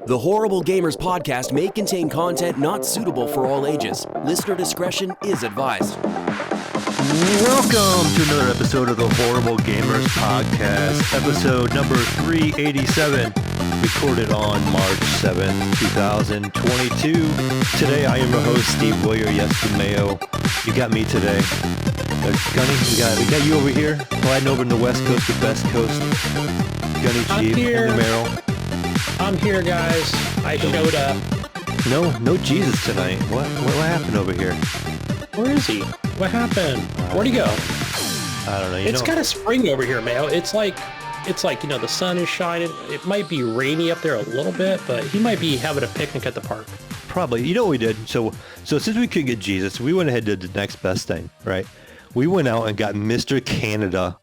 The Horrible Gamers podcast may contain content not suitable for all ages. Listener discretion is advised. Welcome to another episode of the Horrible Gamers podcast, episode number 387, recorded on March 7th, 2022. Today I am your host, Steve Boyer, yes, the Mayo. You got me today. Gunny, we got you over here, riding over in the West Coast, the Best Coast. Gunny G and the Merrill. I'm here, guys. I showed up. No Jesus tonight. What happened over here? Where is he? What happened? Where'd he go? I don't know. It's kind of spring over here, Mayo. It's like, the sun is shining. It might be rainy up there a little bit, but he might be having a picnic at the park. Probably. You know what we did? So since we couldn't get Jesus, we went ahead and did the next best thing, right? We went out and got Mr. Canada.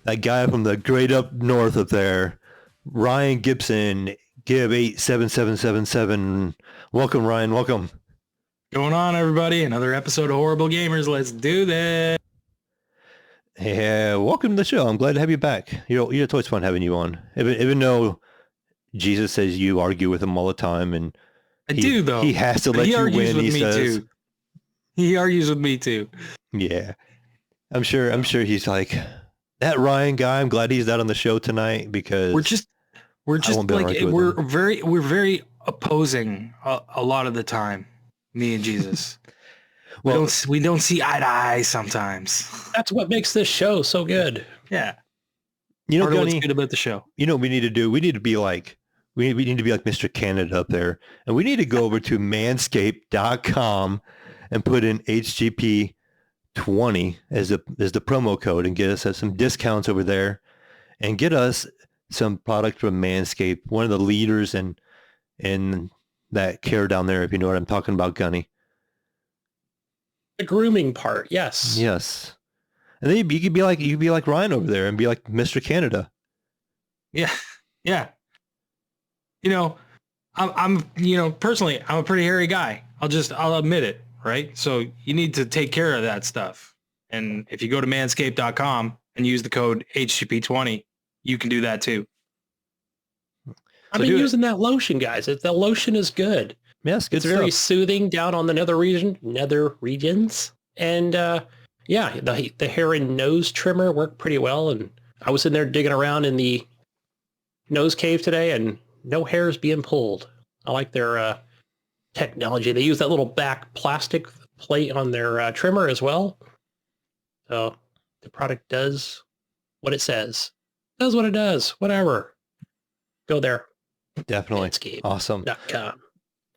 That guy from the great up north up there. Ryan Gibson, Gib 87777. Welcome, Ryan. Welcome. Going on, everybody? Another episode of Horrible Gamers. Let's do this. Yeah, welcome to the show. I'm glad to have you back. It's always fun having you on. Even though Jesus says you argue with him all the time, and I do though. He has to let you win. He says too. He argues with me too. Yeah, I'm sure He's like, that Ryan guy. I'm glad he's not on the show tonight because we're just like we're very opposing a lot of the time. Me and Jesus. Well, we don't see eye to eye sometimes. That's what makes this show so good. Yeah. You know, what's good about the show? You know what we need to do? We need to be like Mr. Canada up there. And we need to go over to manscaped.com and put in HGP 20 as the promo code and get us some discounts over there and get us some product from Manscaped, one of the leaders in that care down there, if you know what I'm talking about, Gunny. The grooming part, yes. Yes. And then you could be like Ryan over there and be like Mr. Canada. Yeah. Yeah. I'm personally, I'm a pretty hairy guy. I'll admit it, right? So you need to take care of that stuff. And if you go to manscaped.com and use the code HGP20, you can do that too. I've been using that lotion, guys. The lotion is good. Yes, good it's stuff. Very soothing down on the nether regions. And the hair and nose trimmer worked pretty well. And I was in there digging around in the nose cave today and no hairs being pulled. I like their technology. They use that little back plastic plate on their trimmer as well. So the product does what it says. Does what it does. Whatever. Go there. Definitely. Awesome. .com.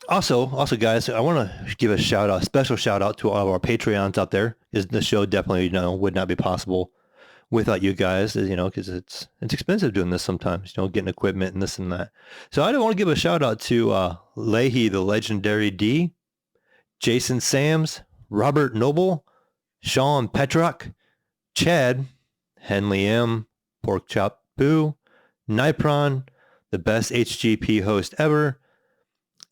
Also, guys, I want to give a special shout out to all of our Patreons out there. Because the show definitely, would not be possible without you guys, because it's expensive doing this sometimes, getting equipment and this and that. So I want to give a shout out to Leahy, the legendary D, Jason Sams, Robert Noble, Sean Petrock, Chad, Henley M, Pork Chop Boo, Nipron, the best HGP host ever,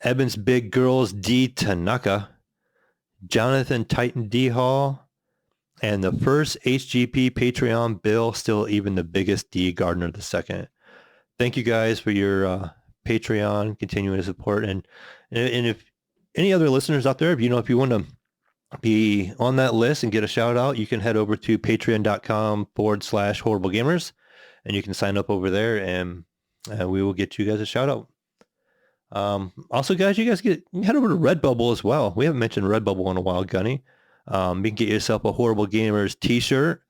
Evan's Big Girls D Tanaka, Jonathan Titan D Hall, and the first HGP Patreon Bill, still even the biggest D Gardner II. Thank you guys for your Patreon continuing to support, and if any other listeners out there, if you want to be on that list and get a shout out, you can head over to patreon.com/horrible gamers, and you can sign up over there, and we will get you guys a shout out. Also, guys, you head over to Redbubble as well. We haven't mentioned Redbubble in a while, Gunny. You can get yourself a Horrible Gamers t-shirt.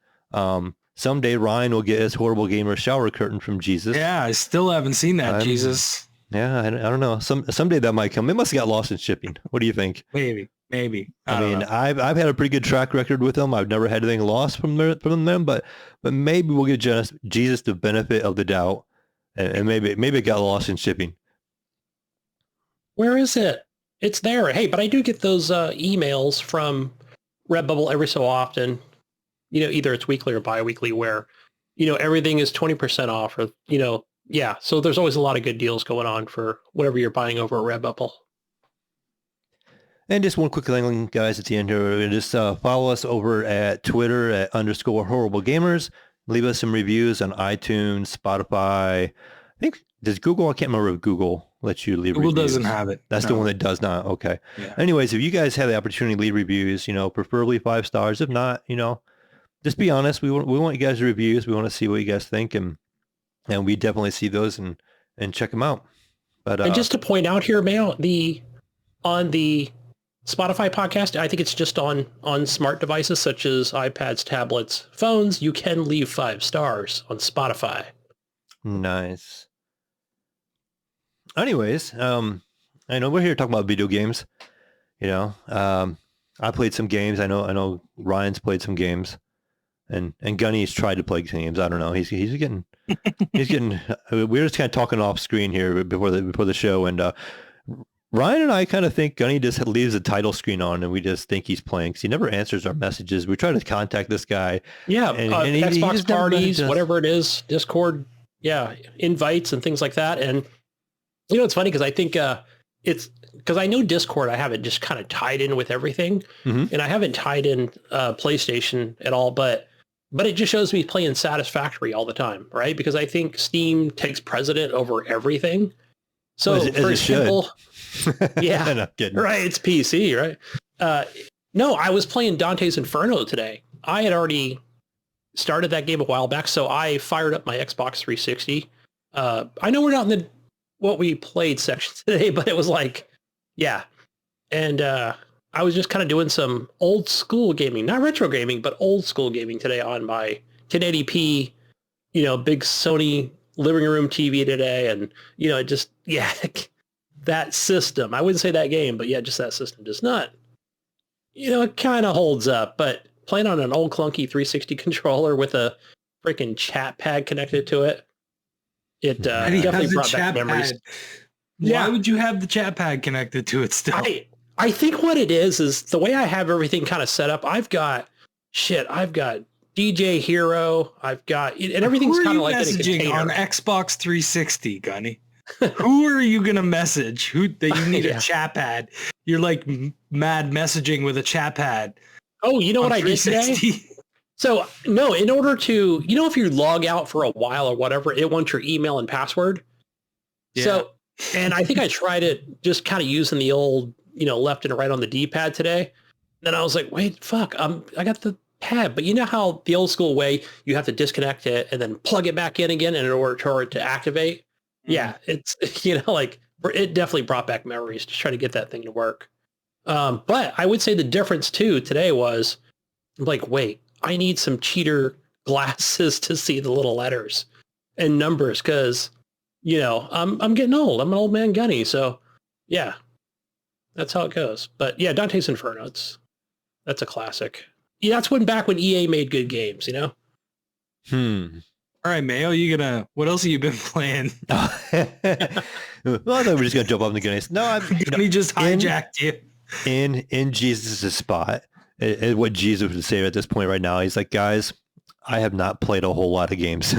Someday Ryan will get his Horrible Gamers shower curtain from Jesus. Yeah, I still haven't seen that, Jesus. Yeah, I don't know. Someday that might come. It must have got lost in shipping. What do you think? Maybe. I mean, I've had a pretty good track record with them. I've never had anything lost from them, but maybe we'll give Jesus the benefit of the doubt, and maybe it got lost in shipping. Where is it? It's there. Hey, but I do get those emails from Redbubble every so often. Either it's weekly or bi-weekly where, everything is 20% off or, yeah. So there's always a lot of good deals going on for whatever you're buying over at Redbubble. And just one quick thing, guys, at the end here, just follow us over at Twitter at _horrible gamers. Leave us some reviews on iTunes, Spotify. I think does Google, I can't remember if Google lets you leave Google reviews. doesn't have it. That's the one that does not. Okay. Yeah. Anyways, if you guys have the opportunity to leave reviews, preferably 5 stars. If not, just be honest. We want you guys' reviews. We want to see what you guys think, and we definitely see those and check them out. But and just to point out here, Mayo, on the Spotify podcast, I think it's just on smart devices such as iPads, tablets, phones. You can leave 5 stars on Spotify. Nice. Anyways, I know we're here talking about video games. I played some games. I know Ryan's played some games, and Gunny's tried to play games. I don't know. He's getting we're just kind of talking off screen here before the show, and Ryan and I kind of think Gunny just leaves the title screen on, and we just think he's playing because he never answers our messages. We try to contact this guy. Yeah, and Xbox parties, whatever it is, Discord, invites and things like that. And it's funny because I think it's because I know Discord, I have it just kind of tied in with everything, and I haven't tied in PlayStation at all, but it just shows me playing Satisfactory all the time, right? Because I think Steam takes precedent over everything. So for example, yeah, no, kidding. Right. It's PC, right? No, I was playing Dante's Inferno today. I had already started that game a while back, so I fired up my Xbox 360. I know we're not in the what we played section today, but it was like, yeah. And I was just kind of doing some old school gaming, not retro gaming, but old school gaming today on my 1080p, big Sony living room TV today. And, that system, I wouldn't say that game, but just that system does not, it kind of holds up. But playing on an old clunky 360 controller with a freaking chat pad connected to it, it definitely brought back memories. Pad. Why would you have the chat pad connected to it still? I think what it is the way I have everything kind of set up. I've got DJ Hero. I've got, and everything's kind of like in a container. On Xbox 360, Gunny. Who are you going to message? Who that you need a chat pad? You're like mad messaging with a chat pad. Oh, you know what I did today? So no, in order to, if you log out for a while or whatever, it wants your email and password. Yeah. So, and I think I tried it just kind of using the old, left and right on the D-pad today. Then I was like, wait, fuck, I got the pad. But you know how the old school way you have to disconnect it and then plug it back in again in order for it to activate? Mm-hmm. Yeah, it's, it definitely brought back memories to try to get that thing to work. But I would say the difference too today was like, wait, I need some cheater glasses to see the little letters and numbers because, I'm getting old. I'm an old man Gunny. So yeah, that's how it goes. But yeah, Dante's Inferno, that's a classic. Yeah, that's back when EA made good games, All right, Mayo, what else have you been playing? Well, I thought we were just going to jump up the Gunny. No, Gunny just hijacked you. In Jesus' spot, what Jesus would say at this point right now, he's like, guys, I have not played a whole lot of games.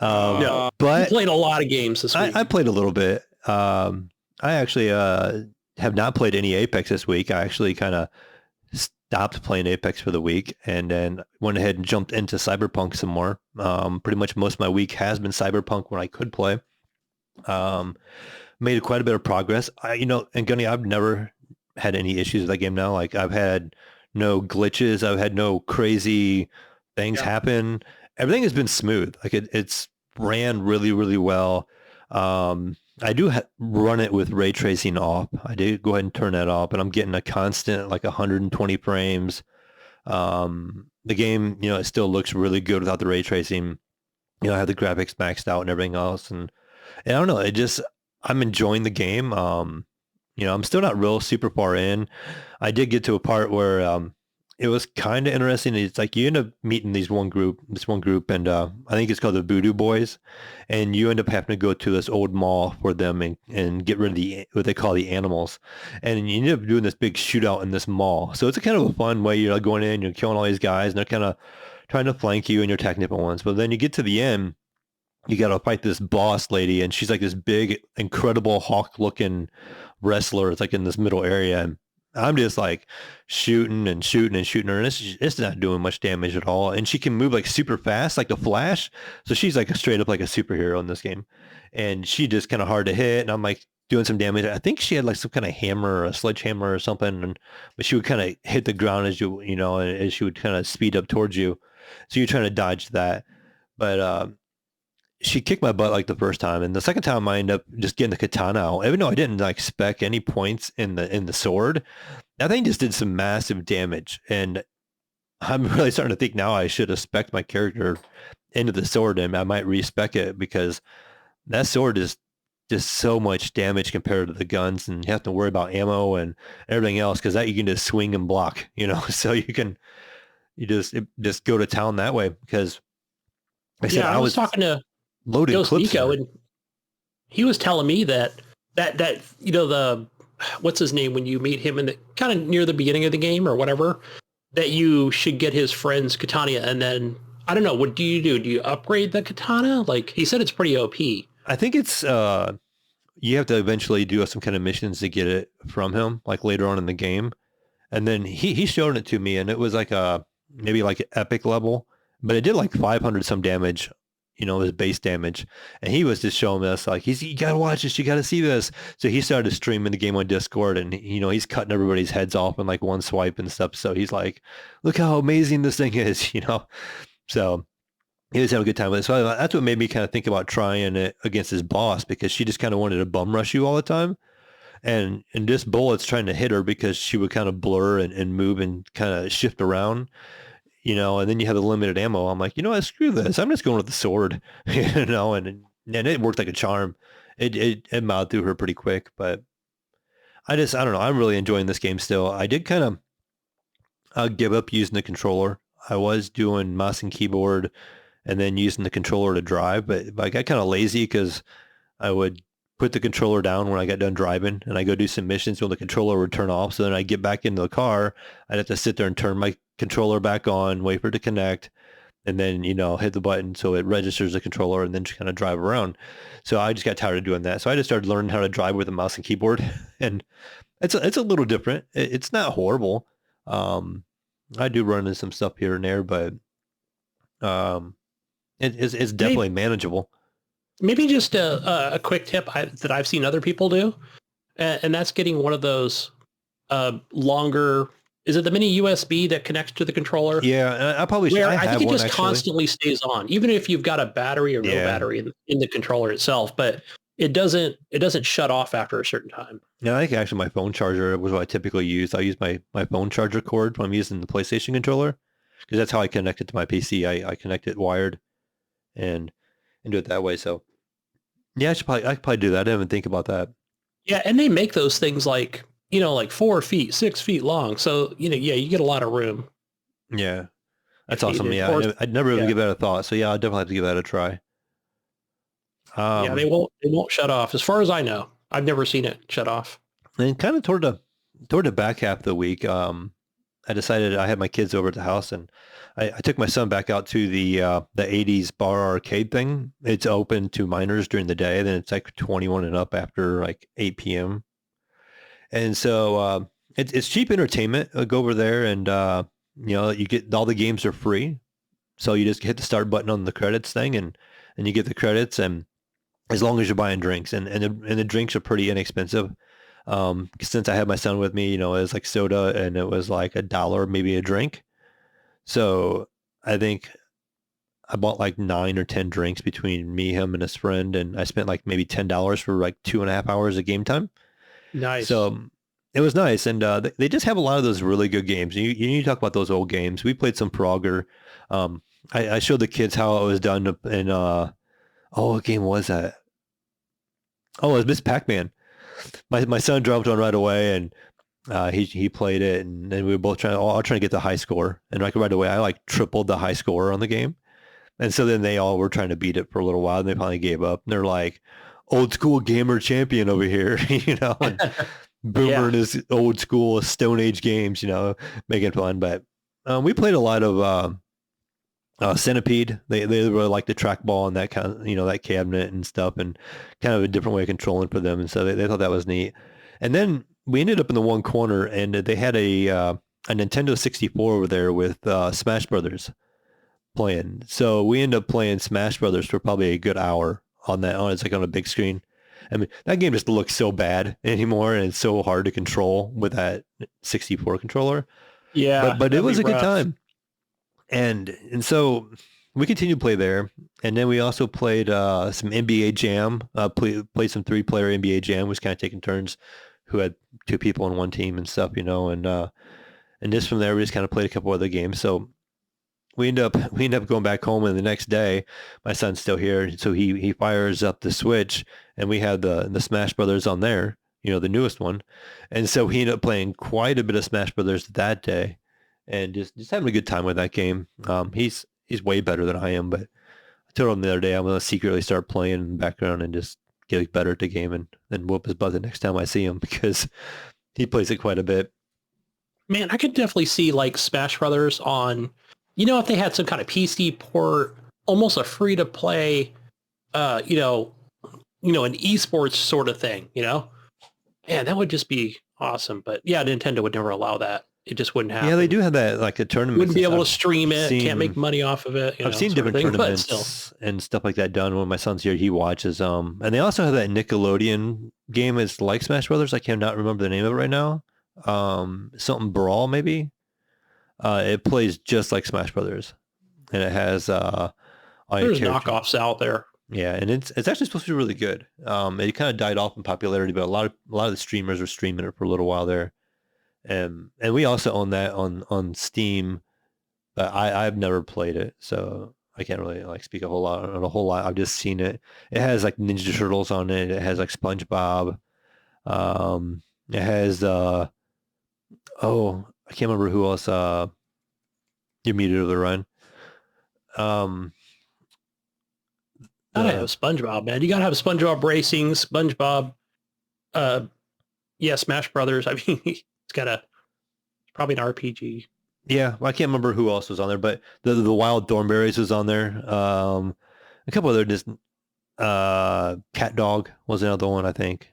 No, but you played a lot of games this week. I played a little bit. I actually have not played any Apex this week. I actually kind of stopped playing Apex for the week and then went ahead and jumped into Cyberpunk some more. Pretty much most of my week has been Cyberpunk when I could play. Made quite a bit of progress. And Gunny, I've never had any issues with that game now. Like I've had no glitches. I've had no crazy things happen. Everything has been smooth. Like it's ran really, really well. I do run it with ray tracing off. I did go ahead and turn that off, but I'm getting a constant like 120 frames. The game, it still looks really good without the ray tracing. I have the graphics maxed out and everything else. And I don't know, I'm enjoying the game. I'm still not real super far in. I did get to a part where it was kind of interesting. It's like you end up meeting this one group, and I think it's called the Voodoo Boys, and you end up having to go to this old mall for them and get rid of what they call the animals, and you end up doing this big shootout in this mall. So it's a kind of a fun way. You're going in, you're killing all these guys, and they're kind of trying to flank you, and you're attacking different ones. But then you get to the end, you got to fight this boss lady, and she's like this big, incredible hawk-looking wrestler. It's like in this middle area. I'm just like shooting and shooting and shooting her, and it's not doing much damage at all. And she can move like super fast, like the Flash. So she's like a straight up like a superhero in this game. And she just kind of hard to hit. And I'm like doing some damage. I think she had like some kind of hammer or a sledgehammer or something. But she would kind of hit the ground as you know, and as she would kind of speed up towards you. So you're trying to dodge that. But she kicked my butt like the first time, and the second time I ended up just getting the katana out. Even though I didn't like spec any points in the sword, that thing just did some massive damage. And I'm really starting to think now I should have spec'd my character into the sword, and I might respec it, because that sword is just so much damage compared to the guns, and you have to worry about ammo and everything else, because that you can just swing and block, so you just go to town that way. Because like I said, I was talking to loaded Ghost clips. Nico, and he was telling me that the what's his name when you meet him in the kind of near the beginning of the game or whatever, that you should get his friend's katana, and then I don't know, what do you do? Do you upgrade the katana? Like he said, it's pretty OP. I think it's you have to eventually do some kind of missions to get it from him, like later on in the game. And then he showed it to me, and it was like maybe like epic level, but it did like 500 some damage. His base damage. And he was just showing us like, you got to watch this. You got to see this. So he started streaming the game on Discord, and, he's cutting everybody's heads off in like one swipe and stuff. So he's like, look how amazing this thing is, So he was having a good time with it. So that's what made me kind of think about trying it against his boss, because she just kind of wanted to bum rush you all the time. And just bullets trying to hit her, because she would kind of blur and move and kind of shift around. And then you have the limited ammo. I'm like, screw this. I'm just going with the sword, and it worked like a charm. It mowed through her pretty quick, but I don't know. I'm really enjoying this game still. I did kind of give up using the controller. I was doing mouse and keyboard and then using the controller to drive, but I got kind of lazy, because I would put the controller down when I got done driving, and I go do some missions when the controller would turn off. So then I get back into the car, I'd have to sit there and turn my controller back on, wait for it to connect, and then, hit the button so it registers the controller, and then just kind of drive around. So I just got tired of doing that. So I just started learning how to drive with a mouse and keyboard, and it's a little different. It's not horrible. I do run into some stuff here and there, but it's definitely manageable. Maybe just a quick tip that I've seen other people do, and that's getting one of those longer. Is it the mini USB that connects to the controller? Yeah, I probably should. I think it just actually constantly stays on, even if you've got a battery or no battery in the controller itself. But it doesn't shut off after a certain time. Yeah, I think actually my phone charger was what I typically use. I use my phone charger cord when I'm using the PlayStation controller, because that's how I connect it to my PC. I connect it wired and do it that way. So yeah, I could probably do that. I didn't even think about that. Yeah, and they make those things like 4 feet, 6 feet long. So, you get a lot of room. Yeah, that's awesome. Yeah, I'd never really give that a thought. So yeah, I'll definitely have to give that a try. They won't shut off. As far as I know, I've never seen it shut off. And kind of toward the back half of the week, I decided I had my kids over at the house, and I took my son back out to the 80s bar arcade thing. It's open to minors during the day. Then it's like 21 and up after like 8 p.m. And so it's cheap entertainment. I'll go over there, and you get all the games are free. So you just hit the start button on the credits thing, and you get the credits, and as long as you're buying drinks, and the drinks are pretty inexpensive. Since I had my son with me, it was like soda, and it was like $1 maybe a drink. So I think I bought like 9 or 10 drinks between me, him, and his friend, and I spent like maybe $10 for like 2.5 hours of game time. Nice. So it was nice, and they just have a lot of those really good games. You need to talk about those old games. We played some Frogger. I showed the kids how it was done in what game was that? Oh, it was Miss Pac-Man. My son jumped on right away, and he played it, and then we were both trying to get the high score. And like right away, I like tripled the high score on the game. And so then they all were trying to beat it for a little while, and they finally gave up. And they're like, old school gamer champion over here, and Boomer and his old school Stone Age games, making fun. But we played a lot of Centipede. They really like the trackball and that kind of, that cabinet and stuff, and kind of a different way of controlling for them. And so they thought that was neat. And then we ended up in the one corner, and they had a Nintendo 64 over there with Smash Brothers playing. So we ended up playing Smash Brothers for probably a good hour on that. It's like on a big screen. I mean, that game just looks so bad anymore, and it's so hard to control with that 64 controller. Yeah, but it was a good rough. time. And so we continued to play there, and then we also played some NBA Jam. Played some 3-player NBA Jam, was kind of taking turns, who had 2 people on one team and stuff, and just from there we just kind of played a couple other games. So we end up going back home, and the next day my son's still here, so he fires up the Switch, and we had the Smash Brothers on there, the newest one, and so he ended up playing quite a bit of Smash Brothers that day, and just having a good time with that game. He's way better than I am, but I told him the other day I'm going to secretly start playing in the background and just get better at the game and then whoop his butt the next time I see him, because he plays it quite a bit. Man, I could definitely see like Smash Brothers on, if they had some kind of PC port, almost a free to play, an esports sort of thing, Man, that would just be awesome. But yeah, Nintendo would never allow that. It just wouldn't happen. Yeah, they do have that, like a tournament. Wouldn't be able to stream it. Can't make money off of it. I've seen different tournaments and stuff like that done. When my son's here, he watches. And they also have that Nickelodeon game. It's like Smash Brothers. I cannot remember the name of it right now. Something Brawl maybe. It plays just like Smash Brothers, and it has there's knockoffs out there. Yeah, and it's actually supposed to be really good. It kind of died off in popularity, but a lot of the streamers were streaming it for a little while there. And we also own that on Steam, but I've never played it, so I can't really speak a whole lot. I've just seen it. It has like Ninja Turtles on it. It has like SpongeBob. It has I can't remember who else. You muted over the run. Gotta have SpongeBob, man. You gotta have SpongeBob Racing, SpongeBob. Smash Brothers. I mean, it's probably an RPG. Yeah, well, I can't remember who else was on there, but the Wild Thornberries was on there. A couple other just Cat Dog was another one, I think.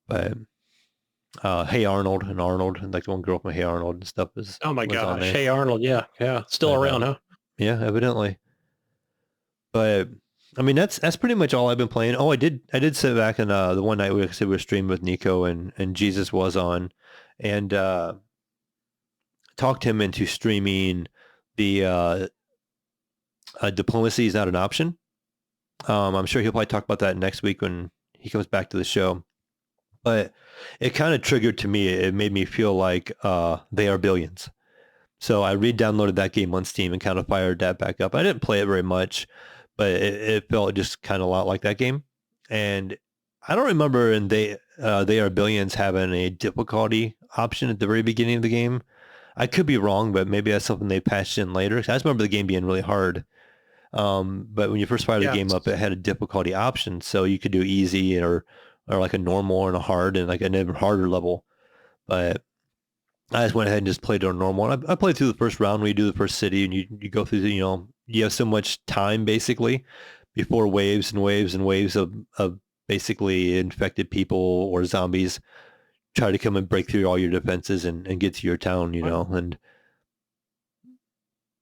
But Hey Arnold and like the one girl from Hey Arnold and stuff is. Oh my gosh, Hey Arnold, yeah, still around, huh? Yeah, evidently. But I mean, that's pretty much all I've been playing. Oh, I did sit back and the one night we were streaming with Nico and Jesus was on, and talked him into streaming the Diplomacy is Not an Option. I'm sure he'll probably talk about that next week when he comes back to the show. But it kind of triggered to me. It made me feel like They Are Billions. So I re-downloaded that game on Steam and kind of fired that back up. I didn't play it very much, but it felt just kind of a lot like that game. And I don't remember in They Are Billions having a difficulty option at the very beginning of the game. I could be wrong, but maybe that's something they patched in later. I just remember the game being really hard. But when you first fired the game up, it had a difficulty option. So you could do easy or like a normal and a hard and like an even harder level. But I just went ahead and just played it on normal. And I played through the first round when you do the first city and you go through the, you have so much time basically before waves and waves and waves of basically infected people or zombies try to come and break through all your defenses and get to your town, and.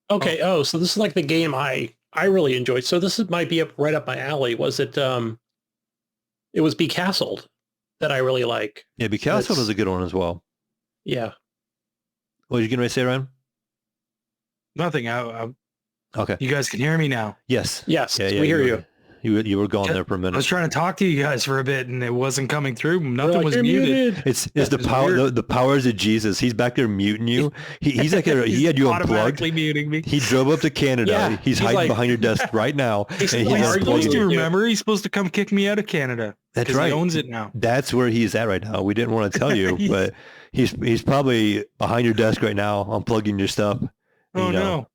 Okay. Oh, so this is like the game I really enjoyed. So might be right up my alley. Was it, it was Be Castled that I really like. Yeah, Be Castled was a good one as well. Yeah. What are you going to say, Ryan? Nothing. Okay. You guys can hear me now. Yes. Yes. Yeah, we hear you. You were gone there for a minute. I was trying to talk to you guys for a bit and it wasn't coming through. Nothing was muted. It's the power. The powers of Jesus. He's back there muting you. He's like he had you unplugged. Muting me. He drove up to Canada. Yeah, he's hiding behind your desk right now. He's supposed to remember. He's supposed to come kick me out of Canada. That's right. He owns it now. That's where he's at right now. We didn't want to tell you, but he's probably behind your desk right now, unplugging your stuff. Oh no!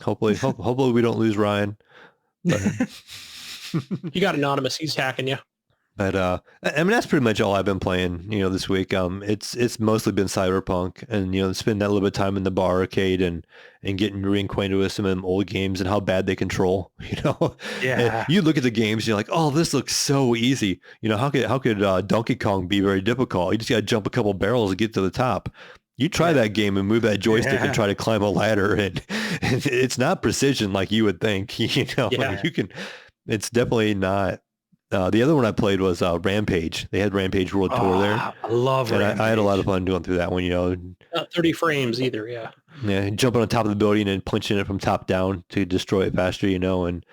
Hopefully we don't lose Ryan. You got Anonymous. He's hacking you. But I mean, that's pretty much all I've been playing, this week. It's mostly been Cyberpunk, and spending that little bit of time in the bar arcade and getting reacquainted with some of them old games and how bad they control. And Yeah. you look at the games, you're like, oh, this looks so easy. How could Donkey Kong be very difficult? You just got to jump a couple barrels and get to the top. You try that game and move that joystick and try to climb a ladder, and it's not precision like you would think. Yeah. You can. It's definitely not. The other one I played was Rampage. They had Rampage World Tour there. I love And Rampage. I had a lot of fun doing through that one, Not 30 frames either, yeah. Yeah, jumping on top of the building and punching it from top down to destroy it faster, and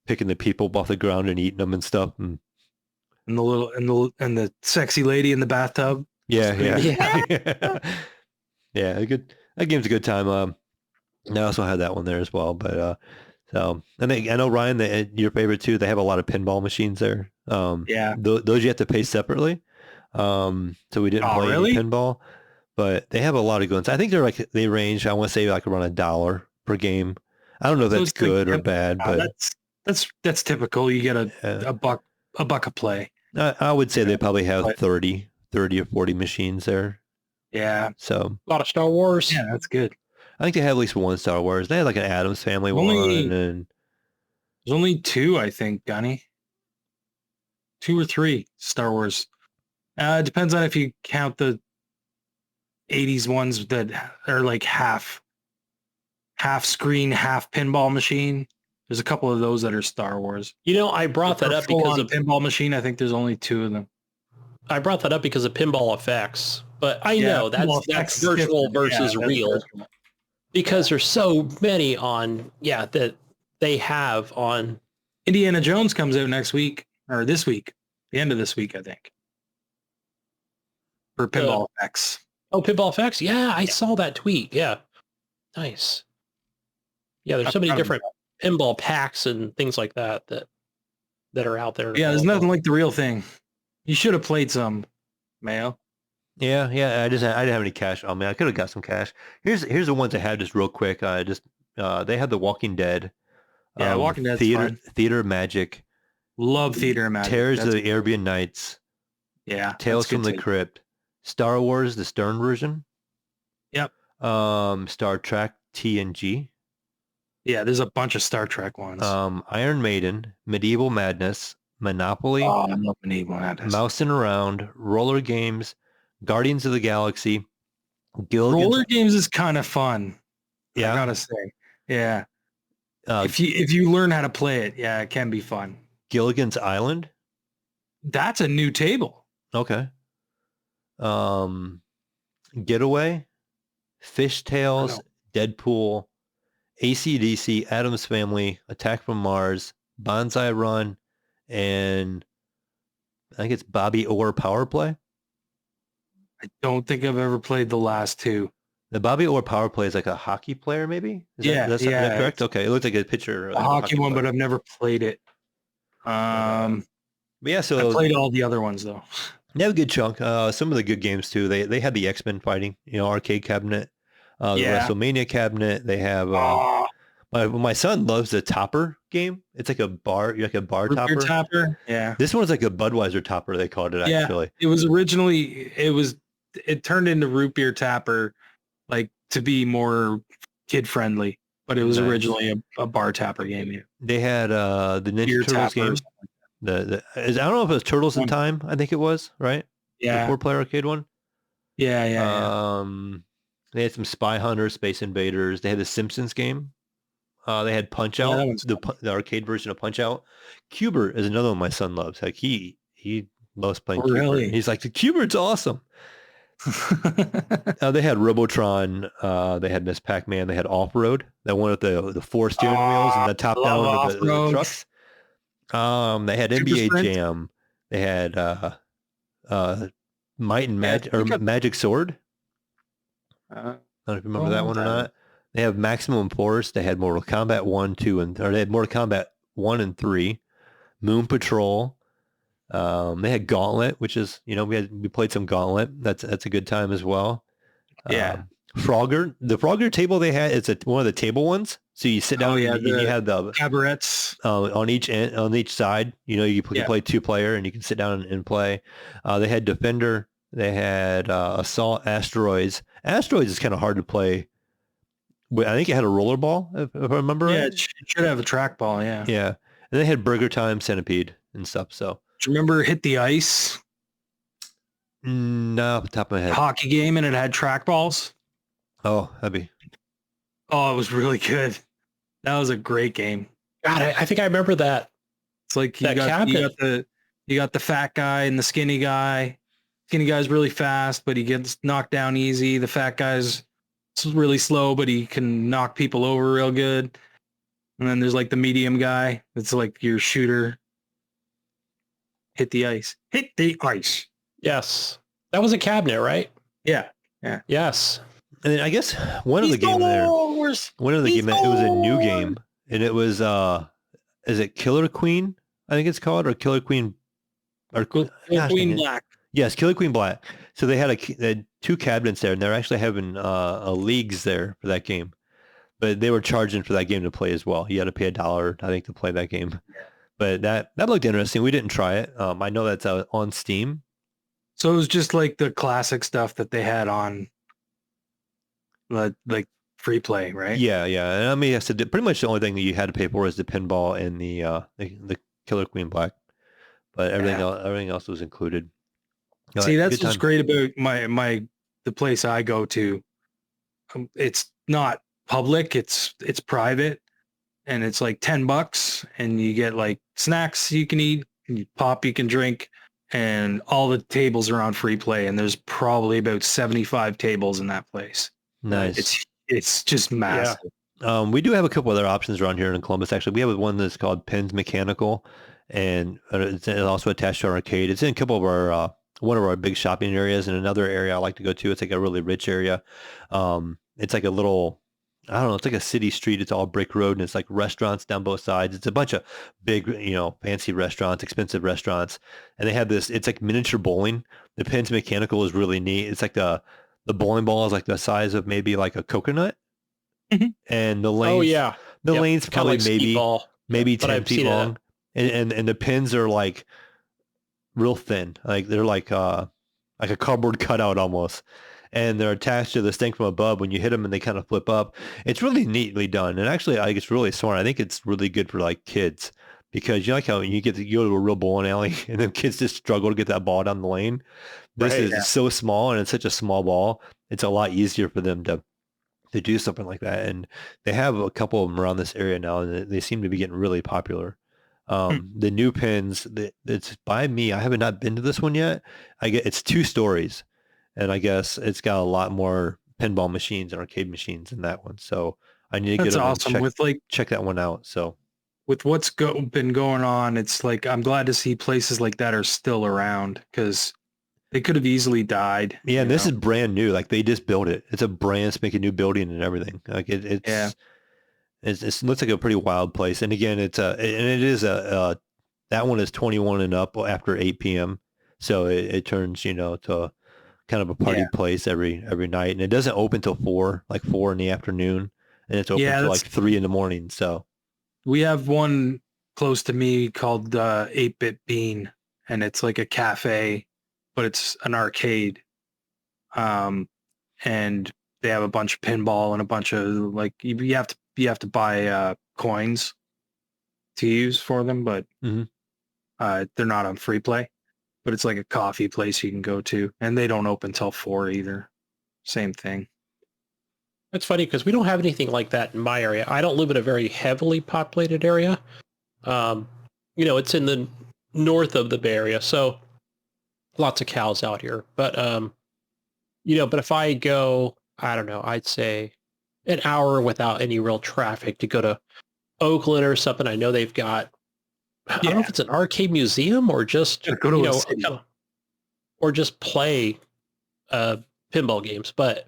picking the people off the ground and eating them and stuff. And the sexy lady in the bathtub. yeah. Yeah. Yeah, that game's a good time. I also had that one there as well, but so I know Ryan, your favorite too. They have a lot of pinball machines there. Those you have to pay separately. So we didn't play any pinball, but they have a lot of good ones. I think they range. I want to say like around $1 per game. I don't know if that's good or bad, but that's typical. You get a buck a play. I would say they probably have 30 or 40 machines there. Yeah. So A lot of Star Wars. Yeah, that's good. I think they have at least one Star Wars. They had like an Addams Family one, and there's only 2, I think, Gunny. 2 or 3 Star Wars. It depends on if you count the 80s ones that are like half screen, half pinball machine. There's a couple of those that are Star Wars. I brought that up because of pinball machine. I think there's only 2 of them. I brought that up because of pinball effects, but I know that's virtual versus real. Virtual. Because there's so many on, that they have on. Indiana Jones comes out next week, or this week, the end of this week, I think. For pinball effects. Oh, pinball effects? Yeah, I saw that tweet. Yeah. Nice. Yeah, there's so many different pinball packs and things like that are out there. Yeah, there's nothing like the real thing. You should have played some, Mayo. Yeah. I didn't have any cash on me. I could have got some cash. Here's the ones I had just real quick. They had The Walking Dead. Yeah, Walking Dead. Theater Magic. Love Theater Magic. Terrors of the Arabian Nights. Yeah. Tales from the Crypt. Star Wars, the Stern version. Yep. Star Trek TNG. Yeah, there's a bunch of Star Trek ones. Iron Maiden, Medieval Madness, Monopoly. Oh, I love Medieval Madness. Mousing Around, Roller Games, Guardians of the Galaxy, Gilligan's... Roller Games is kind of fun. Yeah, I gotta say, yeah. If you learn how to play it, yeah, it can be fun. Gilligan's Island. That's a new table. Okay. Getaway, Fishtails, Deadpool, AC/DC, Addams Family, Attack from Mars, Bonsai Run, and I think it's Bobby Orr Power Play. I don't think I've ever played the last 2. The Bobby Orr Power Play is like a hockey player, maybe? Is that correct? Okay, it looks like a picture. A hockey one, but I've never played it. But yeah, so I played all the other ones though. They have a good chunk. Some of the good games too. They had the X-Men fighting, arcade cabinet, the WrestleMania cabinet. They have. My son loves the Topper game. It's like a bar, topper. Yeah. This one's like a Budweiser topper. They called it actually. It was originally it turned into root beer tapper, like to be more kid friendly, but it was originally a bar tapper game. Yeah. They had the Ninja Turtles game. I don't know if it was Turtles in Time. I think it was, right? Yeah. The 4-player arcade one. Yeah. They had some Spy Hunters, Space Invaders. They had the Simpsons game. They had Punch Out, the arcade version of Punch Out. Cuber is another one my son loves. Like he loves playing Cuber. He's like, the Cuber's awesome. They had Robotron. They had Miss Pac-Man. They had Off-Road. That one with the 4 steering wheels and the top down of the trucks. They had NBA Sprint. Jam. They had Might and Magic or Magic Sword. I don't know if you remember that one or not. They have Maximum Force. They had Mortal Kombat 1, 2, they had Mortal Kombat 1 and 3. Moon Patrol. They had Gauntlet, which is, we played some Gauntlet. That's a good time as well. Yeah. Frogger. The Frogger table they had, it's one of the table ones. So you sit down and you have the cabarets on each side. You know, you can play 2-player and you can sit down and play. They had Defender. They had Assault, Asteroids. Asteroids is kind of hard to play. I think it had a roller ball, if I remember right. Yeah, it should have a trackball, yeah. Yeah. And they had Burger Time, Centipede, and stuff. So do you remember Hit the Ice? No, off the top of my head. Hockey game, and it had trackballs. Oh, that'd be. Oh, it was really good. That was a great game. God, I think I remember that. It's like you got the fat guy and the skinny guy. Skinny guy's really fast, but he gets knocked down easy. The fat guy's really slow, but he can knock people over real good. And then there's like the medium guy. It's like your shooter. Hit the ice. Hit the ice. Yes. That was a cabinet, right? Yeah. Yeah. Yes. And then I guess one of the game there, it was a new game, and it was is it Killer Queen? I think it's called, or Killer Queen, or Queen Black. Yes, Killer Queen Black. So they had 2 cabinets there, and they're actually having leagues there for that game. But they were charging for that game to play as well. You had to pay $1, I think, to play that game. But that looked interesting. We didn't try it. I know that's on Steam. So it was just like the classic stuff that they had on like free play, right? Yeah. And I mean, I said pretty much the only thing that you had to pay for was the pinball and the Killer Queen Black. But everything else was included. See, that's what's great about the place I go to. It's not public, it's private, and it's like $10, and you get like snacks you can eat, and you can drink, and all the tables are on free play, and there's probably about 75 tables in that place. Nice. It's just massive. Yeah. We do have a couple other options around here in Columbus. Actually, we have one that's called Pins Mechanical, and it's also attached to our arcade. It's in a couple of our one of our big shopping areas, and another area I like to go to. It's like a really rich area. It's like a little, I don't know, it's like a city street. It's all brick road, and it's like restaurants down both sides. It's a bunch of big, fancy restaurants, expensive restaurants, and they have this. It's like miniature bowling. The Pins Mechanical is really neat. It's like the bowling ball is like the size of maybe like a coconut, and the lanes. The lanes probably like maybe 10 feet long, and the pins are like real thin, like they're like a cardboard cutout almost, and they're attached to this thing from above. When you hit them, and they kind of flip up. It's really neatly done, and actually, I think it's really smart. I think it's really good for like kids, because you like how you go to a real bowling alley, and then kids just struggle to get that ball down the lane. This is so small, and it's such a small ball. It's a lot easier for them to do something like that. And they have a couple of them around this area now, and they seem to be getting really popular. The new pins, it's by me. I haven't not been to this one yet. It's 2 stories, and I guess it's got a lot more pinball machines and arcade machines in that one. So I need to get awesome. check that one out. So with what's been going on, it's like I'm glad to see places like that are still around, because they could have easily died. Yeah, and this is brand new. Like they just built it. It's a brand spanking new building and everything. Like it looks like a pretty wild place. And again, that one is 21 and up after 8 p.m. So it turns, to kind of a party place every night. And it doesn't open till 4 in the afternoon. And it's open till like 3 in the morning. So we have one close to me called 8-Bit Bean, and it's like a cafe, but it's an arcade. And they have a bunch of pinball and a bunch of like, you have to buy coins to use for them, but they're not on free play. But it's like a coffee place you can go to, and they don't open till 4 either. Same thing. It's funny because we don't have anything like that in my area. I don't live in a very heavily populated area. It's in the north of the Bay Area, so lots of cows out here. But but if I go, I don't know, I'd say an hour without any real traffic to go to Oakland or something. I know they've got, I don't know if it's an arcade museum or just, or just play pinball games. But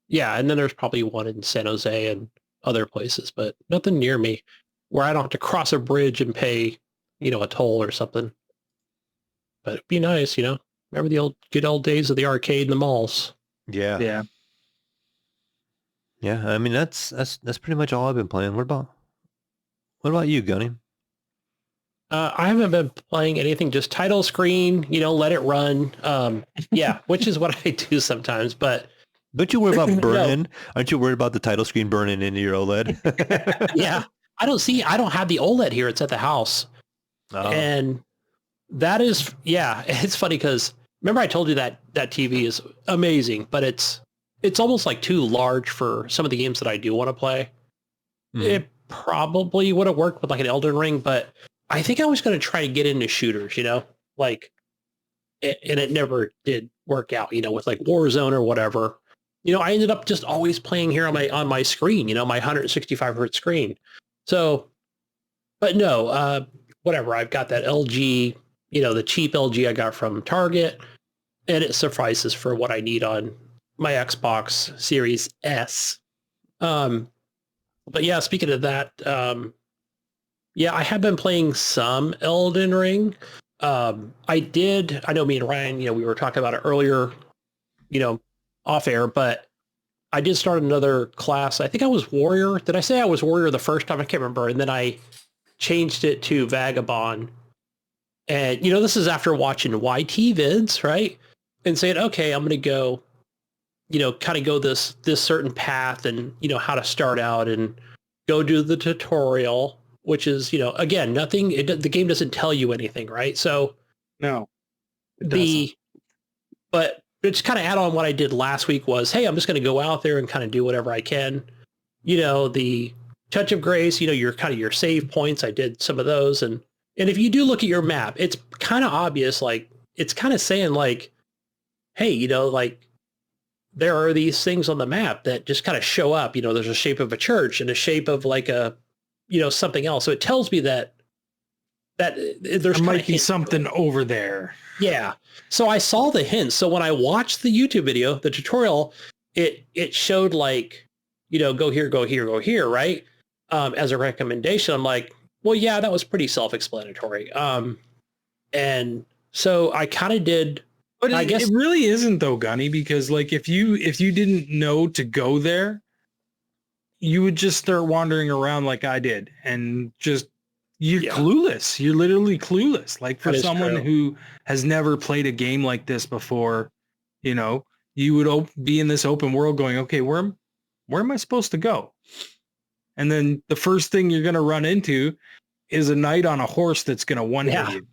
yeah, and then there's probably one in San Jose and other places, but nothing near me where I don't have to cross a bridge and pay, a toll or something. But it'd be nice, remember the good old days of the arcade and the malls. Yeah. Yeah. Yeah, I mean that's pretty much all I've been playing. What about you, Gunny? I haven't been playing anything, just title screen, let it run. Yeah, which is what I do sometimes, but Don't you worry about no, burning? Aren't you worried about the title screen burning into your OLED? yeah, I don't have the OLED here. It's at the house. Oh. And that is, yeah, it's funny because remember I told you that TV is amazing, but it's almost like too large for some of the games that I do want to play. Mhm. It probably would have worked with like an Elden Ring, but I think I was going to try to get into shooters, like, and it never did work out, with like Warzone or whatever. I ended up just always playing here on my screen, my 165 hertz screen. So, but no, whatever. I've got that LG, the cheap LG I got from Target, and it suffices for what I need on my Xbox Series S. But yeah, speaking of that, yeah, I have been playing some Elden Ring. I know me and Ryan, we were talking about it earlier, off air, but I did start another class. I think I was Warrior. Did I say I was Warrior the first time? I can't remember. And then I changed it to Vagabond. And, this is after watching YT vids, right? And saying, okay, I'm going to go, kind of go this certain path and, how to start out and go do the tutorial, which is, again, nothing, the game doesn't tell you anything, right? So No. But just kind of add on what I did last week was, hey, I'm just going to go out there and kind of do whatever I can. The touch of grace, your kind of your save points. I did some of those. And if you do look at your map, it's kind of obvious, like it's kind of saying like, hey, like there are these things on the map that just kind of show up, there's a shape of a church and a shape of like a, something else. So it tells me that there might be something over there. Yeah. So I saw the hints. So when I watched the YouTube video, the tutorial, it showed like, go here, go here, go here, right? As a recommendation. I'm like, well, yeah, that was pretty self-explanatory. And so I kind of did. But I guess it really isn't though, Gunny, because like if you didn't know to go there, you would just start wandering around like I did and just you're clueless. You're literally clueless. Like for someone who has never played a game like this before, you would be in this open world going, okay, where am I supposed to go? And then the first thing you're going to run into is a knight on a horse that's going to one-hit you.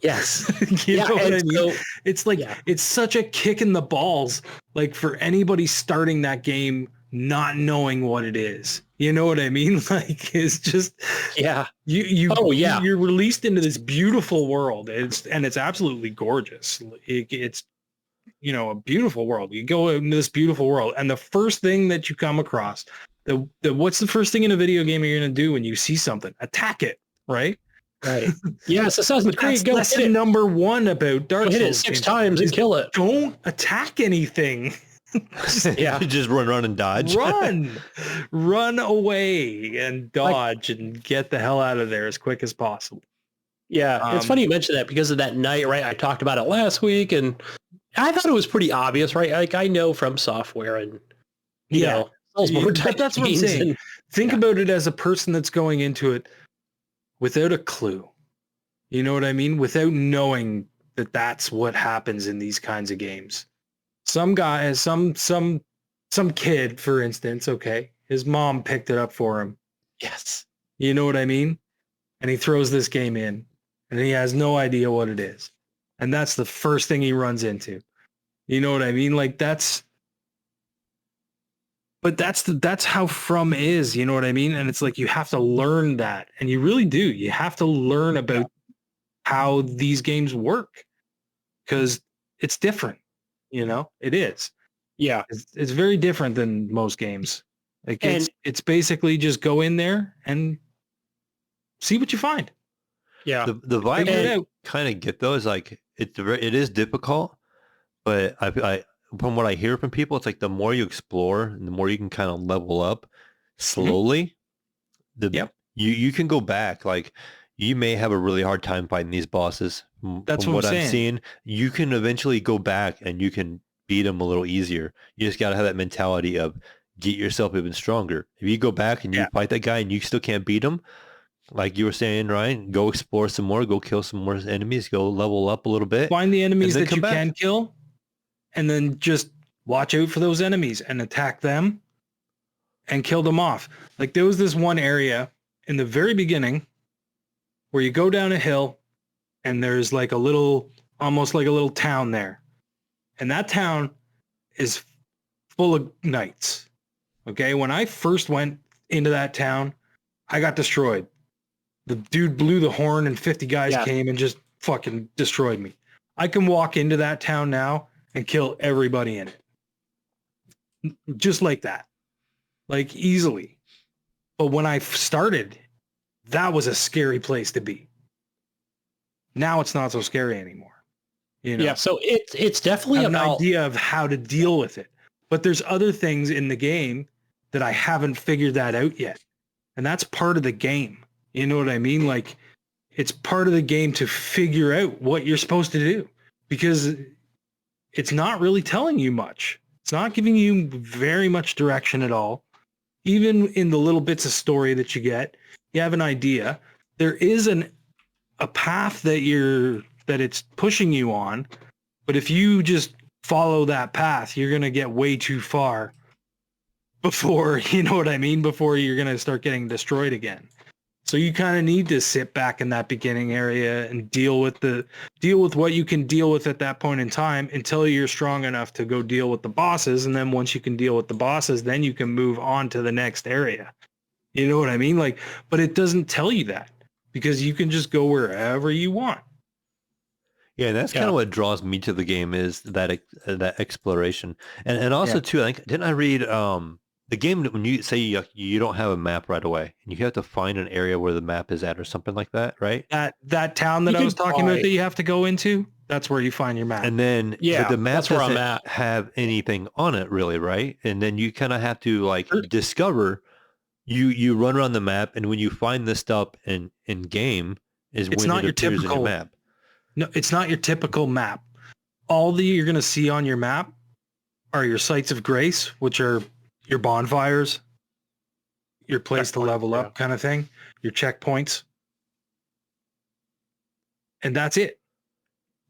Yes. You know what I mean? So, it's like, it's such a kick in the balls, like for anybody starting that game, not knowing what it is. You know what I mean? Like it's just, you're released into this beautiful world. It's absolutely gorgeous. It's, a beautiful world. You go into this beautiful world. And the first thing that you come across, what's the first thing in a video game you're going to do when you see something? Attack it. Right. Right. Yes. Assassin's Creed. Go lesson number one about Dark Souls. Hit it 6 times and kill it. Don't attack anything. Just run and dodge. Run away and dodge and get the hell out of there as quick as possible. Yeah. It's funny you mentioned that because of that night, right? I talked about it last week and I thought it was pretty obvious, right? Like I know from software and, but that's what I'm saying. Think about it as a person that's going into it without a clue. You know what I mean? Without knowing that that's what happens in these kinds of games. Some guy, some kid, for instance, okay, his mom picked it up for him. Yes. You know what I mean? And he throws this game in and he has no idea what it is. And that's the first thing he runs into. You know what I mean? Like that's how From is, you know what I mean? And it's like, you have to learn that. And you really do. You have to learn about how these games work because it's different. It is. Yeah. It's very different than most games. Like it's basically just go in there and see what you find. Yeah. The vibe I kind of get though is like, it is difficult, but I from what I hear from people, it's like the more you explore and the more you can kind of level up slowly, you can go back. Like you may have a really hard time fighting these bosses. That's from what I'm seeing. You can eventually go back and you can beat them a little easier. You just got to have that mentality of get yourself even stronger. If you go back and you fight that guy and you still can't beat him, like you were saying, Ryan, go explore some more, go kill some more enemies, go level up a little bit. Find the enemies that you back. can kill, and then just watch out for those enemies and attack them and kill them off. Like there was this one area in the very beginning where you go down a hill and there's like a little, almost like a little town there. And that town is full of knights. Okay. When I first went into that town, I got destroyed. The dude blew the horn and 50 guys came and just fucking destroyed me. I can walk into that town now and kill everybody in it. Just like that. Like easily. But when I started, that was a scary place to be. Now it's not so scary anymore. You know? Yeah, so it's definitely an about idea of how to deal with it. But there's other things in the game that I haven't figured that out yet. And that's part of the game. You know what I mean? Like it's part of the game to figure out what you're supposed to do, because it's not really telling you much. It's not giving you very much direction at all. Even in the little bits of story that you get, you have an idea. There is a path that it's pushing you on, but if you just follow that path, you're going to get way too far before, you know what I mean? Before you're going to start getting destroyed again. So you kind of need to sit back in that beginning area and deal with what you can deal with at that point in time until you're strong enough to go deal with the bosses. And then once you can deal with the bosses, then you can move on to the next area. You know what I mean? Like, but it doesn't tell you that, because you can just go wherever you want. Yeah, and that's kind of what draws me to the game, is that exploration. And also too, I think, didn't I read the game, when you say you don't have a map right away and you have to find an area where the map is at or something like that, right? That town that I was talking about that you have to go into, that's where you find your map. And then but the map doesn't have anything on it really, right? And then you kind of have to like discover, you run around the map, and when you find this stuff in game is when it appears in your map. No, it's not your typical map. All that you're going to see on your map are your sites of grace, which are your bonfires, your place to level up kind of thing, your checkpoints. And that's it.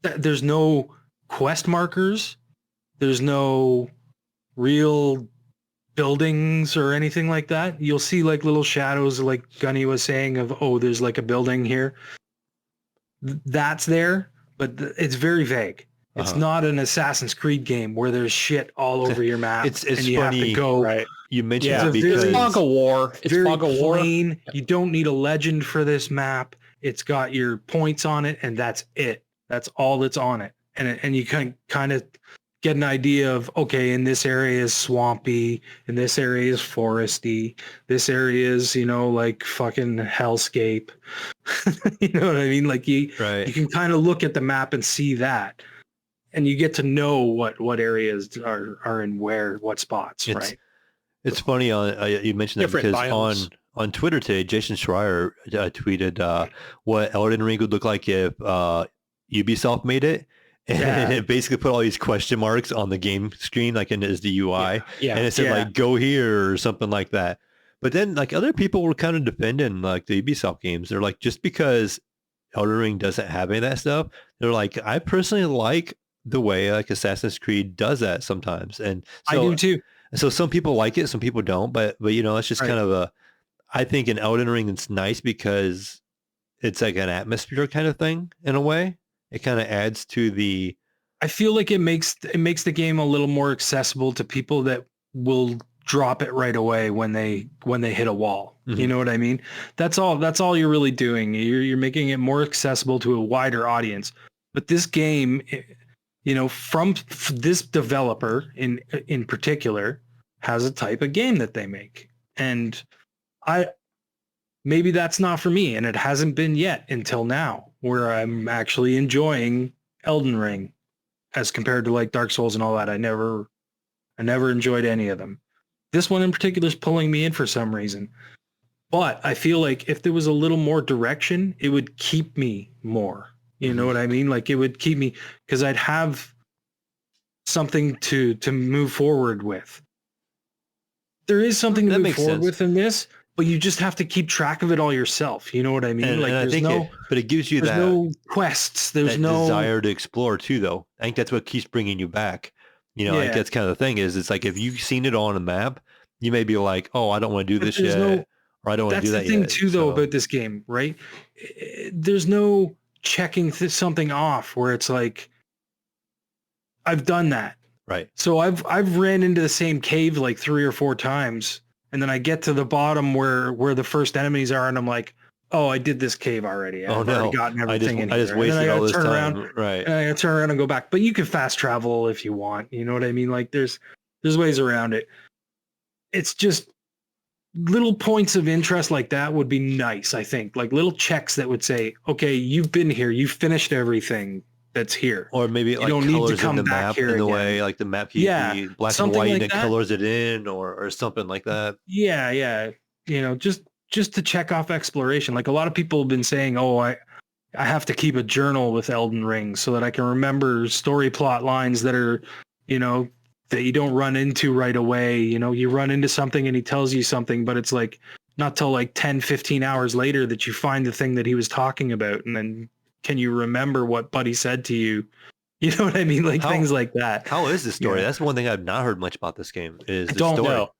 There's no quest markers. There's no real buildings or anything like that. You'll see like little shadows, like Gunny was saying, of, oh, there's like a building here. That's there, but it's very vague. It's not an Assassin's Creed game where there's shit all over your map. It's and you funny, have to go. Right. You mentioned it's fog of war. It's very fog of war. plain. You don't need a legend for this map. It's got your points on it, and that's it. That's all that's on it. And you can kind of get an idea of, okay, in this area is swampy, in this area is foresty, this area is, like fucking hellscape. You know what I mean? Like you can kind of look at the map and see that. And you get to know what areas are in what spots, right? It's funny, you mentioned that because biomes. on Twitter today, Jason Schreier tweeted what Elden Ring would look like if Ubisoft made it. And it basically put all these question marks on the game screen, like as the UI. Yeah. And it said like, go here or something like that. But then like other people were kind of defending like the Ubisoft games. They're like, just because Elden Ring doesn't have any of that stuff, they're like, I personally like the way like Assassin's Creed does that sometimes. And so, I do too. So some people like it, some people don't, but it's just kind of I think in Elden Ring, it's nice because it's like an atmosphere kind of thing in a way. It kind of adds to the. I feel like it makes the game a little more accessible to people that will drop it right away when they hit a wall. Mm-hmm. You know what I mean? That's all you're really doing. You're making it more accessible to a wider audience. But this game, from this developer in particular, has a type of game that they make, and maybe that's not for me, and it hasn't been yet until now, where I'm actually enjoying Elden Ring as compared to like Dark Souls and all that. I never enjoyed any of them. This one in particular is pulling me in for some reason. But I feel like if there was a little more direction, it would keep me more. You know what I mean? Like it would keep me, because I'd have something to move forward with. there is something to That move makes forward sense. with in this, but you just have to keep track of it all yourself. You know what I mean? And I there's think no, but it gives you there's that no quests. There's that no desire to explore too, though. I think that's what keeps bringing you back. You know, I think Yeah. that's kind of the thing is it's like if you've seen it all on a map, you may be like, oh, I don't want to do But this there's yet, no- or I don't want to That's do the that thing yet. too, though, So, about this game, right? There's no checking something off where it's like, I've done that. right. So I've ran into the same cave like 3 or 4 times, and then I get to the bottom where the first enemies are, and I'm like, oh, I did this cave already. Oh, I've no. already gotten I everything in just here. And then I wasted all gotta this turn time. around, Right. and I gotta turn around and go back. But you can fast travel if you want. You know what I mean? Like there's ways around it. It's just little points of interest like that would be nice, I think. Like little checks that would say, okay, you've been here, you've finished everything that's here. Or maybe like don't need to colors in come the back map here in the again. way, like the map can Yeah, be black and something white like and it that. colors it in or something like that. Yeah. You know, just to check off exploration. Like a lot of people have been saying, oh, I have to keep a journal with Elden Ring so that I can remember story plot lines that are, you know, that you don't run into right away. You know, you run into something and he tells you something, but it's like not till like 10, 15 hours later that you find the thing that he was talking about. And then can you remember what Buddy said to you? You know what I mean? Like things like that. How is the story? Yeah. That's one thing I've not heard much about this game is I the don't story. know.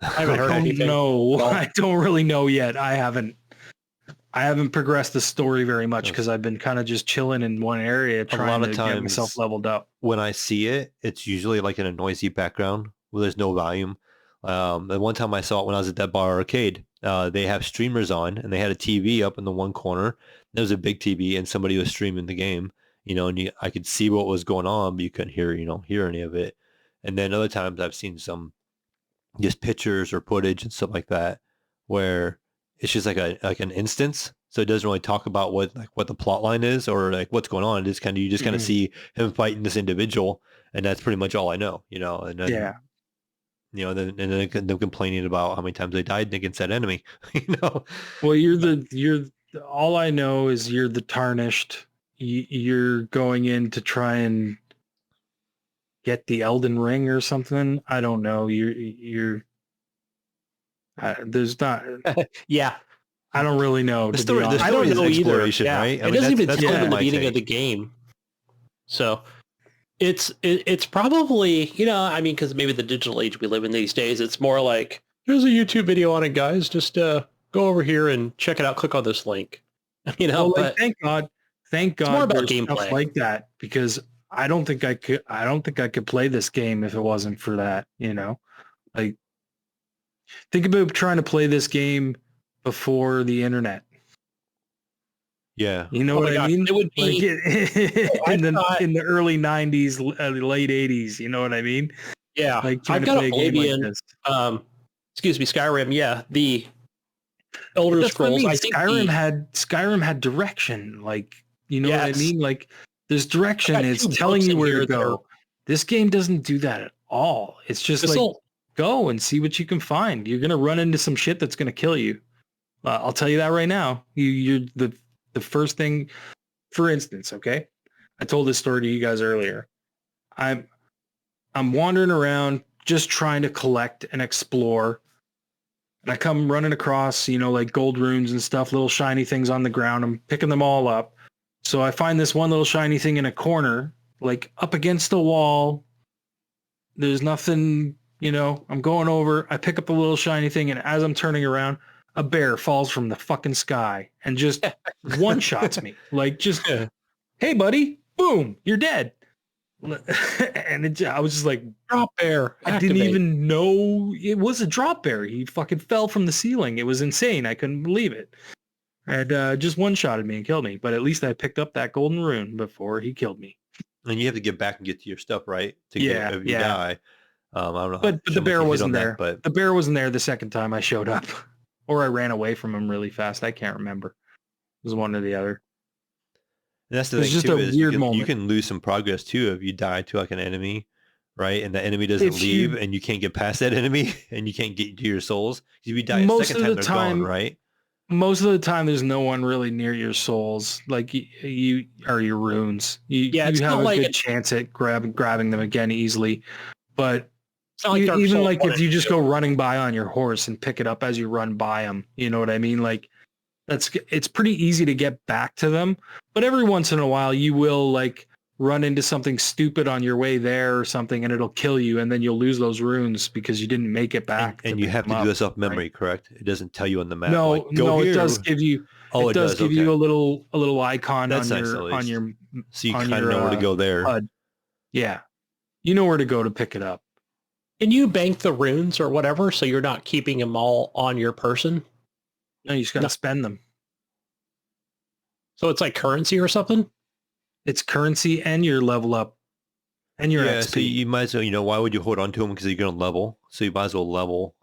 I haven't heard I don't anything. know. Well- I don't really know yet. I haven't progressed the story very much because I've been kind of just chilling in one area trying to get myself leveled up. When I see it, it's usually like in a noisy background where there's no volume. The one time I saw it when I was at that bar arcade, they have streamers on and they had a TV up in the one corner. There was a big TV and somebody was streaming the game, you know, and I could see what was going on, but you couldn't hear any of it. And then other times I've seen some just pictures or footage and stuff like that where it's just like an instance. So it doesn't really talk about what the plot line is or like what's going on. It's kind of, you just kind of see him fighting this individual and that's pretty much all I know, you know, and then, you know, then them complaining about how many times they died against that enemy, you know? Well, all I know is you're the tarnished. You're going in to try and get the Elden Ring or something. I don't know. There's not. Yeah. I don't really know. The To story, be the honest. I don't story is know either. exploration, Yeah. right? It doesn't even that's tell kind you of the my beginning of the take. game. So it's probably, you know, I mean, because maybe the digital age we live in these days, it's more like, here's a YouTube video on it, guys. Just go over here and check it out. Click on this link. You know, Well, but thank God. more about there's gameplay. stuff like that because I don't think I could play this game if it wasn't for that. You know, like think about trying to play this game before the internet. Yeah. You know Oh what my I gosh, mean? it would be- Like in the early 90s, late 80s. You know what I mean? Yeah, Like trying I've to got play a game Oblivion. like this. Excuse me, Skyrim. Yeah, the Elder That's what Scrolls. I mean. I think Skyrim had direction. Like, you know what I Yes. mean? Like there's direction. I got It's 2 telling books you in where here to that go. This game doesn't do that at all. It's just like This'll- go and see what you can find. You're gonna run into some shit that's gonna kill you. I'll tell you that right now. You're the first thing. For instance, okay, I told this story to you guys earlier. I'm wandering around just trying to collect and explore. And I come running across, you know, like gold runes and stuff, little shiny things on the ground. I'm picking them all up. So I find this one little shiny thing in a corner, like up against the wall. There's nothing, you know, I'm going over. I pick up a little shiny thing. And as I'm turning around, a bear falls from the fucking sky and just one shots me. Like just, hey, buddy, boom, you're dead. And I was just like, drop bear. I didn't even know it was a drop bear. He fucking fell from the ceiling. It was insane. I couldn't believe it. And just one-shotted me and killed me. But at least I picked up that golden rune before he killed me. And you have to get back and get to your stuff, right? If you die. I don't know. But the bear wasn't there. But The bear wasn't there the second time I showed up. Or I ran away from him really fast. I can't remember. It was one or the other. and that's the It was thing just too, a is weird you moment. can lose some progress too if you die to like an enemy, right? And the enemy doesn't If leave you- and you can't get past that enemy and you can't get to your souls. If you die a Most second of time, the they're gone, time- right? Most of the time, there's no one really near your souls. Like you are your runes. Yeah, you it's have not a like good chance at grabbing them again easily. But It's not like Dark Even Souls like 1 if you and just 2. go running by on your horse and pick it up as you run by them, you know what I mean? Like it's pretty easy to get back to them, but every once in a while you will like run into something stupid on your way there or something and it'll kill you and then you'll lose those runes because you didn't make it back. And to you pick have them to up, do this off memory, right? correct? It doesn't tell you on the map. No, like, go no, here. it does give you. Oh, it does give okay. you a little icon That's on nice, your at least. So you on kind of your, know where to go there. HUD. Yeah, you know where to go to pick it up. Can you bank the runes or whatever so you're not keeping them all on your person? No, you just gotta spend them. So it's like currency or something? It's currency and your level up and your Yeah, XP. so you might as well, why would you hold on to them? Because you're going to level. So you might as well level.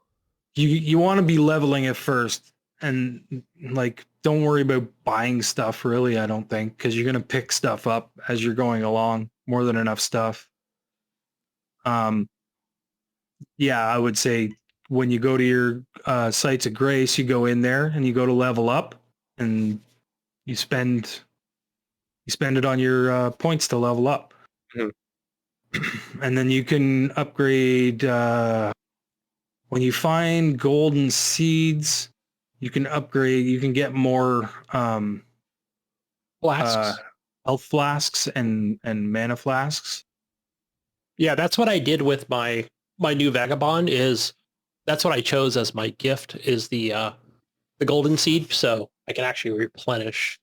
You want to be leveling it first and like don't worry about buying stuff really, I don't think, because you're gonna pick stuff up as you're going along, more than enough stuff. Yeah, I would say when you go to your sites of grace, you go in there and you go to level up and you spend it on your points to level up. Mhm. And then you can upgrade when you find golden seeds, you can upgrade, you can get more Flasks. health flasks and mana flasks. Yeah, that's what I did with my new vagabond. Is that's what I chose as my gift is the golden seed, so I can actually replenish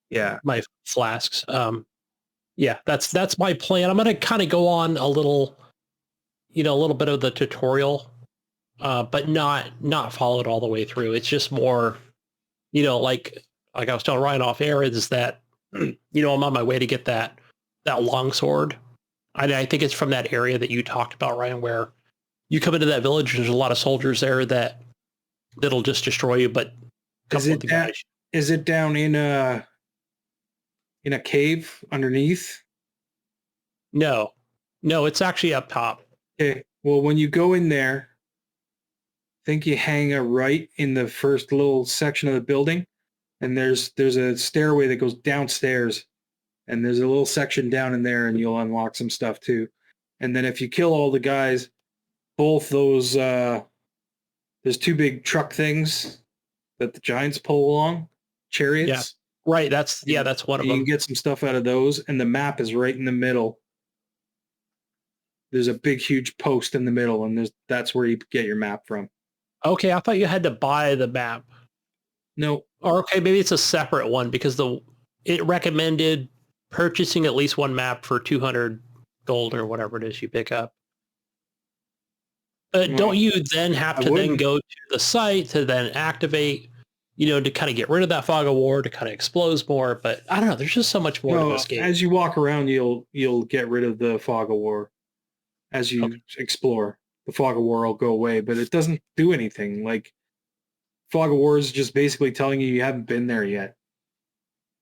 Yeah. my flasks. Yeah, that's my plan. I'm gonna kind of go on a little bit of the tutorial, but not follow it all the way through. It's just more, like I was telling Ryan off air, is that I'm on my way to get that long sword. I think it's from that area that you talked about, Ryan, where you come into that village. There's a lot of soldiers there that'll just destroy you. But Is it down in a cave underneath? No, it's actually up top. Okay. Well, when you go in there, I think you hang a right in the first little section of the building, and there's a stairway that goes downstairs, and there's a little section down in there, and you'll unlock some stuff too. And then if you kill all the guys, both those there's two big truck things that the giants pull along, chariots. Yeah. Right. That's one of You them. can get some stuff out of those, and the map is right in the middle. There's a big, huge post in the middle, and that's where you get your map from. Okay, I thought you had to buy the map. No. Or okay, maybe it's a separate one because it recommended purchasing at least one map for 200 gold or whatever it is you pick up. Don't you then have to then go to the site to then activate, to kind of get rid of that fog of war, to kind of expose more? But I don't know. There's just so much more to this game. As you walk around, you'll get rid of the fog of war. As you explore, the fog of war will go away, but it doesn't do anything. Like, fog of war is just basically telling you haven't been there yet.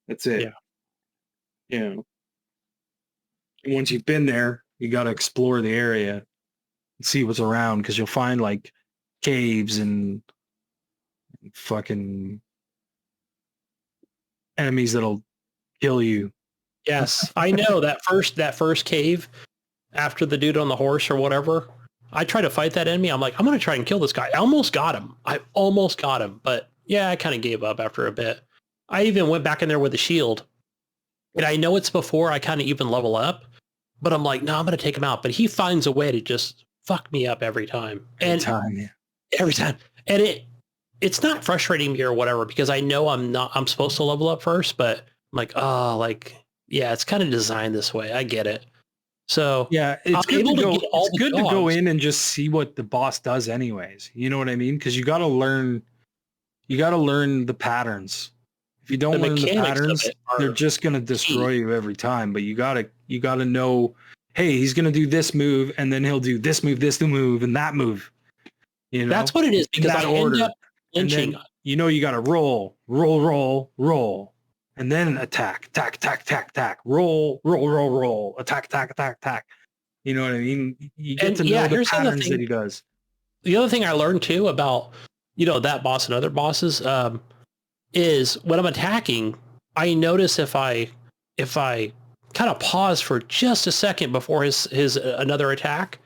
That's it. Yeah. And once you've been there, you got to explore the area and see what's around, because you'll find like caves and fucking enemies that'll kill you. Yes, I know that first cave after the dude on the horse or whatever. I try to fight that enemy. I'm like, I'm going to try and kill this guy. I almost got him. But yeah, I kind of gave up after a bit. I even went back in there with a shield. And I know it's before I kind of even level up, but I'm like, no, I'm going to take him out. But he finds a way to just fuck me up every time. Every time. And it's not frustrating me or whatever, because I know I'm supposed to level up first, but I'm like, yeah, it's kind of designed this way. I get it. So yeah, it's good to go in and just see what the boss does anyways. You know what I mean? Because you got to learn the patterns. If you don't learn the patterns, they're just going to destroy you every time. But you gotta know, hey, he's going to do this move, and then he'll do this move, and that move. That's what it is, because I end up lynching. You got to roll, and then attack, roll, attack. You know what I mean? You get to know the patterns that he does. The other thing I learned too about, that boss and other bosses, is when I'm attacking, I notice if I kind of pause for just a second before his another attack,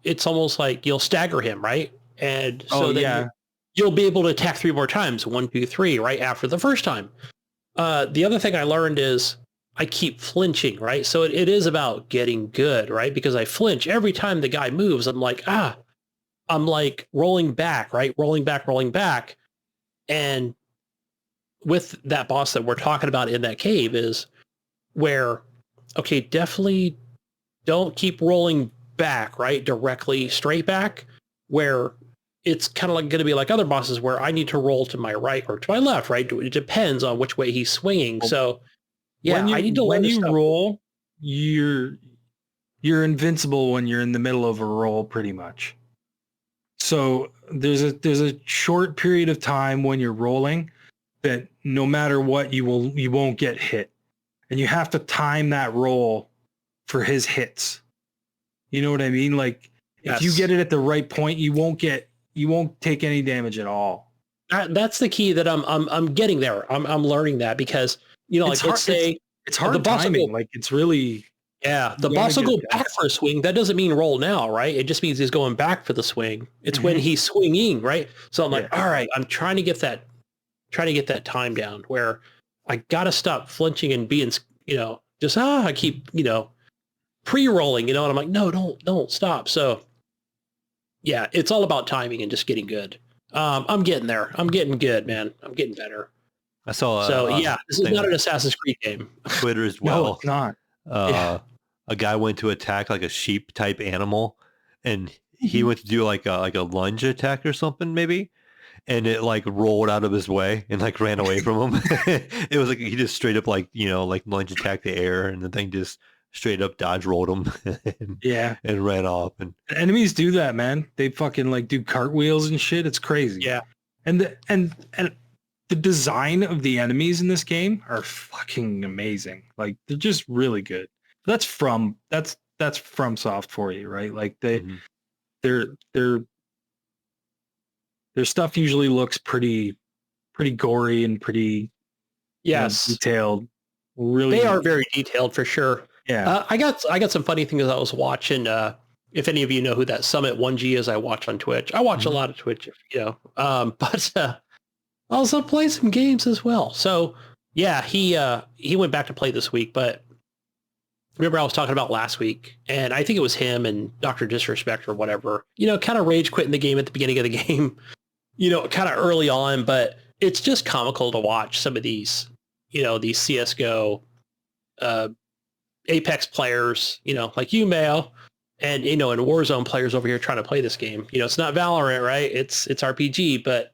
it's almost like you'll stagger him, right? And so you'll be able to attack 3 more times, 1, 2, 3, right after the first time. The other thing I learned is I keep flinching, right? So it is about getting good, right? Because I flinch every time the guy moves. I'm like rolling back, right? Rolling back. And with that boss that we're talking about in that cave is where, okay, definitely don't keep rolling back, right? Directly straight back, where it's kind of like going to be like other bosses where I need to roll to my right or to my left, right? It depends on which way he's swinging. So yeah, I need to learn when you stuff. roll, you're invincible when you're in the middle of a roll, pretty much. So there's a short period of time when you're rolling that no matter what, you won't get hit, and you have to time that roll for his hits. You know what I mean? Like if you get it at the right point, you won't take any damage at all. That's the key that I'm getting there. I'm learning that because, like let's say it's hard the boss timing. Like it's really, the boss will go back for a swing. That doesn't mean roll now, right? It just means he's going back for the swing. It's when he's swinging, right? So I'm like, all right, I'm trying to get that time down where I got to stop flinching and being, I keep, pre-rolling, and I'm like, no, don't stop. So yeah, it's all about timing and just getting good. I'm getting there. I'm getting good, man. I'm getting better. I saw. This is not an Assassin's Creed game. Twitter as well. No, it's not. A guy went to attack like a sheep type animal, and he went to do like a lunge attack or something maybe, and it like rolled out of his way and like ran away from him. It was like he just straight up like lunge attacked the air, and the thing just straight up dodge rolled him and ran off. And enemies do that, man. They fucking like do cartwheels and shit. It's crazy. Yeah. And the design of the enemies in this game are fucking amazing. Like they're just really good. That's from Soft for you, right? Like their stuff usually looks pretty gory and pretty detailed. Really, they are very detailed for sure. Yeah. I got some funny things I was watching. If any of you know who that Summit 1G is, I watch on Twitch. I watch a lot of Twitch, but I also play some games as well. So yeah, he went back to play this week, but remember I was talking about last week, and I think it was him and Dr. Disrespect or whatever, kind of rage quitting the game at the beginning of the game, kind of early on, but it's just comical to watch some of these, these CSGO, Apex players, like you, Mayo, and, and Warzone players over here trying to play this game. It's not Valorant, right? It's RPG, but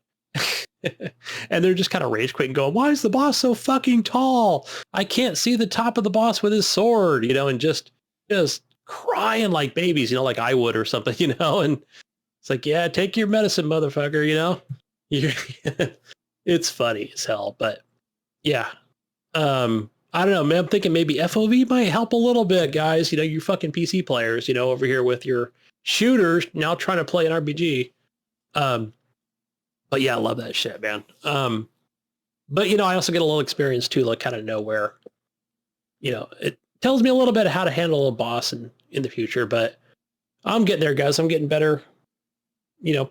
and they're just kind of rage quitting going, why is the boss so fucking tall? I can't see the top of the boss with his sword, and just crying like babies, like I would or something, and it's like, yeah, take your medicine, motherfucker, it's funny as hell, but yeah. I don't know, man. I'm thinking maybe FOV might help a little bit, guys. You fucking PC players, over here with your shooters now trying to play an RPG. But yeah, I love that shit, man. But I also get a little experience too, like kind of know where, it tells me a little bit of how to handle a boss in the future. But I'm getting there, guys. I'm getting better.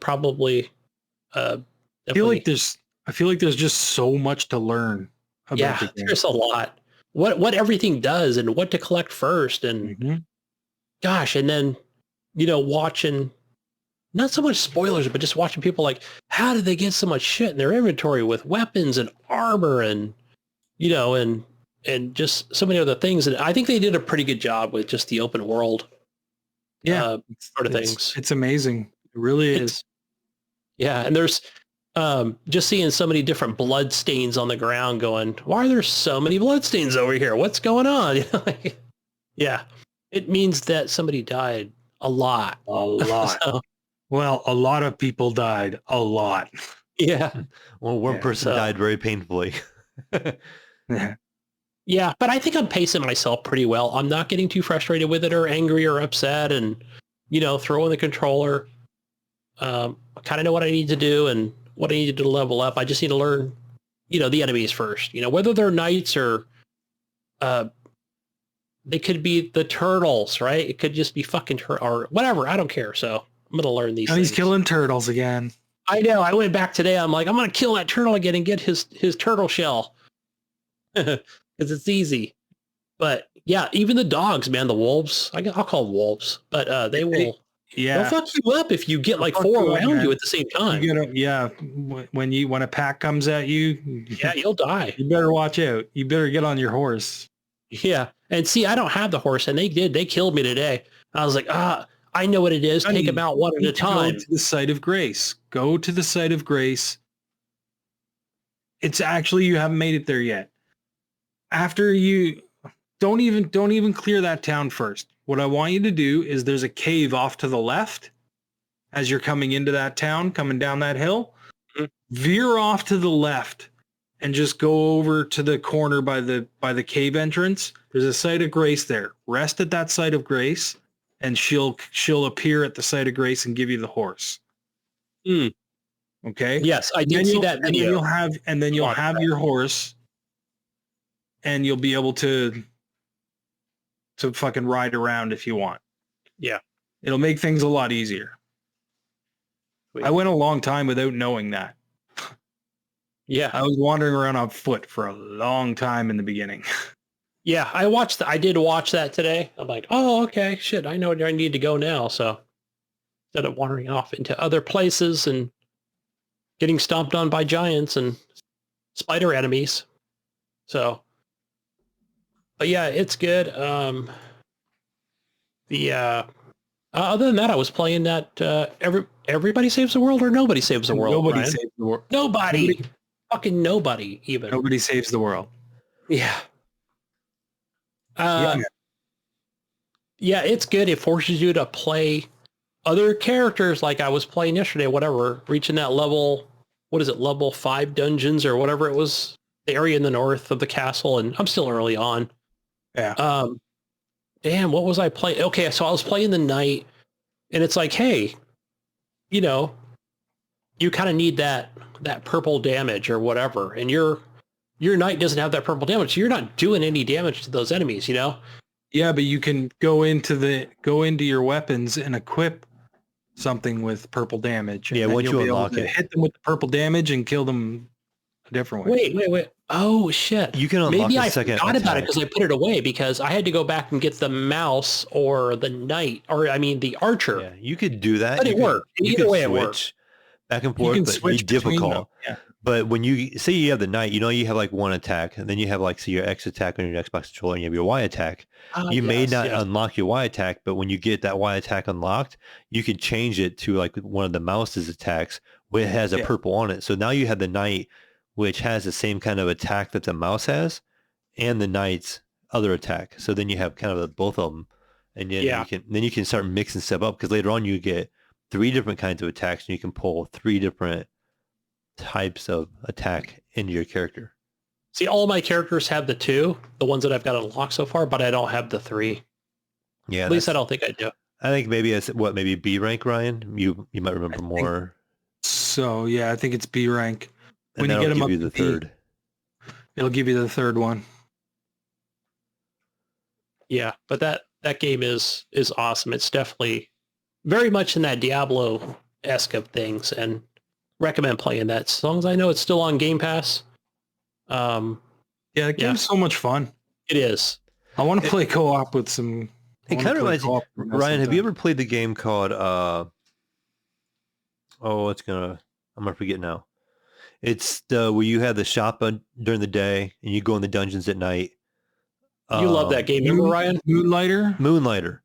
Probably. I feel like there's just so much to learn about the game. There's a lot. What everything does and what to collect first, and gosh, and then watching not so much spoilers, but just watching people like, how did they get so much shit in their inventory with weapons and armor and and just so many other things. And I think they did a pretty good job with just the open world sort of things. It's amazing. It really is. Yeah, and there's just seeing so many different blood stains on the ground going, why are there so many blood stains over here? What's going on? Yeah, it means that somebody died a lot. So, well, a lot of people died a lot. Yeah. Well, one person died very painfully. Yeah, but I think I'm pacing myself pretty well. I'm not getting too frustrated with it or angry or upset and, throwing the controller. I kind of know what I need to do and what I need to level up. I just need to learn, the enemies first, whether they're knights or they could be the turtles, right? It could just be fucking or whatever. I don't care. So I'm gonna learn these. And he's things. killing turtles again. I know. I went back today. I'm like, I'm gonna kill that turtle again and get his turtle shell because it's easy. But yeah, even the dogs, man, the wolves. I'll call them wolves, but they will. Yeah, they'll fuck you up if you get like four around you at the same time. When a pack comes at you, Yeah, you'll die. You better watch out. You better get on your horse. Yeah, and see, I don't have the horse, and they did. They killed me today. I was like, I know what it is. Take them out one at a time. Go to the site of grace. Go to the site of grace. It's actually, you haven't made it there yet. After you don't even clear that town first. What I want you to do is there's a cave off to the left as you're coming into that town, coming down that hill. Mm-hmm. Veer off to the left and just go over to the corner by the cave entrance. There's a site of grace there. Rest at that site of grace, and she'll appear at the site of grace and give you the horse. Mm. Okay. Yes, I did see that video. And then you'll have your horse, and you'll be able to fucking ride around if you want. Yeah. It'll make things a lot easier. Sweet. I went a long time without knowing that. Yeah. I was wandering around on foot for a long time in the beginning. Yeah, I did watch that today. I'm like, oh, okay, shit, I know where I need to go now. So instead of wandering off into other places and getting stomped on by giants and spider enemies. So, but yeah, it's good. Other than that, I was playing that Everybody Saves the World or Nobody Saves the World. Nobody saves the world. Nobody. Fucking nobody even. Nobody saves the world. Yeah. Yeah, it's good. It forces you to play other characters like I was playing yesterday, whatever, reaching that level, what is it, level 5 dungeons or whatever it was, the area in the north of the castle, and I'm still early on. Yeah. Damn, what was I playing? Okay, so I was playing the knight, and it's like, hey, you know, you kind of need that purple damage or whatever, and your knight doesn't have that purple damage, so you're not doing any damage to those enemies, you know? Yeah, but you can go into your weapons and equip something with purple damage. Yeah, once you unlock it, hit them with the purple damage and kill them a different way. Wait. Oh shit! You can unlock a second. Maybe I forgot about it because I put it away because I had to go back and get the mouse or the knight, or I mean the archer. Yeah, you could do that. But it worked. Either way, it worked. Back and forth, but be difficult. Yeah. But when you say you have the knight, you know you have like one attack, and then you have like say your X attack on your Xbox controller, and you have your Y attack. You may not unlock your Y attack, but when you get that Y attack unlocked, you can change it to like one of the mouse's attacks, where it has a purple on it. So now you have the knight, which has the same kind of attack that the mouse has, and the knight's other attack. So then you have kind of both of them, and then you can start mixing stuff up because later on you get 3 different kinds of attacks, and you can pull 3 different types of attack into your character. See, all my characters have the 2, the ones that I've got unlocked so far, but I don't have the 3. Yeah, at least I don't think I do. I think maybe it's maybe B rank, Ryan. You might remember more. So yeah, I think it's B rank. And when you get them up you the third. It'll give you the 3rd one. Yeah, but that game is awesome. It's definitely very much in that Diablo-esque of things, and recommend playing that as long as I know it's still on Game Pass. Yeah, the game's so much fun. It is. I want to play co-op with some. It kind of reminds me, Ryan, have you ever played the game called I'm gonna forget now. It's where you have the shop during the day and you go in the dungeons at night. You love that game, remember, Ryan? Moonlighter.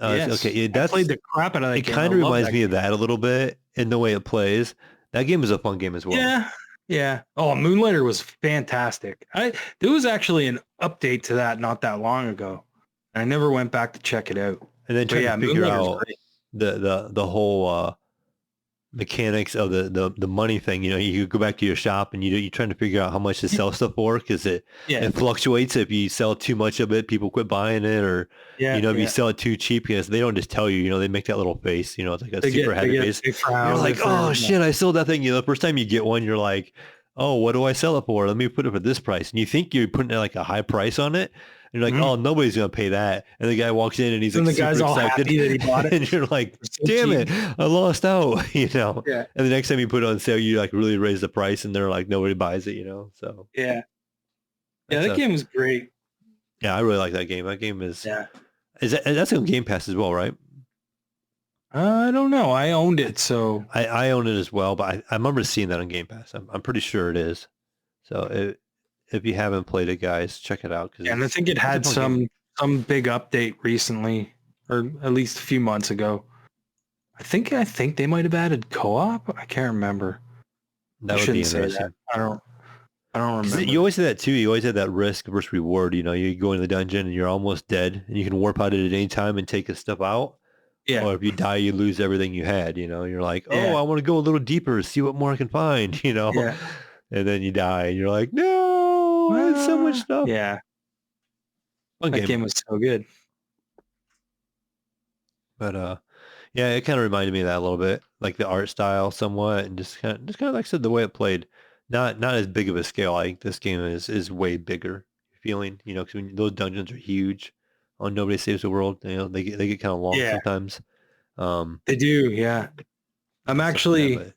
Yes. Okay, I played the crap out of that game. It kind of reminds me of that a little bit in the way it plays. That game is a fun game as well. Yeah. Oh, Moonlighter was fantastic. There was actually an update to that not that long ago. I never went back to check it out. And then trying to figure out the whole mechanics of the money thing. You know, you go back to your shop and you're trying to figure out how much to sell stuff for because it fluctuates. If you sell too much of it, people quit buying it, or if you sell it too cheap, because they don't just tell you. You know, they make that little face. You know, it's like a super happy face. You're like, oh shit, I sold that thing. You know, the first time you get one, you're like, oh, what do I sell it for? Let me put it for this price. And you think you're putting like a high price on it, And you're like, oh, nobody's gonna pay that. And the guy walks in and he's And like, the guy's super all excited. happy that he bought it. And you're like, So damn cheap. it, I lost out. You know. Yeah. And the next time you put it on sale, you like really raise the price, and they're like, nobody buys it. You know. So Yeah. Yeah, that game was great. yeah, I really like that game. That game is Yeah. That's on Game Pass as well, right? I don't know. I owned it, so I own it as well, but I remember seeing that on Game Pass. I'm pretty sure it is. So if you haven't played it, guys, check it out. and I think it had some big update recently, or at least a few months ago. I think they might have added co-op. I can't remember. That would be interesting. I don't remember. You always say that too. You always have that risk versus reward. You know, you go into the dungeon and you're almost dead, and you can warp out at any time and take a step out. Yeah. Or if you die, you lose everything you had. You know, you're like, oh, I want to go a little deeper, see what more I can find. You know, and then you die, and you're like, no, there's so much stuff. Yeah. Fun That game was so good. But yeah, it kind of reminded me of that a little bit, like the art style somewhat, and just kind of like I said, the way it played. Not as big of a scale. I think this game is way bigger feeling, you know, because those dungeons are huge on Nobody Saves the World. You know, they get kind of long sometimes. They do, yeah. I'm actually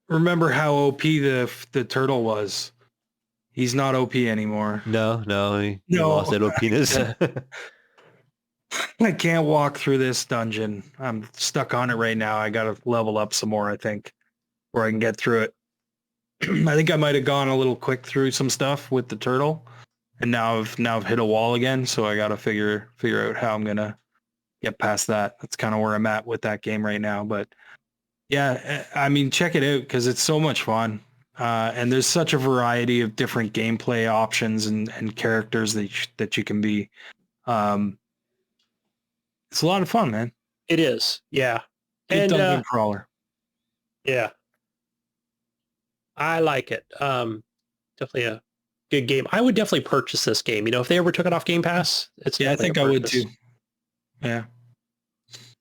remember how OP the turtle was. He's not OP anymore. No, he lost that OPness. I can't walk through this dungeon. I'm stuck on it right now. I got to level up some more, I think, where I can get through it. I think I might have gone a little quick through some stuff with the turtle, and now I've hit a wall again. So I got to figure out how I'm gonna get past that. That's kind of where I'm at with that game right now. But yeah, I mean, check it out because it's so much fun, and there's such a variety of different gameplay options and characters that you can be. It's a lot of fun, man. It is, yeah. Good dungeon crawler. Yeah. I like it. Definitely a good game. I would definitely purchase this game. You know, if they ever took it off Game Pass, I think I would too. Yeah.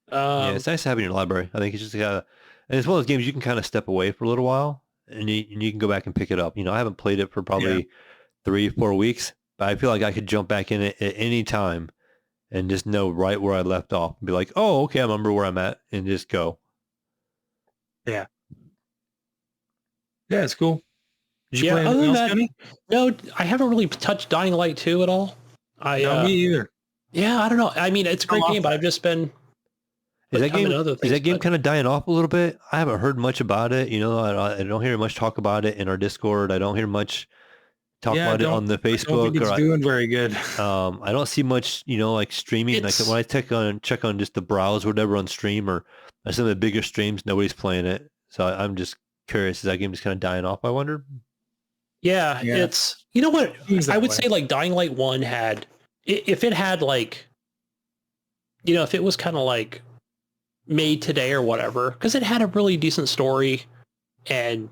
Yeah, it's nice to have in your library. I think it's just and it's one of those games you can kind of step away for a little while, and you can go back and pick it up. You know, I haven't played it for probably 3-4 weeks, but I feel like I could jump back in it at any time and just know right where I left off and be like, oh, okay, I remember where I'm at, and just go. Yeah. Yeah, it's cool. Did you yeah, play other than else, that, Gunny? no, I haven't really touched Dying Light 2 at all. No, me either. Yeah, I don't know. I mean, it's a great game, but I've just been... Is that game kind of dying off a little bit? I haven't heard much about it. You know, I don't hear much talk about it in our Discord. I don't hear much talk about it on the Facebook. I don't think it's doing very good. I don't see much, you know, like streaming. Like when I check on just the browse or whatever on stream or some of the bigger streams, nobody's playing it. So I'm just curious. Is that game just kind of dying off, I wonder? Yeah, it's... You know what? I would say like Dying Light 1 had... If it had like... You know, if it was kind of like made today or whatever, because it had a really decent story and,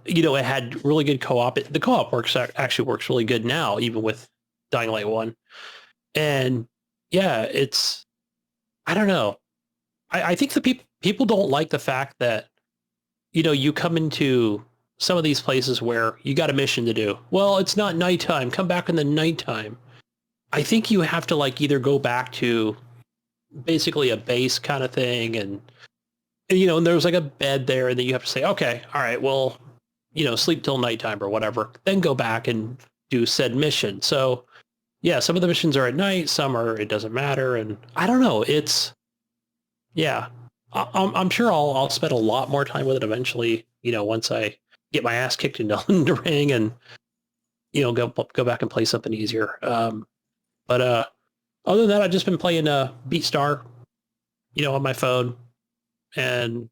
you know, it had really good co-op. The co-op actually works really good now, even with Dying Light 1. And yeah, it's... I don't know. I think the people don't like the fact that, you know, you come into some of these places where you got a mission to do. Well, it's not nighttime. Come back in the nighttime. I think you have to like either go back to basically a base kind of thing and you know, and there's like a bed there and then you have to say, okay, all right, well, you know, sleep till nighttime or whatever, then go back and do said mission. So yeah, some of the missions are at night, some are, it doesn't matter. And I don't know. It's, yeah, I'm sure I'll spend a lot more time with it eventually, you know, once I get my ass kicked in Elden Ring and, you know, go back and play something easier. But other than that, I've just been playing BeatStar, you know, on my phone. And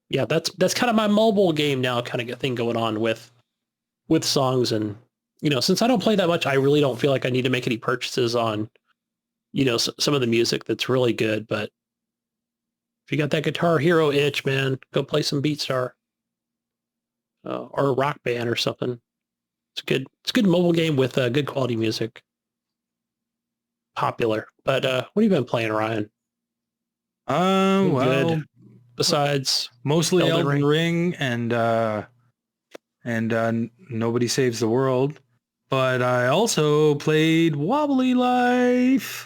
yeah, that's kind of my mobile game now kind of thing going on with songs. And, you know, since I don't play that much, I really don't feel like I need to make any purchases on, you know, some of the music that's really good. But if you got that Guitar Hero itch, man, go play some BeatStar or a Rock Band or something. It's a good mobile game with good quality music. Popular. But what have you been playing, Ryan? Well, good. Besides mostly Elden Ring and Nobody Saves the World. but I also played Wobbly Life.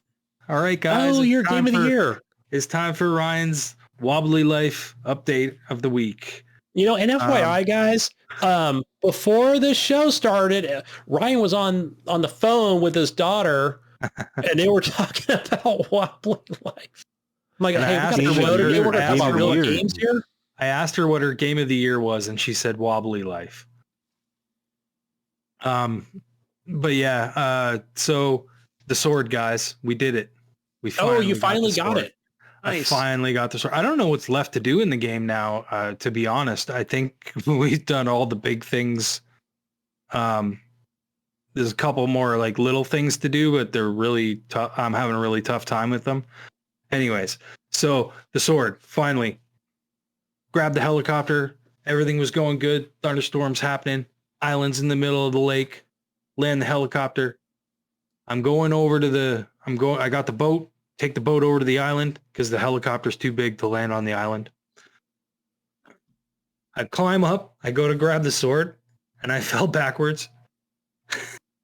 All right, guys. Oh, it's your time game of the for- year. It's time for Ryan's Wobbly Life update of the week. You know, and FYI, guys, before the show started, Ryan was on the phone with his daughter, and they were talking about Wobbly Life. I'm like, And I hey, we asked got her to what show today. her- We're going to I talk asked about her real what- games here. I asked her what her game of the year was, and she said Wobbly Life. But yeah, so the sword, guys, we did it. We You finally got sword. it. Nice. I finally got the sword. I don't know what's left to do in the game now. To be honest, I think we've done all the big things. There's a couple more like little things to do, but they're really tough. I'm having a really tough time with them. Anyways, so the sword, finally. Grabbed the helicopter. Everything was going good. Thunderstorms happening. Islands in the middle of the lake. Land the helicopter. I got the boat. Take the boat over to the island because the helicopter's too big to land on the island. I climb up. I go to grab the sword, and I fell backwards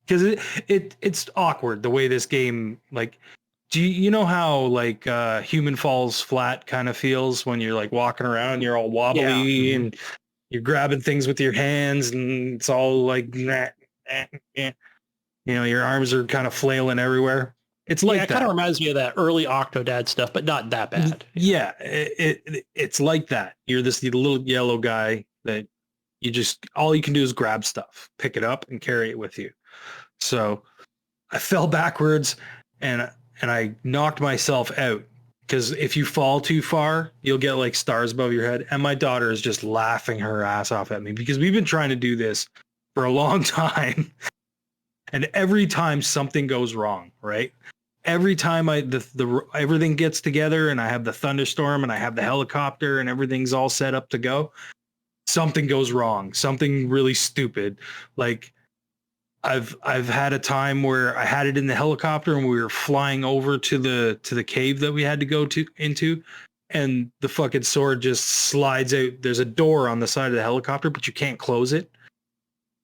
because it's awkward the way this game, like, do you know how like human falls flat kind of feels when you're like walking around, you're all wobbly and you're grabbing things with your hands and it's all like, you know, your arms are kind of flailing everywhere. It's like it kind of reminds me of that early Octodad stuff, but not that bad. Yeah, it's like that. You're this little yellow guy that all you can do is grab stuff, pick it up, and carry it with you. So I fell backwards and I knocked myself out because if you fall too far, you'll get like stars above your head. And my daughter is just laughing her ass off at me because we've been trying to do this for a long time. And every time something goes wrong, right? Every time everything gets together and I have the thunderstorm and I have the helicopter and everything's all set up to go, something goes wrong. Something really stupid. Like I've had a time where I had it in the helicopter and we were flying over to the cave that we had to go into, and the fucking sword just slides out. There's a door on the side of the helicopter, but you can't close it.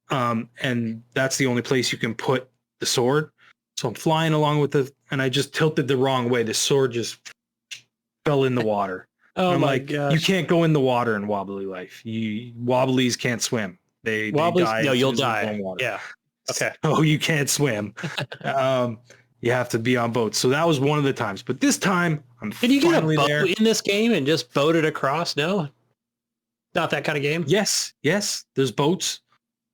And that's the only place you can put the sword. So I'm flying along and I just tilted the wrong way. The sword just fell in the water. Oh my gosh. gosh. You can't go in the water in Wobbly Life. Wobblies can't swim. They die. No, you'll as soon as they're die. in water. Yeah. Okay. Oh, you can't swim. You have to be on boats. So that was one of the times. But this time, I'm Did you get a finally boat there. in this game and just boat it across? No, not that kind of game. Yes. There's boats.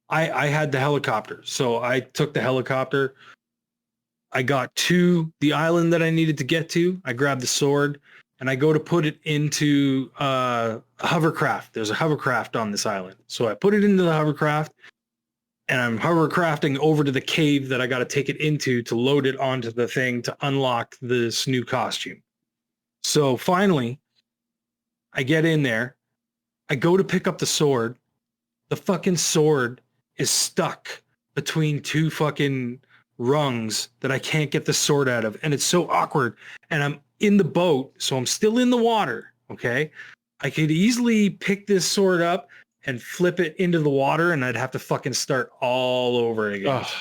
I had the helicopter. So I took the helicopter. I got to the island that I needed to get to. I grabbed the sword and I go to put it into a hovercraft. There's a hovercraft on this island. So I put it into the hovercraft and I'm hovercrafting over to the cave that I got to take it into to load it onto the thing to unlock this new costume. So finally, I get in there. I go to pick up the sword. The fucking sword is stuck between two fucking rungs that I can't get the sword out of. And it's so awkward. And I'm in the boat, so I'm still in the water, okay? I could easily pick this sword up and flip it into the water and I'd have to fucking start all over again. Oh,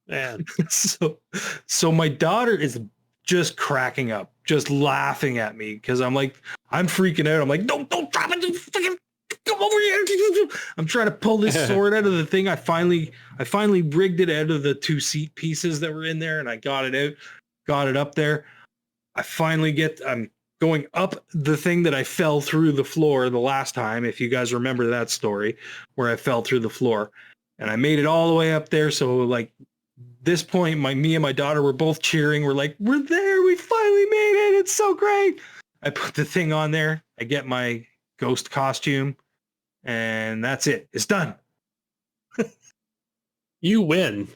man. So my daughter is just cracking up, just laughing at me because I'm freaking out. I'm like, don't drop it. Just fucking come over here. I'm trying to pull this sword out of the thing. I finally rigged it out of the two seat pieces that were in there and I got it out, got it up there. I'm going up the thing that I fell through the floor the last time, if you guys remember that story, where I fell through the floor. And I made it all the way up there. So like this point, me and my daughter were both cheering. We're like, we're there. We finally made it. It's so great. I put the thing on there. I get my ghost costume. And that's it. It's done. You win.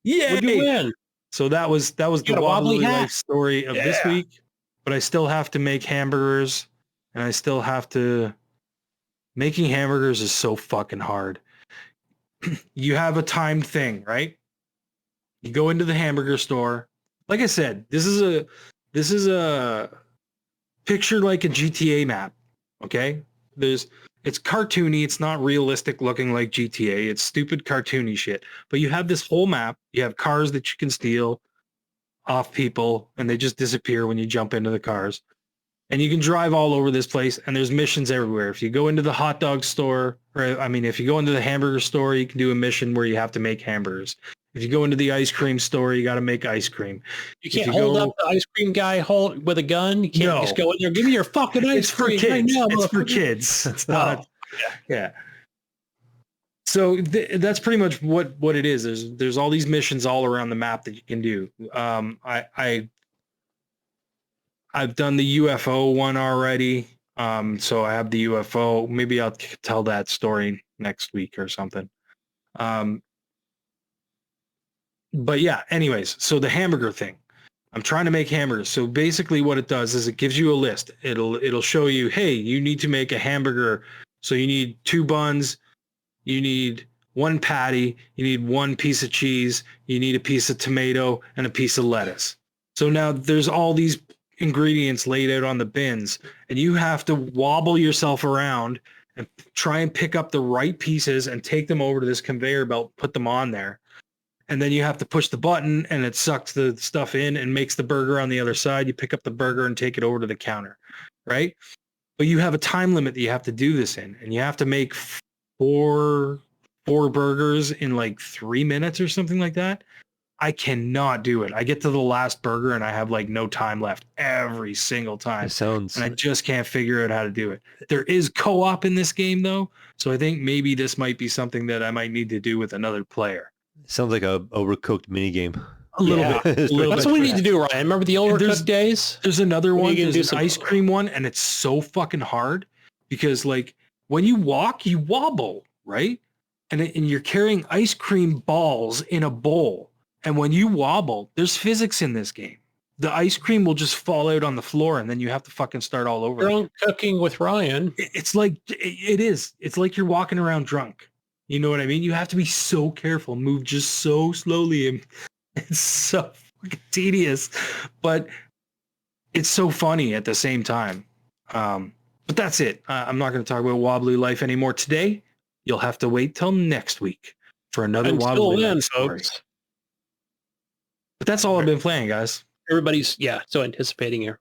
Yay! You win. So that was the Wobbly Life story of this Yeah. week. But I still have to make hamburgers, and I still have to. Making hamburgers is so fucking hard. You have a timed thing, right? You go into the hamburger store. Like I said, this is a picture like a GTA map. Okay, It's cartoony. It's not realistic looking like GTA. It's stupid cartoony shit. But you have this whole map. You have cars that you can steal off people, and they just disappear when you jump into the cars. And you can drive all over this place, and there's missions everywhere. If you go into the hot dog store, if you go into the hamburger store, you can do a mission where you have to make hamburgers. If you go into the ice cream store, you got to make ice cream. You can't hold up the ice cream guy with a gun. You can't just go in there. Give me your fucking ice cream. Kids. Right now, it's for kids. It's not. Yeah. So that's pretty much what it is. There's all these missions all around the map that you can do. I've done the UFO one already. So I have the UFO. Maybe I'll tell that story next week or something. But yeah, anyways, so the hamburger thing. I'm trying to make hamburgers. So basically what it does is it gives you a list. It'll show you, hey, you need to make a hamburger. So you need 2 buns, you need 1 patty, you need 1 piece of cheese, you need a piece of tomato and a piece of lettuce. So now there's all these ingredients laid out on the bins, and you have to wobble yourself around and try and pick up the right pieces and take them over to this conveyor belt, put them on there. And then you have to push the button and it sucks the stuff in and makes the burger on the other side. You pick up the burger and take it over to the counter, right? But you have a time limit that you have to do this in, and you have to make four burgers in like 3 minutes or something like that. I cannot do it. I get to the last burger and I have like no time left every single time. And I just can't figure out how to do it. There is co-op in this game though. So I think maybe this might be something that I might need to do with another player. Sounds like a overcooked minigame. A little bit. That's what we need to do, Ryan. Remember the overcooked days? There's another one. There's an ice cream one, and it's so fucking hard because like when you walk, you wobble, right? And you're carrying ice cream balls in a bowl. And when you wobble, there's physics in this game. The ice cream will just fall out on the floor, and then you have to fucking start all over. Drunk cooking with Ryan. It's like it is. It's like you're walking around drunk. You know what I mean? You have to be so careful, move just so slowly, and it's so fucking tedious, but it's so funny at the same time. But that's it. I'm not going to talk about Wobbly Life anymore today. You'll have to wait till next week for another Wobbly Life story. Folks. But that's all I've been playing, guys. Everybody's so anticipating here.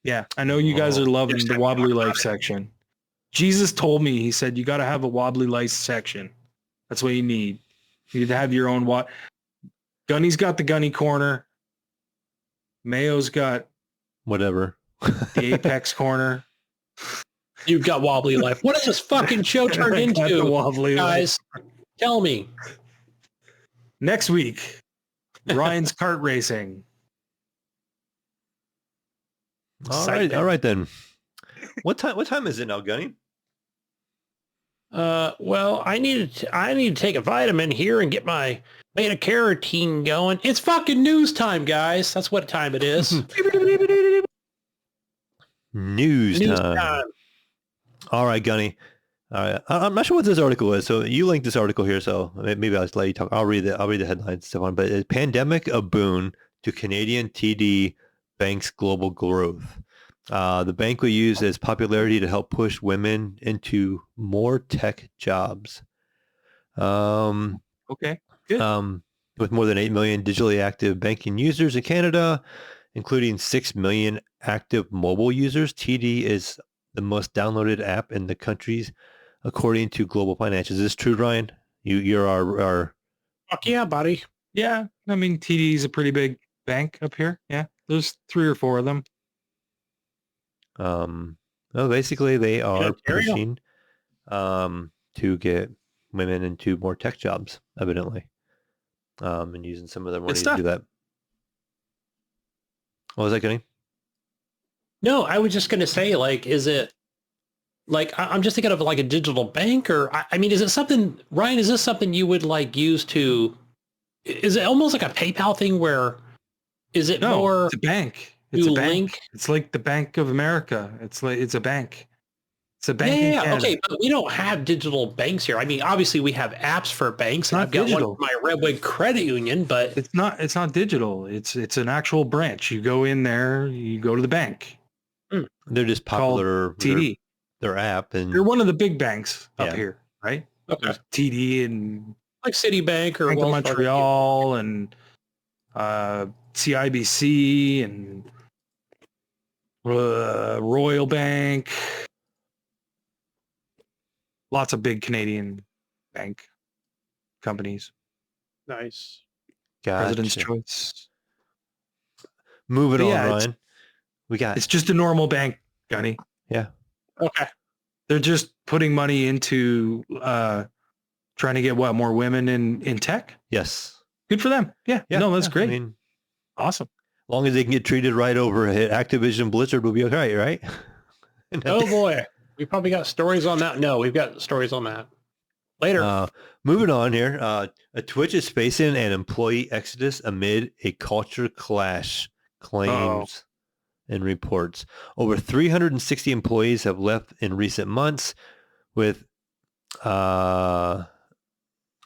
Yeah, I know you guys are loving the Wobbly Life section. Jesus told me, he said, you got to have a Wobbly Life section. That's what you need. You need to have your own. Gunny's got the Gunny corner. Mayo's got whatever. The Apex corner. You've got Wobbly Life. What is this fucking show turned into? The Wobbly guys, Life. Tell me. Next week, Ryan's kart racing. All right then. What time is it now, Gunny? Well, I need to take a vitamin here and get my beta carotene going. It's fucking news time, guys. That's what time it is. News time. All right, Gunny. All right. I'm not sure what this article is. So you linked this article here, so maybe I'll just let you talk. I'll read the headlines and stuff on. But is pandemic a boon to Canadian TD Bank's global growth? The bank will use its popularity to help push women into more tech jobs. Okay, good. With more than 8 million digitally active banking users in Canada, including 6 million active mobile users, TD is the most downloaded app in the countries, according to Global Finance. Is this true, Ryan? You're our... Fuck yeah, buddy. Yeah, I mean, TD is a pretty big bank up here. Yeah, there's 3 or 4 of them. Well, basically they are pushing to get women into more tech jobs, evidently, and using some of their money to do that. What was that, Gunny? No, I was just going to say, like, is it like, I'm just thinking of like a digital bank, or I mean, is it something, Ryan, is this something you would like use to, is it almost like a PayPal thing where, is it more? It's a bank. It's a bank. It's like the Bank of America. It's a bank. It's a bank. Yeah. Okay, but we don't have digital banks here. I mean, obviously we have apps for banks. And I've got one for my Redwood Credit Union, but it's not digital. It's an actual branch. You go in there. You go to the bank. They're just popular. TD. their app, and They're one of the big banks up Yeah. here, right? Okay. There's TD and Like Citibank or Bank of Wells Fargo. Montreal and CIBC and Royal Bank. Lots of big Canadian bank companies. Nice. President's gotcha. Choice. Moving But on, yeah, Ryan. We got It's just a normal bank, Gunny. yeah. Okay. They're just putting money into trying to get more women in tech. Yes. Good for them. Yeah. No, that's great. I mean, Awesome. as long as they can get treated right over at Activision Blizzard, we'll be okay, right? Oh boy. We probably got stories on that. No, we've got stories on that. Later. Moving on here. Twitch is facing an employee exodus amid a culture clash, claims and reports. Over 360 employees have left in recent months with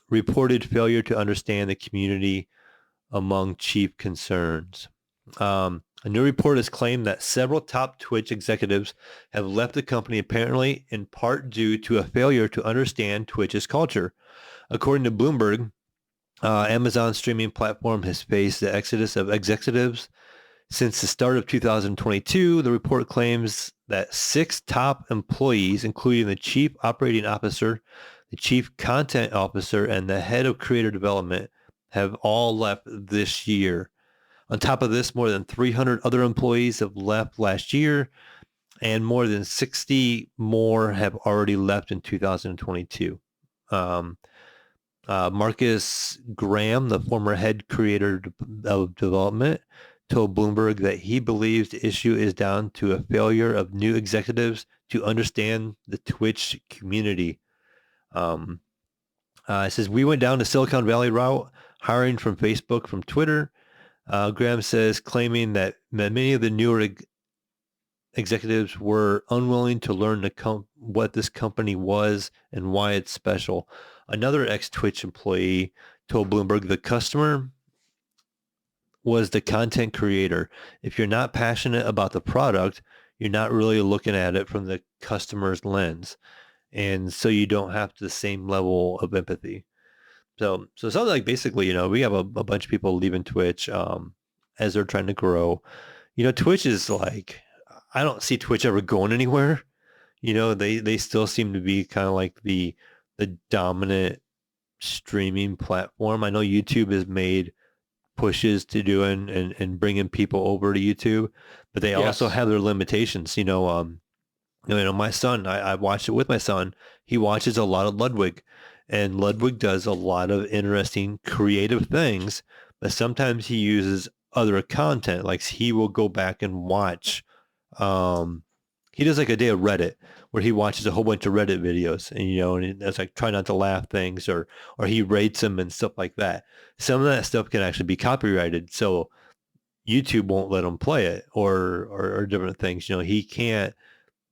reported failure to understand the community among chief concerns. A new report has claimed that several top Twitch executives have left the company apparently in part due to a failure to understand Twitch's culture. According to Bloomberg, Amazon's streaming platform has faced the exodus of executives since the start of 2022. The report claims that 6 top employees, including the chief operating officer, the chief content officer, and the head of creator development, have all left this year. On top of this, more than 300 other employees have left last year, and more than 60 more have already left in 2022. Marcus Graham, the former head creator of development, told Bloomberg that he believes the issue is down to a failure of new executives to understand the Twitch community. It says, we went down the Silicon Valley route, hiring from Facebook, from Twitter. Graham says, claiming that many of the newer executives were unwilling to learn what this company was and why it's special. Another ex-Twitch employee told Bloomberg the customer was the content creator. If you're not passionate about the product, you're not really looking at it from the customer's lens. And so you don't have the same level of empathy. So it sounds like basically, we have a bunch of people leaving Twitch as they're trying to grow. Twitch is like, I don't see Twitch ever going anywhere. They still seem to be kind of like the dominant streaming platform. I know YouTube has made pushes to do and bringing people over to YouTube, but they also have their limitations. My son, I watched it with my son. He watches a lot of Ludwig. And Ludwig does a lot of interesting creative things, but sometimes he uses other content. Like he will go back and watch. He does like a day of Reddit where he watches a whole bunch of Reddit videos, and that's like try not to laugh things, or he rates them and stuff like that. Some of that stuff can actually be copyrighted, so YouTube won't let him play it, or different things. He can't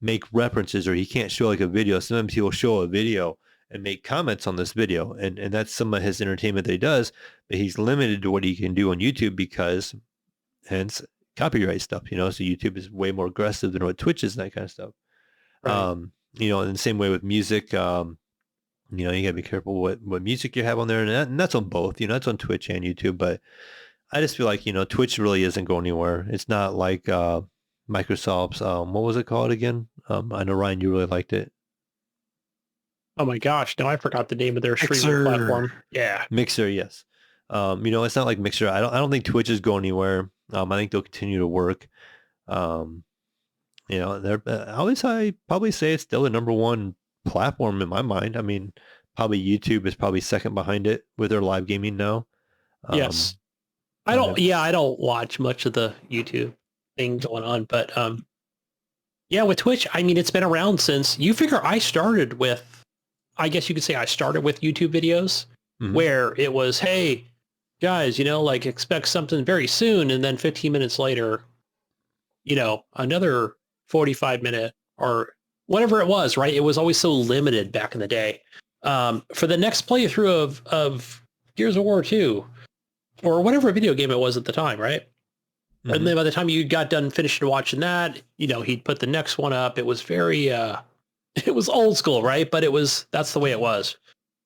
make references, or he can't show like a video. Sometimes he will show a video and make comments on this video. And that's some of his entertainment that he does, but he's limited to what he can do on YouTube because hence copyright stuff, so YouTube is way more aggressive than what Twitch is and that kind of stuff. Right. In the same way with music, you gotta be careful what music you have on there, and that's on both, that's on Twitch and YouTube. But I just feel like, Twitch really isn't going anywhere. It's not like Microsoft's, what was it called again? I know, Ryan, you really liked it. Oh my gosh, no, I forgot the name of their streaming platform. Yeah. Mixer, yes. It's not like Mixer. I don't think Twitch is going anywhere. I think they'll continue to work. They're I probably say it's still the number one platform in my mind. I mean, probably YouTube is probably second behind it with their live gaming now. Yes. I don't watch much of the YouTube thing going on, but with Twitch, I mean, it's been around since, you figure I started with YouTube videos where it was, hey guys, expect something very soon. And then 15 minutes later, another 45-minute or whatever it was, right? It was always so limited back in the day. For the next playthrough of Gears of War 2 or whatever video game it was at the time, right? And then by the time you got done finished watching that, he'd put the next one up. It was very, it was old school, right? But that's the way it was.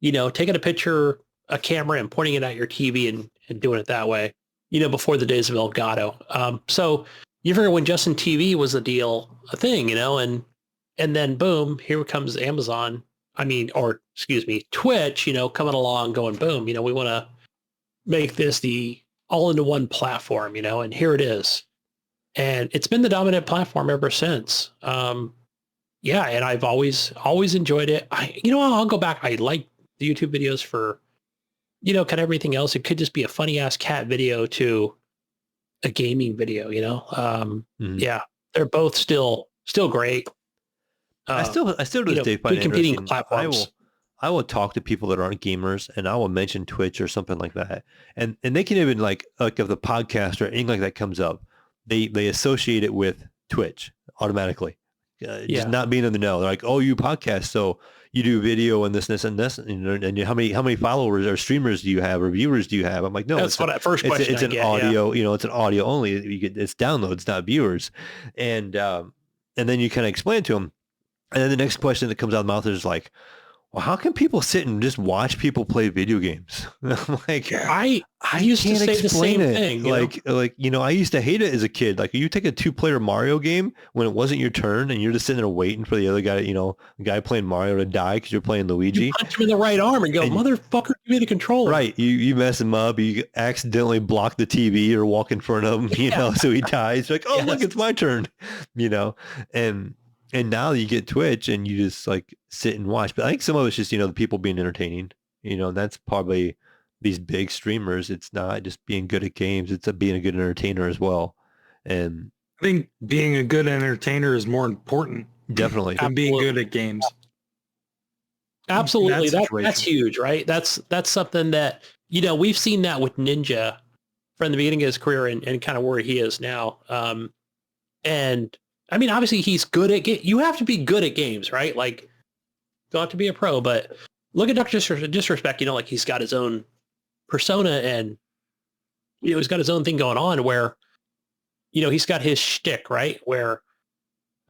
Taking a camera and pointing it at your TV and doing it that way, before the days of Elgato. So you figure when Justin TV was a thing, and then boom, here comes Amazon. Twitch, coming along going, boom, we want to make this the all into one platform, and here it is. And it's been the dominant platform ever since. Yeah. And I've always enjoyed it. I'll go back. I like the YouTube videos for, kind of everything else. It could just be a funny ass cat video to a gaming video, Yeah, they're both still great. I still to this day find it competing interesting. platforms. I will talk to people that aren't gamers, and I will mention Twitch or something like that, and they can even like if the podcast or anything like that comes up, they associate it with Twitch automatically, just not being in the know. They're like, oh, you podcast, so you do video and this and this, and how many followers or streamers do you have or viewers do you have? I'm like, no, that's what first question. It's an audio, it's an audio only. It's downloads, not viewers, and then you kind of explain to them. And then the next question that comes out of the mouth is like, well, how can people sit and just watch people play video games? I'm like, I used to say the same thing. I used to hate it as a kid. Like, you take a 2-player Mario game when it wasn't your turn and you're just sitting there waiting for the other guy, the guy playing Mario to die because you're playing Luigi. You punch him in the right arm and go, motherfucker, give me the controller. Right. You mess him up. You accidentally block the TV or walk in front of him, so he dies. You're like, oh, look, it's my turn, And now you get Twitch and you just like sit and watch. But I think some of it's just, the people being entertaining. That's probably these big streamers. It's not just being good at games. It's being a good entertainer as well. And I think being a good entertainer is more important. Definitely. Than being good at games. Absolutely. That's huge, right? That's something that, we've seen that with Ninja from the beginning of his career and kind of where he is now. And obviously he's good at you have to be good at games, right? Like, don't have to be a pro, but look at Dr. Disrespect, like he's got his own persona and, he's got his own thing going on where, he's got his shtick, right? Where,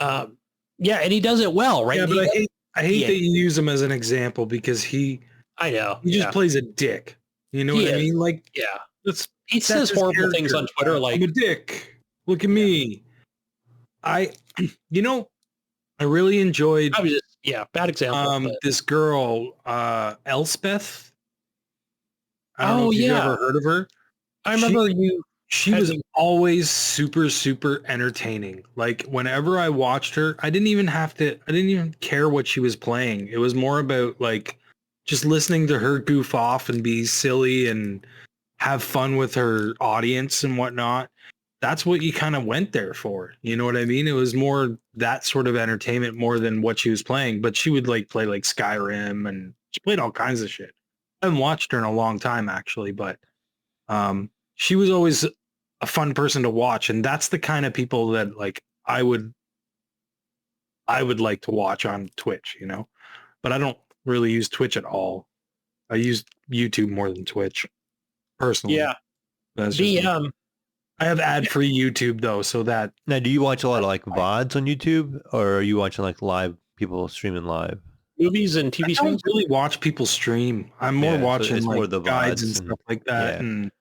and he does it well, right? Yeah, but I hate that you use him as an example because he just plays a dick. You know what I mean? Like, he says horrible things on Twitter. Like, I'm a dick. Look at me. I really enjoyed. Bad example. This girl, Elspeth. I don't know if you've ever heard of her. I remember She was always super, super entertaining. Like, whenever I watched her, I didn't even care what she was playing. It was more about like just listening to her goof off and be silly and have fun with her audience and whatnot. That's what you kind of went there for. You know what I mean? It was more that sort of entertainment more than what she was playing. But she would like play like Skyrim and she played all kinds of shit. I haven't watched her in a long time actually, but she was always a fun person to watch. And that's the kind of people that like I would like to watch on Twitch, but I don't really use Twitch at all. I use YouTube more than Twitch personally. Yeah. That's I have ad-free YouTube though, so that. Now, do you watch a lot of like VODs on YouTube, or are you watching like live people streaming live? Movies and TV shows? I don't really watch people stream. I'm more watching like the guides and stuff like that, and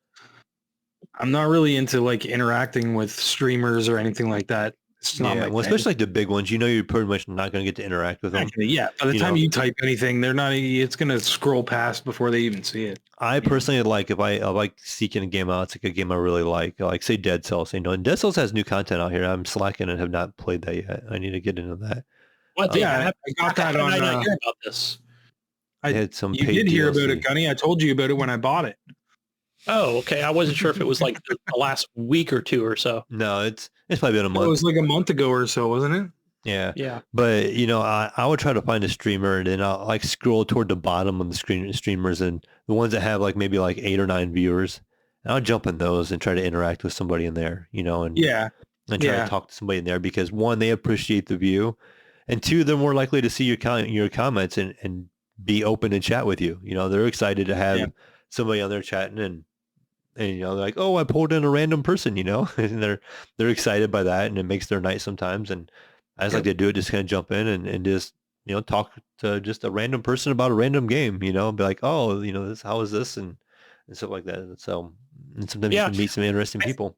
I'm not really into like interacting with streamers or anything like that. It's not especially like the big ones. You're pretty much not going to get to interact with them. Actually, yeah, by the time you type anything, they're not. It's going to scroll past before they even see it. I personally like if I like seeking a game out. It's like a game I really like say Dead Cells. And Dead Cells has new content out here. I'm slacking and have not played that yet. I need to get into that. What? I got that on. I not hear about this. I had some. You did hear about it, Gunny. I told you about it when I bought it. Oh, okay. I wasn't sure if it was like the last week or two or so. No, it's probably been a month. It was like a month ago or so, wasn't it? Yeah. Yeah. But, I would try to find a streamer and then I'll like scroll toward the bottom of the streamers and the ones that have like maybe like 8 or 9 viewers. And I'll jump in those and try to interact with somebody in there, and try to talk to somebody in there because 1, they appreciate the view, and 2, they're more likely to see your comments and be open and chat with you. They're excited to have somebody on there chatting and they're like, oh, I pulled in a random person, and they're excited by that, and it makes their night sometimes. And I just like to do it, just kind of jump in and just talk to just a random person about a random game, be like, oh, how is this? And stuff like that. And so, and sometimes you Yeah. can meet some interesting people.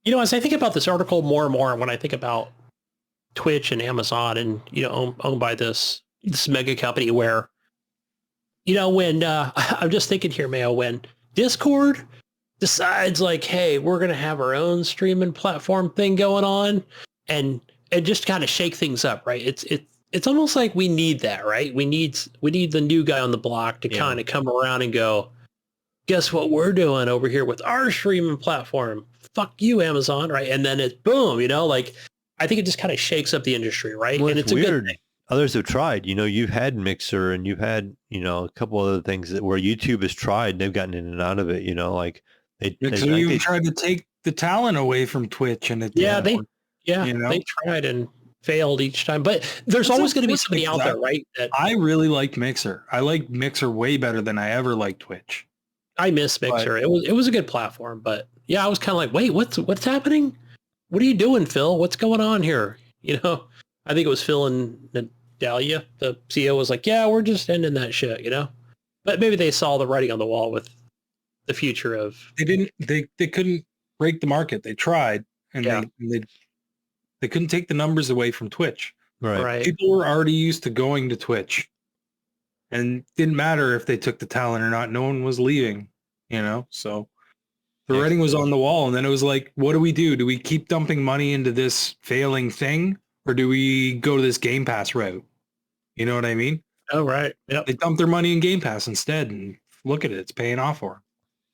As I think about this article more and more, when I think about Twitch and Amazon and, owned by this mega company where, when I'm just thinking here, Mayo, when Discord decides like, hey, we're going to have our own streaming platform thing going on and just kind of shake things up, right? It's almost like we need that, right? We need the new guy on the block to kind of come around and go, guess what we're doing over here with our streaming platform? Fuck you, Amazon, right? And then it's boom, like I think it just kind of shakes up the industry, right? Well, and it's a weird. good thing. Others have tried. You've had Mixer and you've had, a couple other things where YouTube has tried and they've gotten in and out of it, like Mixer even tried to take the talent away from Twitch and it they tried and failed each time. But there's always going to be somebody out there, right? I really liked Mixer. I like Mixer way better than I ever liked Twitch. I miss Mixer. It was a good platform, but yeah, I was kind of like, wait, what's happening? What are you doing, Phil? What's going on here? I think it was Phil and Nadalia, the CEO, was like, yeah, we're just ending that shit, But maybe they saw the writing on the wall with the future of. They couldn't break the market. They tried, and they couldn't take the numbers away from Twitch. Right. People were already used to going to Twitch, and didn't matter if they took the talent or not. No one was leaving, So the writing was on the wall, and then it was like, what do we do? Do we keep dumping money into this failing thing, or do we go to this Game Pass route? You know what I mean? Oh, right. Yep. They dumped their money in Game Pass instead, and look at it. It's paying off for them.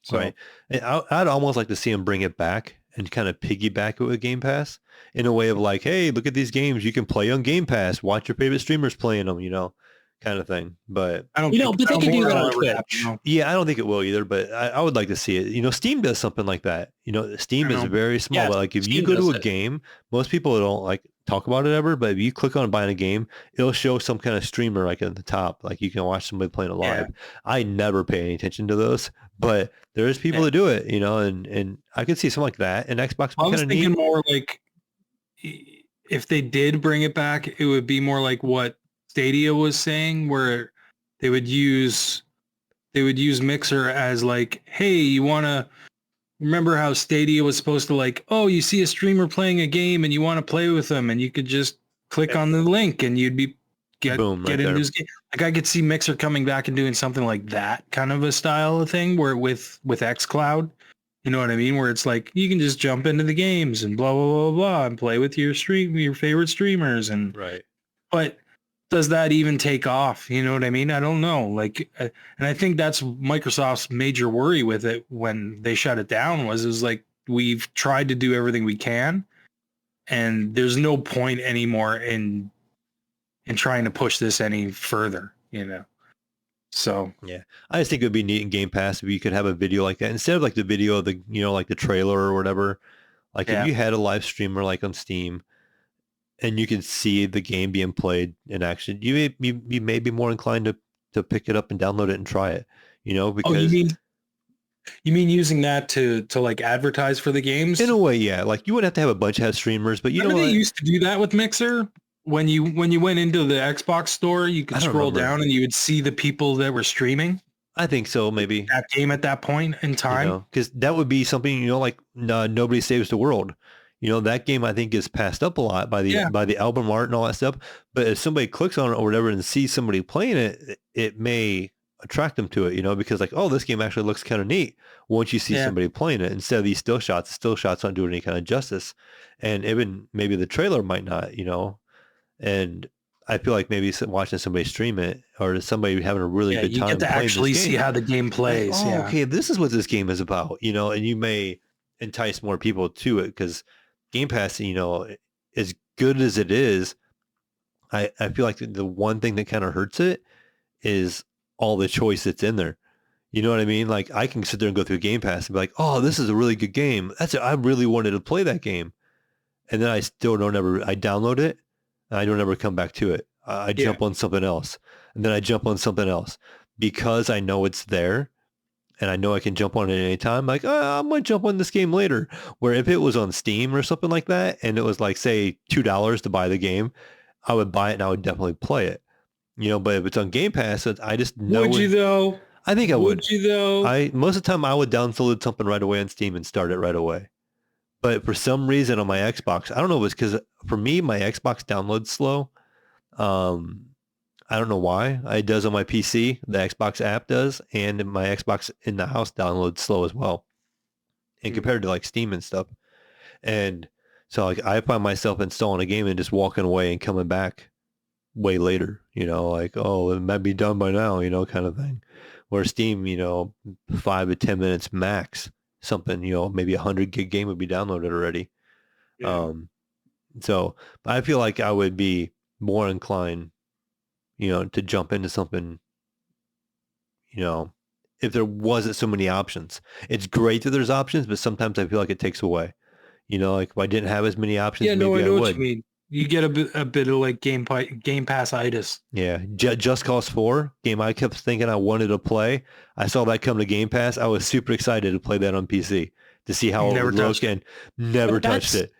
So, right. And I'd almost like to see them bring it back and kind of piggyback it with Game Pass in a way of like, hey, look at these games you can play on Game Pass. Watch your favorite streamers playing them, kind of thing. But but they can do that on Twitch. Yeah, I don't think it will either, but I would like to see it. Steam does something like that. Steam is very small, but like if you go to a game, most people don't like talk about it ever, but if you click on buying a game, it'll show some kind of streamer like at the top, like you can watch somebody playing it live. I never pay any attention to those, but there's people that do it, and I could see something like that. And Xbox I was kind of thinking more like if they did bring it back, it would be more like what Stadia was saying, where they would use Mixer as like, hey, you want to remember how Stadia was supposed to like, oh, you see a streamer playing a game and you want to play with them, and you could just click on the link and you'd be get into this game. Like I could see Mixer coming back and doing something like that kind of a style of thing, where with xCloud, you know what I mean? Where it's like you can just jump into the games and blah blah blah blah and play with your favorite streamers and right. But does that even take off? You know what I mean? I don't know. Like, and I think that's Microsoft's major worry with it when they shut it down it was like, we've tried to do everything we can and there's no point anymore in trying to push this any further, So yeah, I just think it would be neat in Game Pass if you could have a video like that instead of like the video of the, like the trailer or whatever. Like if you had a live streamer like on Steam, and you can see the game being played in action, you may be more inclined to pick it up and download it and try it, because you mean using that to like advertise for the games? In a way, yeah. Like you wouldn't have to have a bunch of streamers, but they used to do that with Mixer. When you went into the Xbox store, you could scroll down and you would see the people that were streaming. I think so, maybe. That game at that point in time. Because that would be something, like Nobody Saves the World. That game I think gets passed up a lot by the album art and all that stuff. But if somebody clicks on it or whatever and sees somebody playing it, it may attract them to it, because like, oh, this game actually looks kind of neat once you see somebody playing it instead of these still shots. Still shots aren't doing any kind of justice. And even maybe the trailer might not, and I feel like maybe watching somebody stream it or somebody having a really good time. You get to actually see how the game plays. Like, okay, this is what this game is about, and you may entice more people to it because Game Pass, as good as it is, I feel like the one thing that kind of hurts it is all the choice that's in there. You know what I mean? Like I can sit there and go through Game Pass and be like, oh, this is a really good game. I really wanted to play that game. And then I still I download it and I don't ever come back to it. I jump on something else and then I jump on something else because I know it's there. And I know I can jump on it anytime. Like, oh, I'm going to jump on this game later. Where if it was on Steam or something like that, and it was like, say, $2 to buy the game, I would buy it and I would definitely play it. But if it's on Game Pass, I just know. Would you though? I think I would. Would you though? Most of the time I would download something right away on Steam and start it right away. But for some reason on my Xbox, I don't know if it's because for me, my Xbox downloads slow. I don't know why. It does on my PC. The Xbox app does. And my Xbox in the house downloads slow as well. And compared to like Steam and stuff. And so like I find myself installing a game and just walking away and coming back way later, like, oh, it might be done by now, kind of thing. Where Steam, 5 to 10 minutes max, something, maybe 100 gig game would be downloaded already. Yeah. So I feel like I would be more inclined, to jump into something, if there wasn't so many options. It's great that there's options, but sometimes I feel like it takes away. Like if I didn't have as many options, I know what you mean. You get a bit of like Game Pass-itis. Yeah. Just Cause 4, game I kept thinking I wanted to play. I saw that come to Game Pass. I was super excited to play that on PC to see how it would look, and never touched it.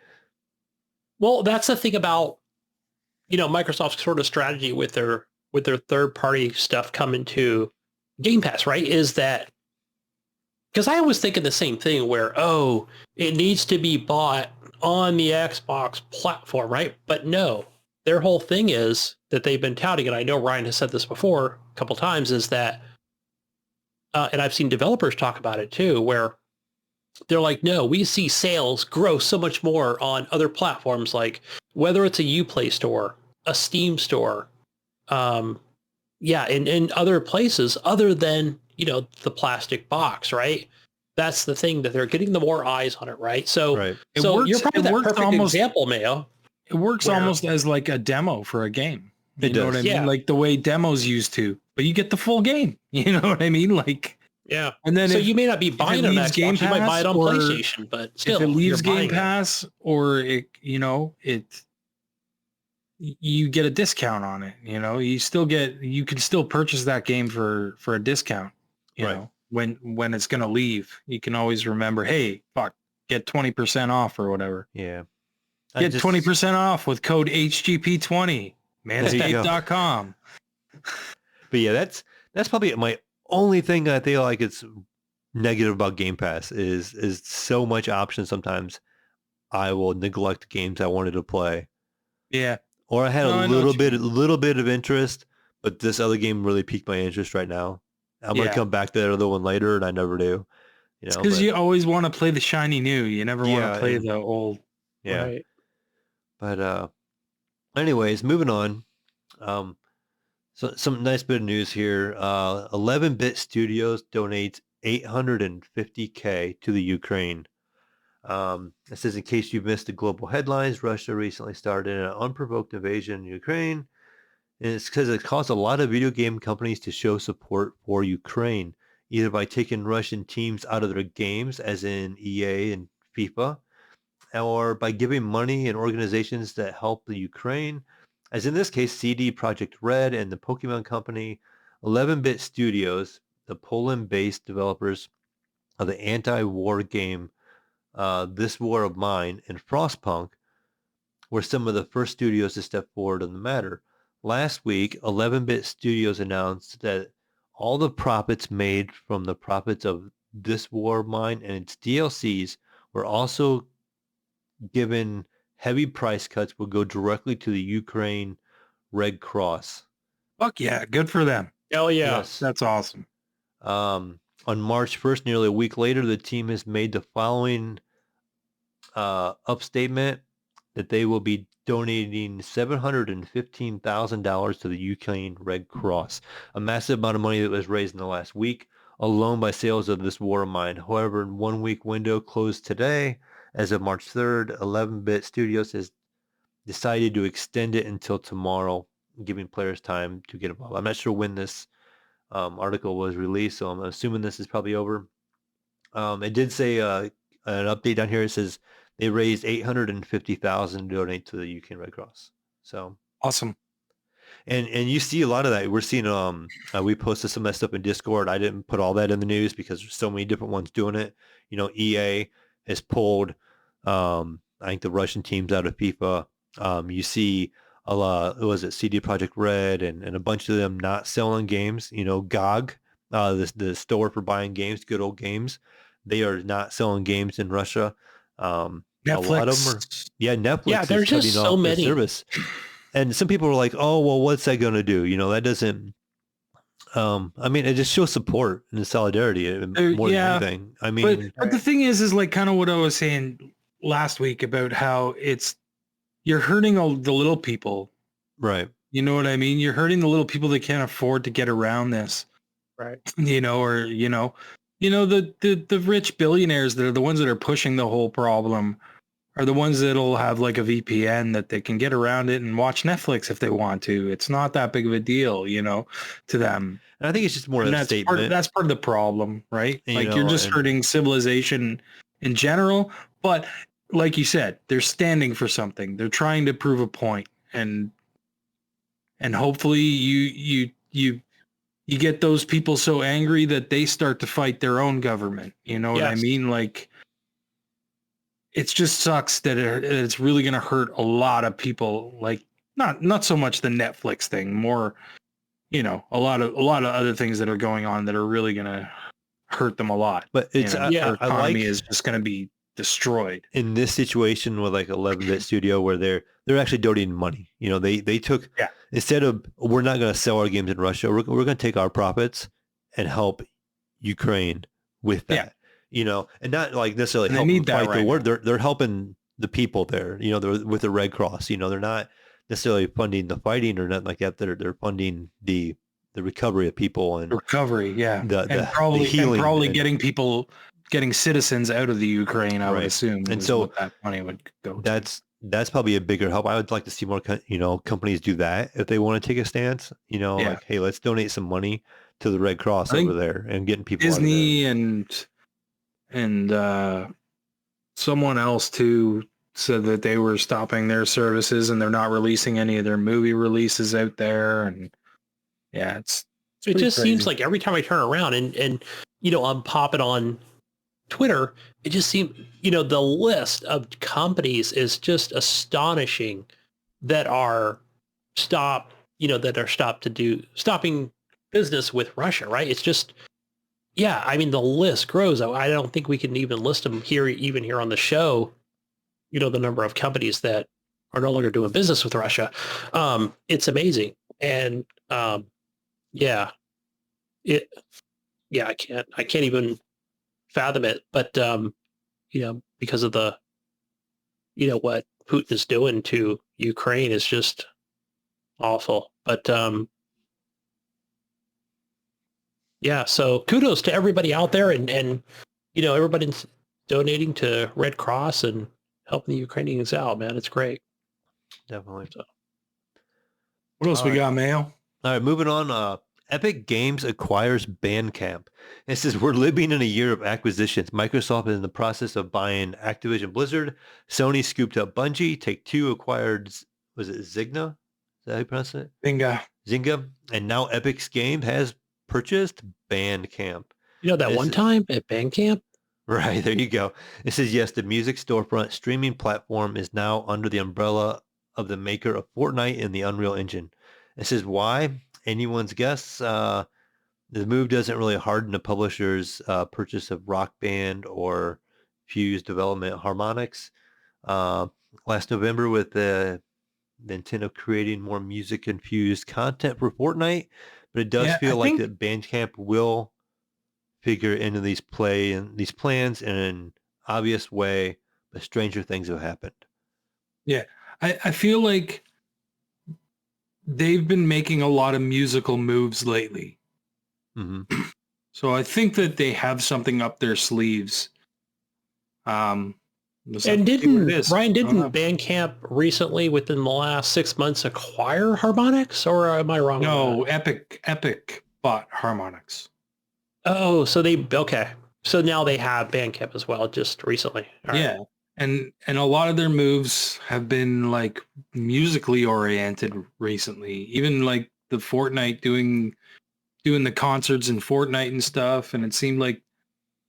Well, that's the thing about, Microsoft's sort of strategy with their third-party stuff coming to Game Pass, right? Is that, because I was thinking the same thing where, it needs to be bought on the Xbox platform, right? But no, their whole thing is that they've been touting, and I know Ryan has said this before a couple times, is that, and I've seen developers talk about it too, where they're like, no, we see sales grow so much more on other platforms, like whether it's a Uplay store, a Steam store, in other places other than, the plastic box, right? That's the thing, that they're getting the more eyes on it, right? So, right. You're probably that perfect example, Mayo. It works almost as like a demo for a game. You know what I mean? Like the way demos used to, but you get the full game. You know what I mean? Like, yeah. And then you may not be buying it on Xbox, Game Pass, you might buy it on PlayStation, but still, if it leaves Game Pass or you get a discount on it. You can still purchase that game for a discount. You know, when it's going to leave, you can always remember, hey, get 20% off or whatever. Yeah. Get 20% off with code HGP20, manscaped.com. But yeah, that's probably my only thing I feel like it's negative about Game Pass is so much option. Sometimes I will neglect games I wanted to play. Yeah. Or I had a little bit of interest, but this other game really piqued my interest right now. I'm going to come back to that other one later, and I never do. Because you always want to play the shiny new. You never want to play the old. Yeah. Right. But anyways, moving on. So some nice bit of news here. 11-Bit Studios donates $850K to the Ukraine. It says, in case you've missed the global headlines, Russia recently started an unprovoked invasion in Ukraine. And it's because it caused a lot of video game companies to show support for Ukraine, either by taking Russian teams out of their games, as in EA and FIFA, or by giving money and organizations that help the Ukraine, as in this case, CD Projekt Red and the Pokemon Company. 11-Bit Studios, the Poland-based developers of the anti-war game This War of Mine and Frostpunk, were some of the first studios to step forward on the matter. Last week, 11-Bit Studios announced that all the profits made from the profits of This War of Mine and its DLCs were also given heavy price cuts, will go directly to the Ukraine Red Cross. Fuck yeah, good for them. Oh yeah, yes, that's awesome. On March 1st, nearly a week later, the team has made the following up statement that they will be donating $715,000 to the Ukraine Red Cross, a massive amount of money that was raised in the last week alone by sales of This War of Mine. However, in 1 week window closed today, as of March 3rd, 11-Bit Studios has decided to extend it until tomorrow, giving players time to get involved. I'm not sure when this article was released, so I'm assuming this is probably over. It did say an update down here. It says they raised $850,000 to donate to the Ukraine Red Cross. So awesome. And you see a lot of that. We're seeing we posted some of that stuff in Discord. I didn't put all that in the news because there's so many different ones doing it. EA has pulled I think the Russian teams out of FIFA. You see was it CD Projekt Red and a bunch of them not selling games. GOG, the store for buying games, good old games. They are not selling games in Russia. A lot of them are. Netflix. Yeah, Netflix Yeah, is there's just cutting so off their many. service. And some people are like, oh, well, what's that going to do? That doesn't. I mean, it just shows support and solidarity more than Yeah, anything. I mean, but the thing is like kind of what I was saying last week about how you're hurting all the little people. right. You know what I mean? You're hurting the little people that can't afford to get around this. Right. The rich billionaires that are the ones that are pushing the whole problem are the ones that'll have like a VPN that they can get around it and watch Netflix if they want to. It's not that big of a deal, to them. And I think it's just more of And a statement. that's part of the problem, right? And, You're just hurting civilization in general. But like you said, they're standing for something. They're trying to prove a point, and hopefully you get those people so angry that they start to fight their own government. You know what I Yes. mean? Like, it just sucks that it's really going to hurt a lot of people. Like, not so much the Netflix thing, more, a lot of other things that are going on that are really going to hurt them a lot. But it's Their I economy like is just going to be destroyed. in this situation with like 11-bit studio where they're actually donating money. They took, instead of, we're not going to sell our games in Russia, we're going to take our profits and help Ukraine with that. And not like necessarily help them fight the war. They're helping the people there. They're with the Red Cross. They're not necessarily funding the fighting or nothing like that. They're funding the recovery of people and recovery. Yeah, the probably healing, and getting citizens out of the Ukraine, I would assume. And so what that money would go to. That's probably a bigger help. I would like to see more, companies do that if they want to take a stance. Like, hey, let's donate some money to the Red Cross over there and getting people. Disney and someone else too said that they were stopping their services and they're not releasing any of their movie releases out there. And yeah, it just seems like every time I turn around and I'm popping on Twitter, it just seems, the list of companies is just astonishing that are stopping business with Russia, right? It's just, the list grows. I don't think we can even list them here on the show, the number of companies that are no longer doing business with Russia. It's amazing. And I can't even fathom it, but because of the what Putin is doing to Ukraine is just awful. But so kudos to everybody out there and everybody's donating to Red Cross and helping the Ukrainians out, man. It's great. Definitely. So, what else we got, Mayo? All right, moving on. Epic Games acquires Bandcamp. It says, we're living in a year of acquisitions. Microsoft is in the process of buying Activision Blizzard. Sony scooped up Bungie. Take-Two acquired, was it Zynga? Is that how you pronounce it? Zynga. And now Epic Games has purchased Bandcamp. One time at Bandcamp? Right, there you go. It says, yes, the music storefront streaming platform is now under the umbrella of the maker of Fortnite and the Unreal Engine. It says, why? Anyone's guess. The move doesn't really harden the publisher's purchase of Rock Band or Fuse Development Harmonix. Last November with the intent of creating more music-infused content for Fortnite, but it does feel like that Bandcamp will figure into these plans in an obvious way, but stranger things have happened. Yeah, I feel like they've been making a lot of musical moves lately. Mm-hmm. So I think that they have something up their sleeves. And didn't Bandcamp recently, within the last 6 months, acquire Harmonix, or am I wrong? No, Epic bought Harmonix. Oh, so so now they have Bandcamp as well, just recently. All yeah. right. And a lot of their moves have been like musically oriented recently. Even like the Fortnite doing the concerts in Fortnite and stuff. And it seemed like,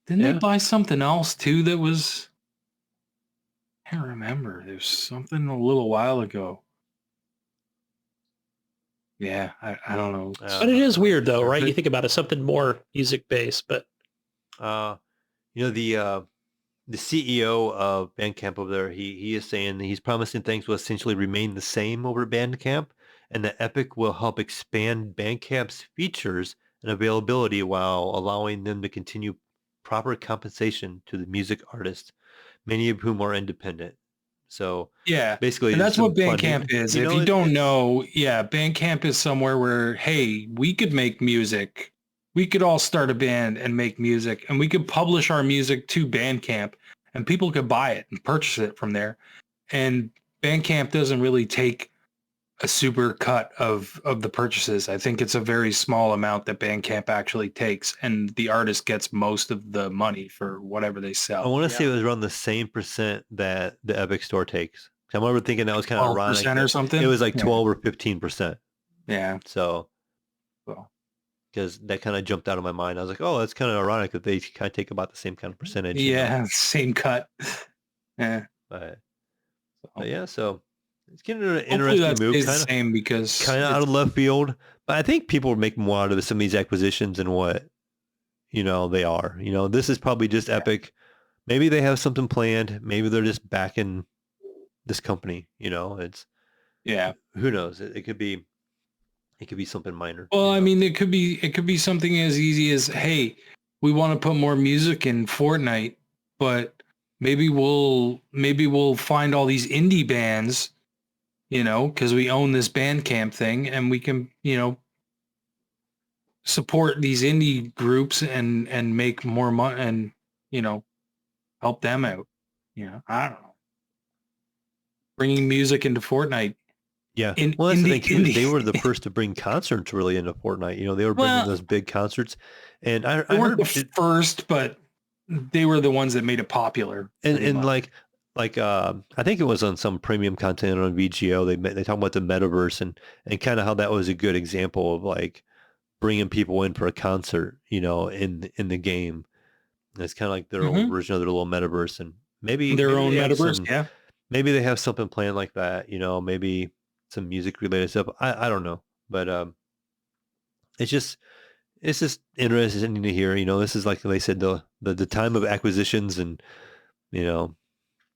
didn't they buy something else too that was, I can't remember. There's something a little while ago. Yeah, I don't know. But it is weird though, right? You think about it, something more music based, but the CEO of Bandcamp over there, he is saying that he's promising things will essentially remain the same over at Bandcamp, and that Epic will help expand Bandcamp's features and availability while allowing them to continue proper compensation to the music artists, many of whom are independent. So Yeah, basically, and that's what funding. Bandcamp is. If you don't know, Bandcamp is somewhere where, hey, we could make music. We could all start a band and make music, and we could publish our music to Bandcamp, and people could buy it and purchase it from there. And Bandcamp doesn't really take a super cut of the purchases. I think it's a very small amount that Bandcamp actually takes, and the artist gets most of the money for whatever they sell. I want to say it was around the same percent that the Epic Store takes. I remember thinking that was kind of ironic. 12% or something? It was like 12 or 15%. Yeah. So, because that kind of jumped out of my mind. I was like, oh, that's kind of ironic that they kind of take about the same kind of percentage. Yeah, same cut. Yeah. But yeah, so it's getting an Hopefully interesting move. Kind of same because kind of out of left field. But I think people are making more out of some of these acquisitions than what, they are. This is probably just Epic. Maybe they have something planned. Maybe they're just backing this company. It's who knows? It could be something minor. Well, I mean, it could be something as easy as, hey, we want to put more music in Fortnite, but maybe we'll find all these indie bands, because we own this Bandcamp thing, and we can, support these indie groups and make more money and, help them out. I don't know. Bringing music into Fortnite. Yeah. Well, that's the thing too. They were the first to bring concerts really into Fortnite. They were bringing those big concerts, and I weren't heard the first, but they were the ones that made it popular. And like I think it was on some premium content on VGO. They talk about the metaverse and kind of how that was a good example of like bringing people in for a concert, in the game. And it's kind of like their own version of their little metaverse, and maybe their own metaverse. Yeah. Maybe they have something planned like that. Maybe some music related stuff. I don't know, but it's just interesting to hear. This is like they said the time of acquisitions and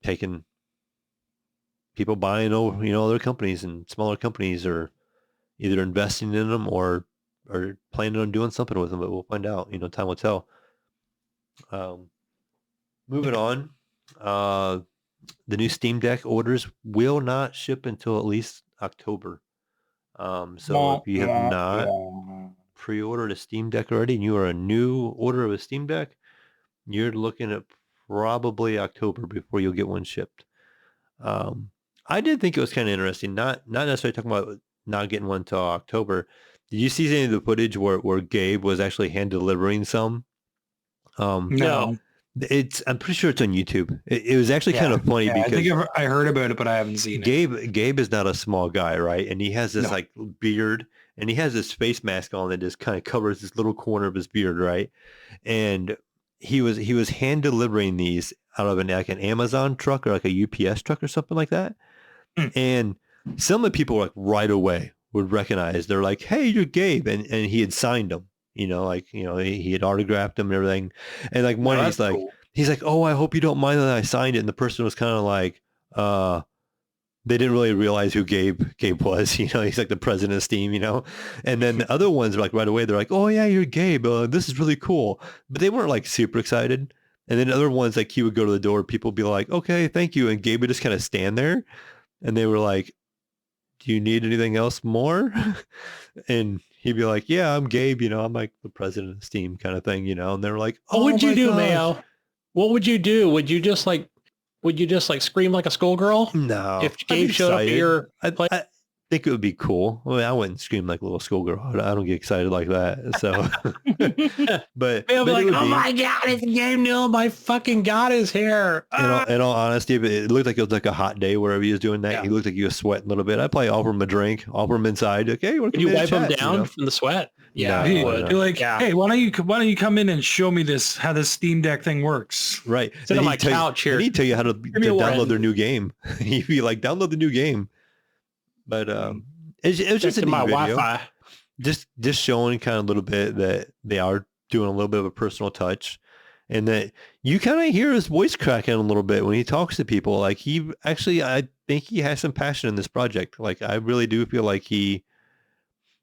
taking people buying over other companies and smaller companies, or either investing in them or planning on doing something with them. But we'll find out. Time will tell. Moving on, the new Steam Deck orders will not ship until at least October. So if you have not pre-ordered a Steam Deck already and you are a new order of a Steam Deck, you're looking at probably October before you'll get one shipped. I did think it was kind of interesting, not necessarily talking about not getting one until October. Did you see any of the footage where Gabe was actually hand delivering some? No. I'm pretty sure it's on YouTube. It was actually kind of funny because I think I heard about it, but I haven't seen it. Gabe is not a small guy, right? And he has this like beard, and he has this face mask on that just kind of covers this little corner of his beard, right? And he was hand delivering these out of an Amazon truck or like a UPS truck or something like that. And some of the people like right away would recognize. They're like, "Hey, you're Gabe," and he had signed them. He had autographed them and everything. And like one, he's like, "Oh, I hope you don't mind that I signed it." And the person was kind of like, they didn't really realize who Gabe was. He's like the president of Steam, And then the other ones are like right away, they're like, "Oh yeah, you're Gabe. This is really cool." But they weren't like super excited. And then other ones, like he would go to the door, people would be like, "Okay, thank you." And Gabe would just kind of stand there. And they were like, "Do you need anything else more?" And he'd be like, "Yeah, I'm Gabe, I'm like the president of Steam kind of thing, And they were like, "Oh, what would you do, Mayo? What would you do? Would you just like scream like a schoolgirl?" No. If Gabe showed up at your place? I think it would be cool. I mean, I wouldn't scream like a little schoolgirl. I don't get excited like that. So, but they'll be like, "Oh my God, it's Gabe Newell. My fucking God is here." In all honesty, it looked like it was like a hot day wherever he was doing that. Yeah. He looked like he was sweating a little bit. I'd probably offer him a drink, offer him inside. Like, "Hey, would you wipe him down from the sweat?" Yeah, he would. You're like, "Hey, why don't you come in and show me how this Steam Deck thing works?" Right. Sit on my couch here. He'd tell you how to download their new game. He'd be like, "Download the new game." But it was just a Connected my neat video. Wi-Fi. Just showing kind of a little bit that they are doing a little bit of a personal touch, and that you kind of hear his voice cracking a little bit when he talks to people. Like he actually, I think he has some passion in this project. Like I really do feel like he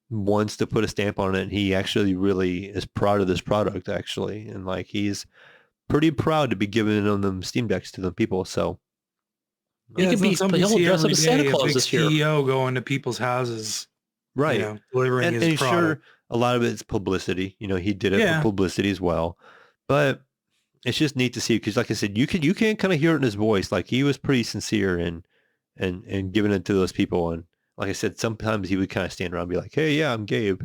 wants to put a stamp on it, and he actually really is proud of this product actually, and like he's pretty proud to be giving them Steam Decks to the people. So He could be he'll dress up as Santa Claus this year. CEO going to people's houses, right, delivering his and product. sure, a lot of it's publicity. He did it for publicity as well, but it's just neat to see because, like I said, you can kind of hear it in his voice. Like he was pretty sincere and giving it to those people. And like I said, sometimes he would kind of stand around and be like, "Hey, yeah, I'm Gabe,"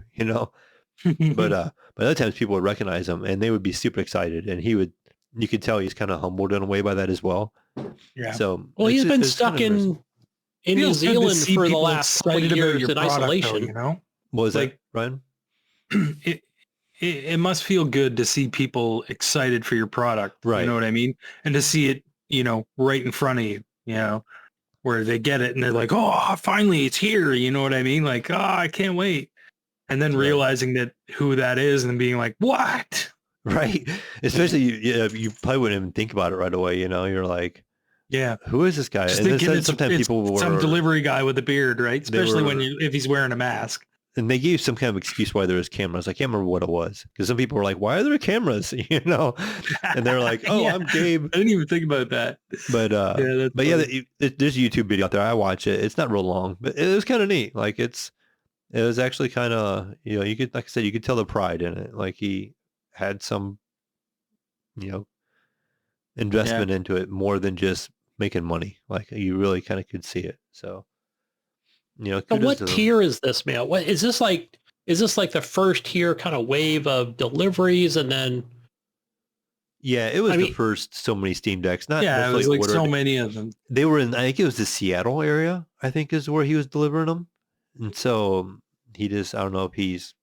But other times people would recognize him and they would be super excited. And you could tell he's kind of humbled in a way by that as well. Yeah. So he's been stuck in New Zealand for the last 20 years in isolation. What was that, Ryan? It must feel good to see people excited for your product. Right. You know what I mean? And to see it, right in front of you, where they get it and they're like, oh, finally it's here. You know what I mean? Like, oh, I can't wait. And then realizing that who that is and being like, what? Right. Especially you probably wouldn't even think about it right away. You're like, yeah, who is this guy? Just and thinking sometimes people were some delivery guy with a beard, right? Especially if he's wearing a mask. And they gave some kind of excuse why there was cameras. I can't remember what it was because some people were like, "Why are there cameras?" And they're like, "Oh, I'm Gabe." I didn't even think about that. But there's a YouTube video out there. I watch it. It's not real long, but it was kind of neat. Like it was actually kind of you could, like I said, you could tell the pride in it. Like he had some investment into it more than just making money. Like you really kind of could see it. So. So what tier is this, Mayo? What is this like? Is this like the first tier kind of wave of deliveries, and then? Yeah, it was the first so many Steam Decks. It was like so many of them. They were in, I think it was the Seattle area. I think is where he was delivering them, and so I don't know if he's,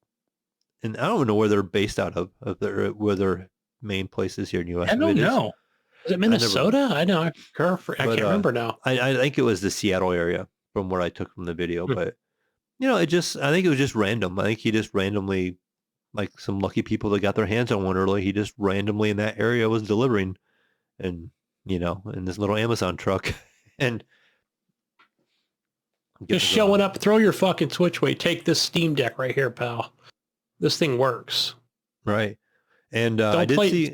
and I don't know where they're based out of where their main places here in U.S. I don't know. Is it Minnesota? I know. I can't remember now. I think it was the Seattle area. From what I took from the video, but I think it was just random. I think he just randomly, like some lucky people that got their hands on one early, he just randomly in that area was delivering, and in this little Amazon truck, and just showing up. Throw your fucking Switch away. Take this Steam Deck right here, pal. This thing works. Right, and can't play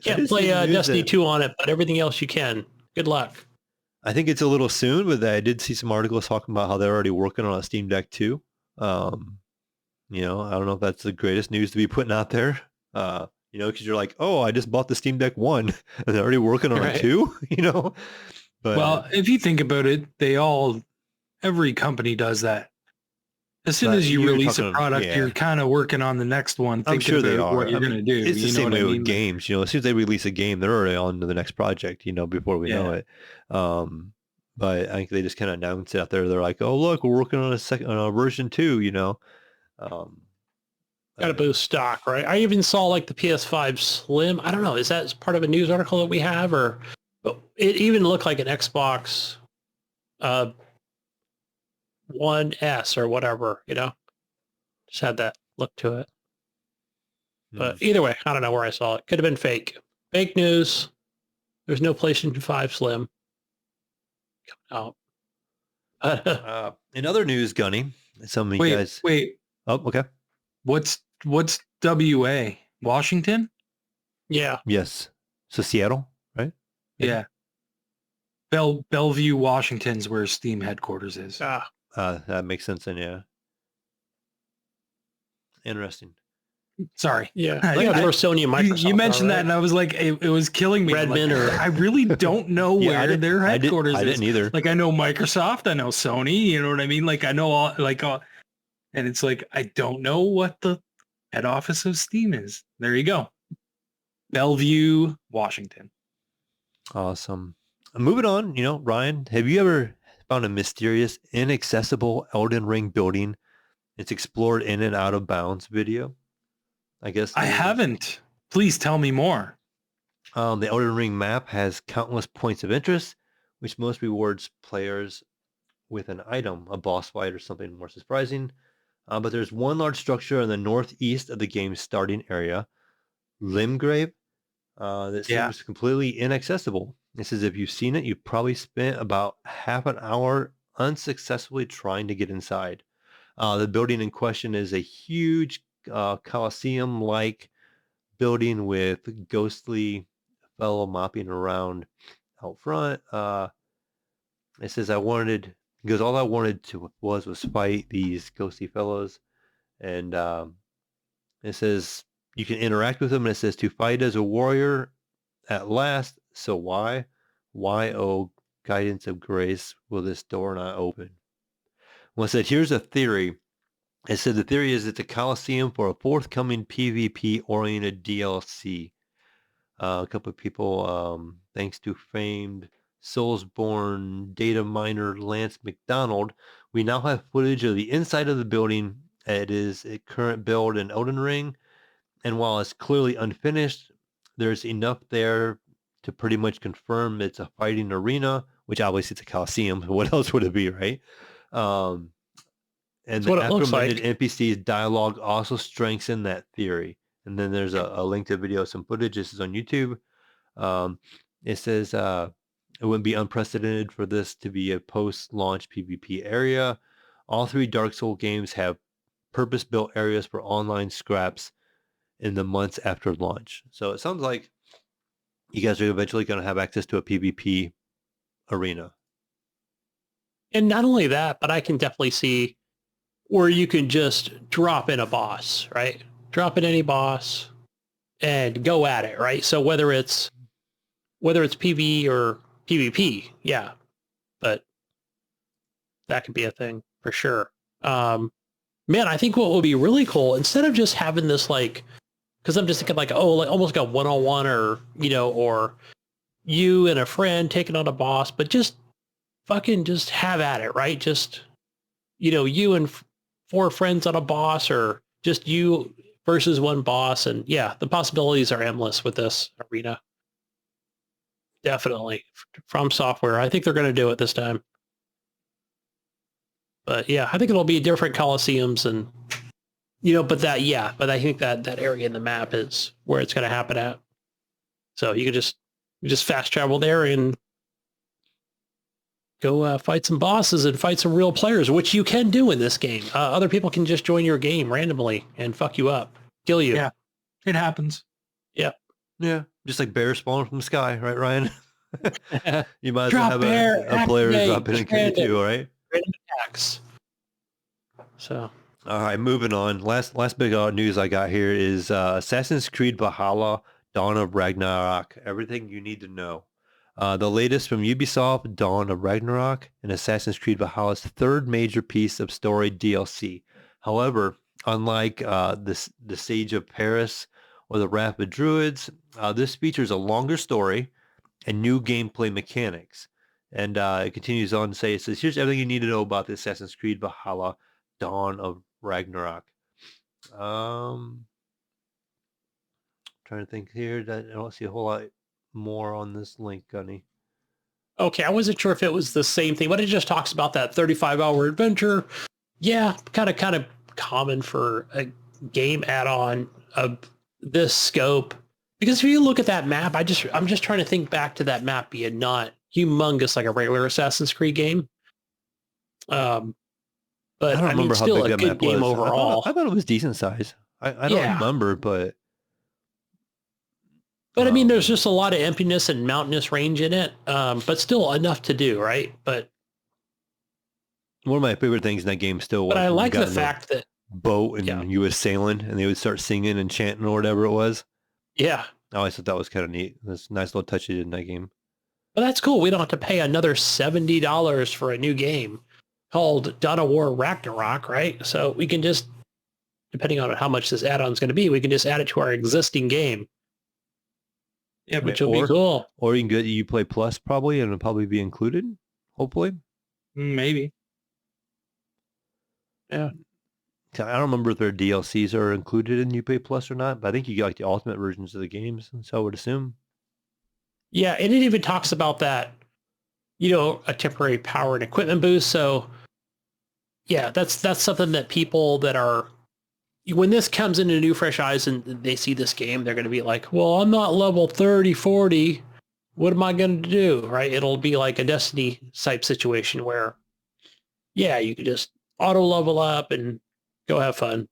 Destiny 2 on it, but everything else you can. Good luck. I think it's a little soon, but I did see some articles talking about how they're already working on a Steam Deck 2. I don't know if that's the greatest news to be putting out there, because you're like, oh, I just bought the Steam Deck 1 and they're already working on it 2, But, well, if you think about it, every company does that. As soon as you release a product, you're kind of working on the next one, thinking about what you're going to do. It's the same way with games. As soon as they release a game, they're already on to the next project, before we know it. But I think they just kind of announced it out there. They're like, oh, look, we're working on a version 2, Got to boost stock, right? I even saw like the PS5 Slim. I don't know. Is that part of a news article that we have? But it even looked like an Xbox One S or whatever, just had that look to it. But either way, I don't know where I saw it. Could have been fake news. There's no PlayStation 5 Slim coming out. In other news, Gunny, some of you guys. Wait. Oh, okay. What's WA? Washington? Yeah. Yes. So Seattle, right? Yeah. Bellevue, Washington's where Steam headquarters is. That makes sense then, yeah. Interesting. Sorry. Yeah. For Sony and Microsoft. You mentioned that and I was like, it was killing me. Redmond I really don't know where their headquarters is. I didn't either. Like I know Microsoft, I know Sony, you know what I mean? Like I know all, and it's like, I don't know what the head office of Steam is. There you go. Bellevue, Washington. Awesome. Moving on, Ryan, have you ever found a mysterious, inaccessible Elden Ring building? It's explored in and out of bounds video. I guess I haven't. Please tell me more. The Elden Ring map has countless points of interest, which most rewards players with an item, a boss fight or something more surprising. But there's one large structure in the northeast of the game's starting area, Limgrave, that seems completely inaccessible. It says if you've seen it, you've probably spent about half an hour unsuccessfully trying to get inside. The building in question is a huge Colosseum-like building with ghostly fellow mopping around out front. It says because all I wanted to was fight these ghostly fellows. And it says you can interact with them, and it says to fight as a warrior at last. So why, oh guidance of grace, will this door not open? Well, it said, here's a theory. It said the theory is it's a Coliseum for a forthcoming PvP-oriented DLC. A couple of people, thanks to famed Soulsborne data miner Lance McDonald, we now have footage of the inside of the building. It is a current build in Elden Ring, and while it's clearly unfinished, there's enough there to pretty much confirm it's a fighting arena, which obviously it's a Coliseum. What else would it be, right? And That's the what it looks like. NPC's dialogue also strengthens that theory. And then there's a link to video, some footage. This is on YouTube. It says it wouldn't be unprecedented for this to be a post-launch PvP area. All three Dark Souls games have purpose-built areas for online scraps in the months after launch. So it sounds like you guys are eventually going to have access to a PvP arena. And not only that, but I can definitely see where you can just drop in a boss, right? Drop in any boss and go at it, right? So whether it's PvE or PvP, yeah, but that could be a thing for sure. Man, I think what would be really cool, instead of just having this like, because I'm just thinking like, oh, like almost like a one-on-one, or or you and a friend taking on a boss, but just fucking just have at it, right? Just you and four friends on a boss, or just you versus one boss, and yeah, the possibilities are endless with this arena. Definitely. From Software, I think they're going to do it this time. But yeah, I think it'll be different Colosseums, and but I think that area in the map is where it's going to happen at. So you can just fast travel there and go fight some bosses and fight some real players, which you can do in this game. Other people can just join your game randomly and fuck you up, kill you. Yeah, it happens. Yeah. Yeah, just like bears falling from the sky, right, Ryan? You might as Drop well have a player drop in and kill you random. too, right? Random attacks. So. All right, moving on. Last big news I got here is Assassin's Creed Valhalla, Dawn of Ragnarok. Everything you need to know. The latest from Ubisoft, Dawn of Ragnarok, and Assassin's Creed Valhalla's third major piece of story DLC. However, unlike the Siege of Paris or the Wrath of Druids, this features a longer story and new gameplay mechanics. And it continues on to say, it says, here's everything you need to know about the Assassin's Creed Valhalla, Dawn of Ragnarok. Trying to think here. I don't see a whole lot more on this link, Gunny. Okay, I wasn't sure if it was the same thing, but it just talks about that 35-hour adventure. Yeah, kind of common for a game add-on of this scope. Because if you look at that map, I'm just trying to think back to that map being not humongous like a regular Assassin's Creed game. But I don't remember how still big a that good map game was. overall. I thought it was decent size. I don't remember, but I mean, there's just a lot of emptiness and mountainous range in it, but still enough to do, right? But one of my favorite things in that game still was. But I like the fact that boat and you was sailing and they would start singing and chanting or whatever it was. Yeah. I always thought that was kind of neat. There's nice little touches in that game. But that's cool. We don't have to pay another $70 for a new game called Dawn of War Ragnarok, right? So we can just, depending on how much this add-on is going to be, we can just add it to our existing game. Yeah, which will be cool. Or you can get Uplay Plus probably, and it'll probably be included, hopefully. Maybe. Yeah. I don't remember if their DLCs are included in Uplay Plus or not, but I think you get like the ultimate versions of the games, so I would assume. Yeah, and it even talks about that a temporary power and equipment boost. So yeah, that's something that people that are, when this comes into new fresh eyes and they see this game, they're going to be like, well, I'm not level 30, 40. What am I going to do? Right. It'll be like a Destiny type situation where, yeah, you can just auto level up and go have fun.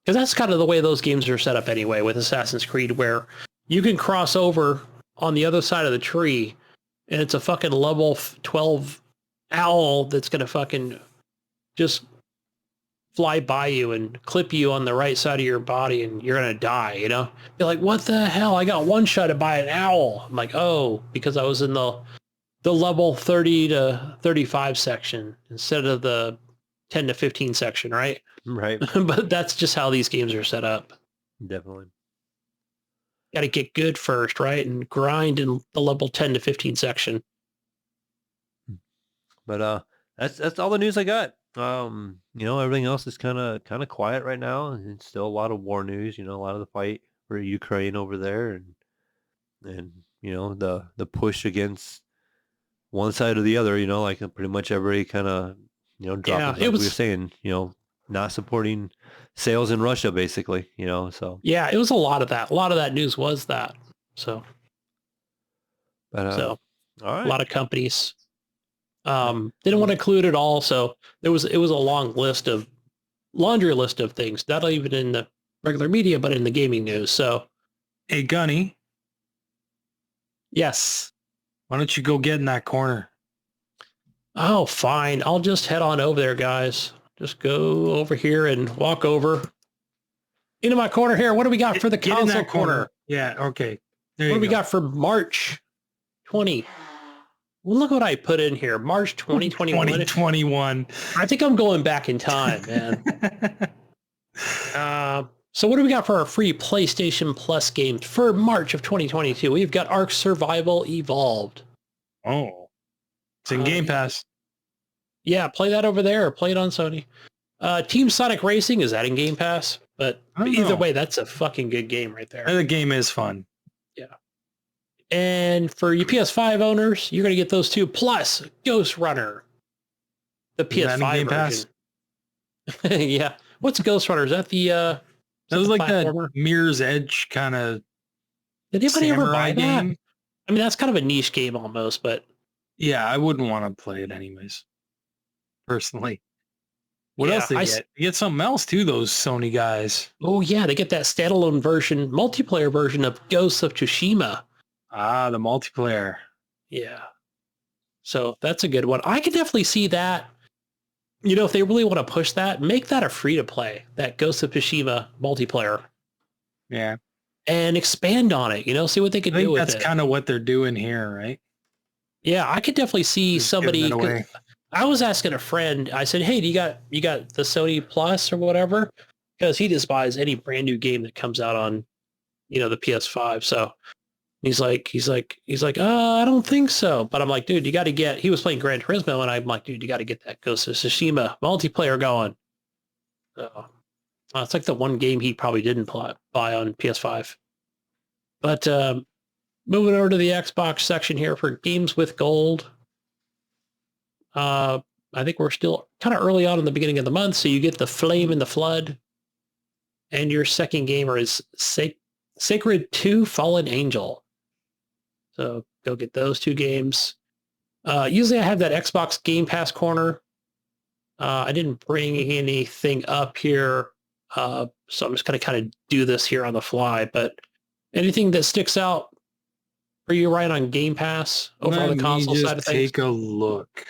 Because that's kind of the way those games are set up anyway with Assassin's Creed, where you can cross over on the other side of the tree and it's a fucking level 12 owl that's going to fucking just fly by you and clip you on the right side of your body and you're going to die, You're like, what the hell? I got one-shotted by an owl. I'm like, oh, because I was in the level 30 to 35 section instead of the 10 to 15 section, right? Right. But that's just how these games are set up. Definitely. Got to get good first, right? And grind in the level 10 to 15 section. But that's all the news I got. Everything else is kind of quiet right now. It's still a lot of war news. A lot of the fight for Ukraine over there, and the push against one side or the other. Like pretty much everybody kind of dropping. Yeah, like we were saying. Not supporting sales in Russia, basically. So yeah, it was a lot of that. A lot of that news was that. So, all right. A lot of companies didn't want to include it all. So it was a long laundry list of things, not even in the regular media, but in the gaming news. So, hey, Gunny. Yes. Why don't you go get in that corner? Oh, fine. I'll just head on over there, guys. Just go over here and walk over into my corner here. What do we got for the console corner? Yeah. Okay. What do we got for March 20? Well, look what I put in here. March 2021. 2021. I think I'm going back in time, man. So what do we got for our free PlayStation Plus games for March of 2022? We've got Ark Survival Evolved. Oh, it's in Game Pass. Yeah, play that over there or play it on Sony. Team Sonic Racing, is that in Game Pass? But either way, that's a fucking good game right there. The game is fun. Yeah. And for you PS5 owners, you're going to get those two, plus Ghost Runner, the PS5 version. Yeah. What's Ghost Runner? Is that the... that was like the Mirror's Edge kind of... Did anybody ever buy that? Game? I mean, that's kind of a niche game almost, but... Yeah, I wouldn't want to play it anyways. Personally. What else they get? They get something else too, those Sony guys. Oh yeah, they get that standalone version, multiplayer version of Ghosts of Tsushima. Ah, the multiplayer. Yeah. So that's a good one. I could definitely see that. If they really want to push that, make that a free-to-play, that Ghosts of Tsushima multiplayer. Yeah. And expand on it, see what they could do with it. That's kind of what they're doing here, right? Yeah, I could definitely see somebody... I was asking a friend, I said, hey, you got the Sony Plus or whatever? Because he just buys any brand new game that comes out on, the PS5. So he's like, I don't think so. But I'm like, dude, you got to get, he was playing Gran Turismo and I'm like, dude, you got to get that Ghost of Tsushima multiplayer going. So it's like the one game he probably didn't buy on PS5. But moving over to the Xbox section here for games with gold. I think we're still kind of early on in the beginning of the month, so you get the Flame and the Flood. And your second gamer is Sacred 2 Fallen Angel. So go get those two games. Usually I have that Xbox Game Pass corner. I didn't bring anything up here, so I'm just going to kind of do this here on the fly. But anything that sticks out for you right on Game Pass over on the console side of things? Take a look.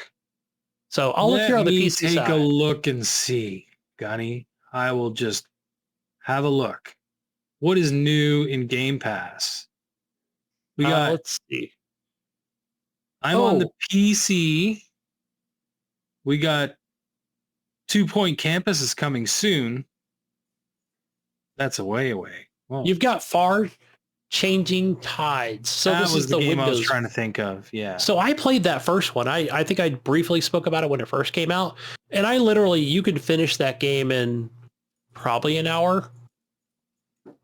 So I'll look here on the PC side. Take a look and see, Gunny. I will just have a look. What is new in Game Pass? We got. Let's see. I'm on the PC. We got 2 Point Campus is coming soon. That's a way away. Whoa. You've got Far Changing Tides. So that this was is the game Windows. I was trying to think of. Yeah. So I played that first one. I think I briefly spoke about it when it first came out. And you could finish that game in probably an hour.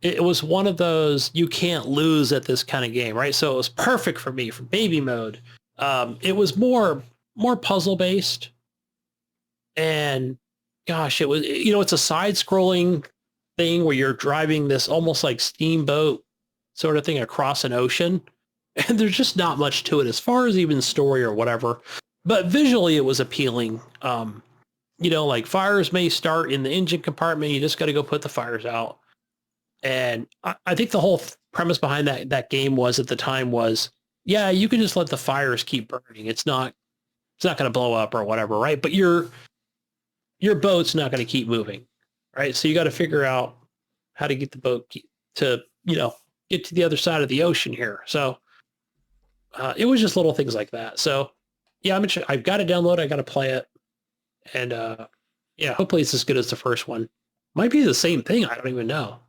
It was one of those you can't lose at this kind of game, right? So it was perfect for me for baby mode. It was more puzzle based, and gosh, it was, it's a side scrolling thing where you're driving this almost like steamboat sort of thing across an ocean, and there's just not much to it as far as even story or whatever. But visually, it was appealing. Like fires may start in the engine compartment. You just got to go put the fires out. And I think the whole premise behind that game was at the time was, yeah, you can just let the fires keep burning. It's not going to blow up or whatever, right? But your boat's not going to keep moving, right? So you got to figure out how to get the boat to, get to the other side of the ocean here. So it was just little things like that. So yeah, I've got to download. I got to play it. And yeah, hopefully it's as good as the first one. Might be the same thing. I don't even know.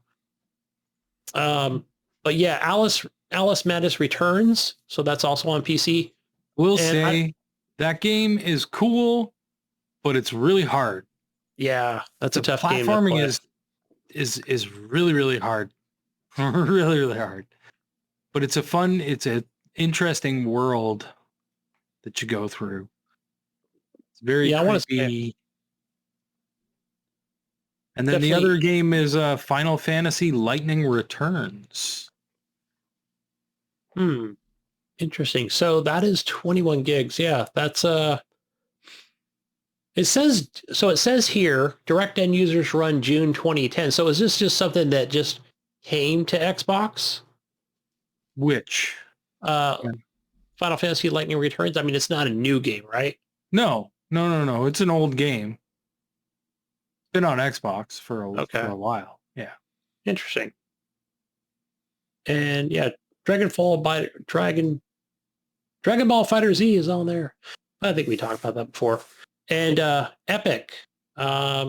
But yeah, Alice Madness Returns. So that's also on PC. We'll say that game is cool, but it's really hard. Yeah, that's a tough game. Platforming is really, really hard. Really, really hard. But it's an interesting world that you go through. It's very creepy. And then the other game is Final Fantasy Lightning Returns. Interesting. So that is 21 gigs. Yeah, that's it says here direct end users run June 2010. So is this just something that just came to Xbox? Which Final Fantasy Lightning Returns? I mean, it's not a new game, right? No. It's an old game. Been on Xbox for a while. Yeah. Interesting. And yeah, Dragon Ball Fighter Z is on there. I think we talked about that before. And Epic.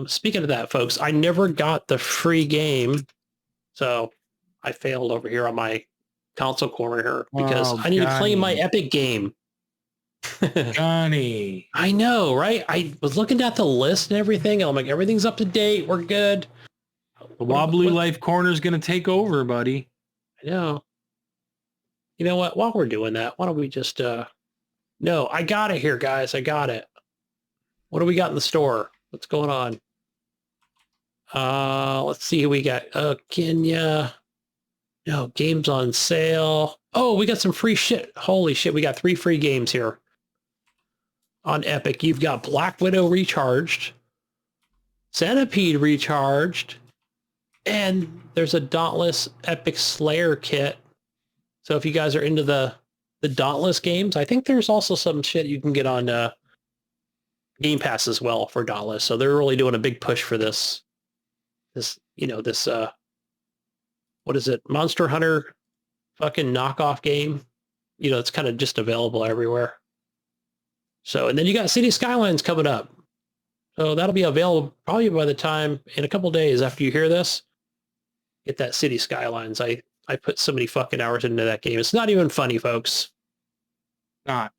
Speaking of that, folks, I never got the free game. So I failed over here on my console corner here because I need to claim my Epic game. Gunny. I know, right? I was looking at the list and everything, and I'm like, everything's up to date. We're good. The Wobbly Life Corner is going to take over, buddy. I know. You know what? While we're doing that, why don't we just... No, I got it here, guys. I got it. What do we got in the store? What's going on? Let's see who we got. Kenya. No, games on sale. Oh, we got some free shit. Holy shit, we got 3 free games here. On Epic, you've got Black Widow Recharged, Centipede Recharged, and there's a Dauntless Epic Slayer kit. So if you guys are into the Dauntless games, I think there's also some shit you can get on Game Pass as well for Dauntless. So they're really doing a big push for this what is it? Monster Hunter fucking knockoff game. It's kind of just available everywhere. So, and then you got City Skylines coming up. So that'll be available probably by the time in a couple days after you hear this. Get that City Skylines. I put so many fucking hours into that game. It's not even funny, folks. It's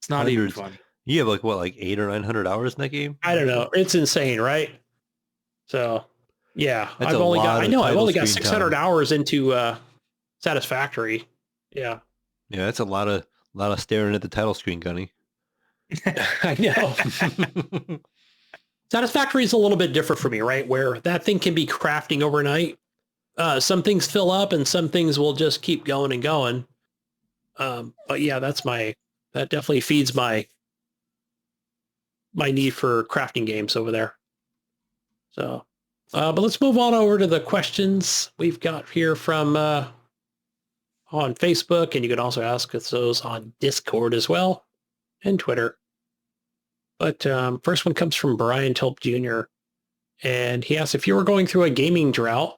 not even funny. You have like 800 or 900 hours in that game? I don't know. It's insane, right? So, yeah. I've only got 600 hours into Satisfactory. Yeah. Yeah, that's a lot of staring at the title screen, Gunny. I know. Satisfactory is a little bit different for me, right? Where that thing can be crafting overnight. Some things fill up and some things will just keep going and going. But yeah, that definitely feeds my need for crafting games over there. So, but let's move on over to the questions we've got here from on Facebook, and you can also ask us those on Discord as well and Twitter. But first one comes from Brian Tulp Jr. And he asks, if you were going through a gaming drought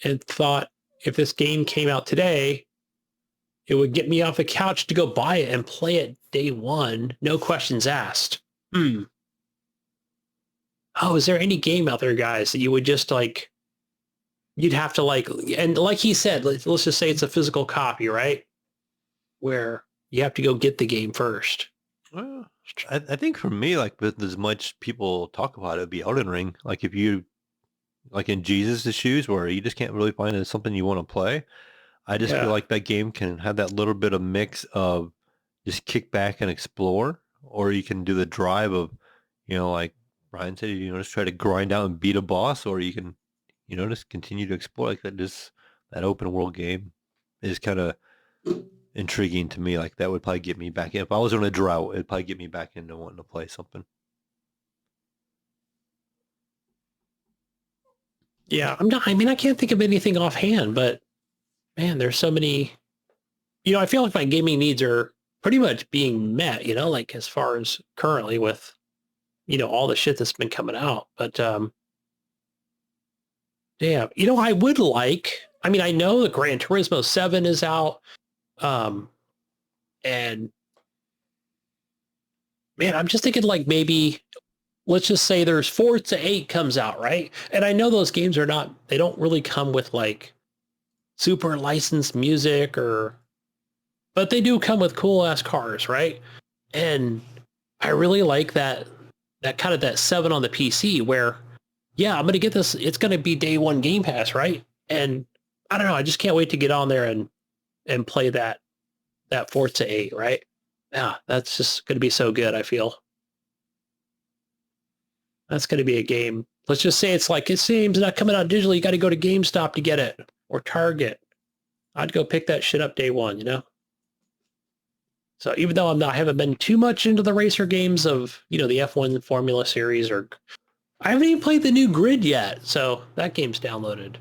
and thought if this game came out today, it would get me off the couch to go buy it and play it day one, no questions asked. Oh, is there any game out there, guys, that you would just you'd have to and like he said, let's just say it's a physical copy, right? Where you have to go get the game first. Well, I think for me, with as much people talk about it, would be Elden Ring. If you, in Jesus' shoes, where you just can't really find something you want to play. I just feel like that game can have that little bit of mix of just kick back and explore, or you can do the drive of, like Ryan said, just try to grind out and beat a boss, or you can, just continue to explore like that. Just that open world game is kind of intriguing to me. Like that would probably get me back in. If I was on a drought, it'd probably get me back into wanting to play something. Yeah, I can't think of anything offhand, but man, there's so many, I feel like my gaming needs are pretty much being met, like as far as currently with, all the shit that's been coming out. But, yeah, I would like, I know the Gran Turismo 7 is out. And man, I'm just thinking like maybe, let's just say there's Forza 8 comes out, right? And I know those games they don't really come with like super licensed music but they do come with cool ass cars, right? And I really like that kind of that 7 on the PC where, yeah, I'm going to get this. It's going to be day one Game Pass, right? And I don't know. I just can't wait to get on there and play that Forza 8, right? Yeah, that's just going to be so good, I feel. That's going to be a game. Let's just say it's not coming out digitally. You got to go to GameStop to get it or Target. I'd go pick that shit up day one, So even though I haven't been too much into the racer games of, the F1 Formula Series, or I haven't even played the new Grid yet. So that game's downloaded.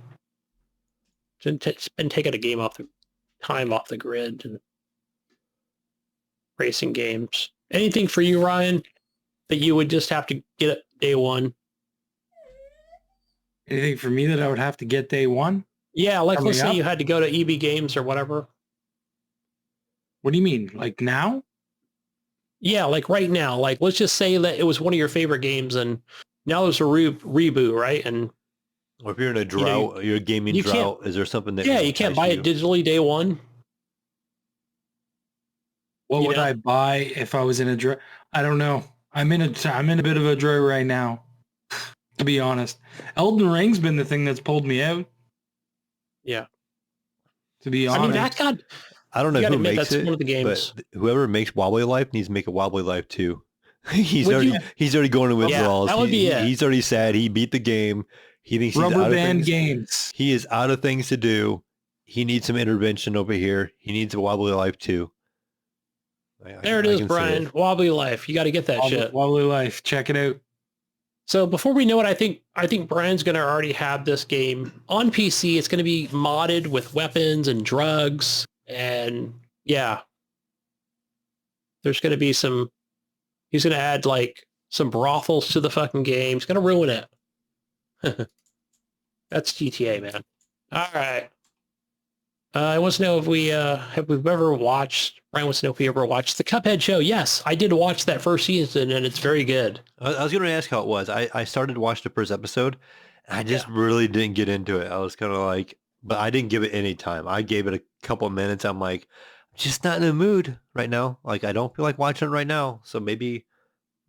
It's been taking a game off the grid and racing games. Anything for you, Ryan, that you would just have to get it day one? Anything for me that I would have to get day one? Yeah, like let's say you had to go to EB Games or whatever. What do you mean? Like now? Yeah, like right now. Like let's just say that it was one of your favorite games and now there's a reboot, right? And or if you're in a drought, you're a gaming drought, is there something that you can't buy it digitally day one? What would I buy if I was in a drought? I don't know. I'm in a bit of a drought right now, to be honest. Elden Ring's been the thing that's pulled me out. Yeah. To be honest. I don't know who makes it, one of the games. But whoever makes Wobbly Life needs to make a Wobbly Life too. He's already going to withdrawals. That would be it. He's already sad. He beat the game. He thinks Rubber he's out band of games. He is out of things to do. He needs some intervention over here. He needs a Wobbly Life too. There it is, Brian. Wobbly Life. You got to get that shit. Wobbly Life. Check it out. So before we know it, I think Brian's going to already have this game on PC. It's going to be modded with weapons and drugs. And yeah, there's going to be he's going to add like some brothels to the fucking game. He's going to ruin it. That's GTA, man. All right. I want to know if we've ever watched, Brian wants to know if we ever watched the Cuphead show. Yes, I did watch that first season and it's very good. I was going to ask how it was. I started to watch the first episode and I just really didn't get into it. I was kind of like, but I didn't give it any time. I gave it a couple of minutes. I'm like, I'm just not in the mood right now. Like, I don't feel like watching it right now. So maybe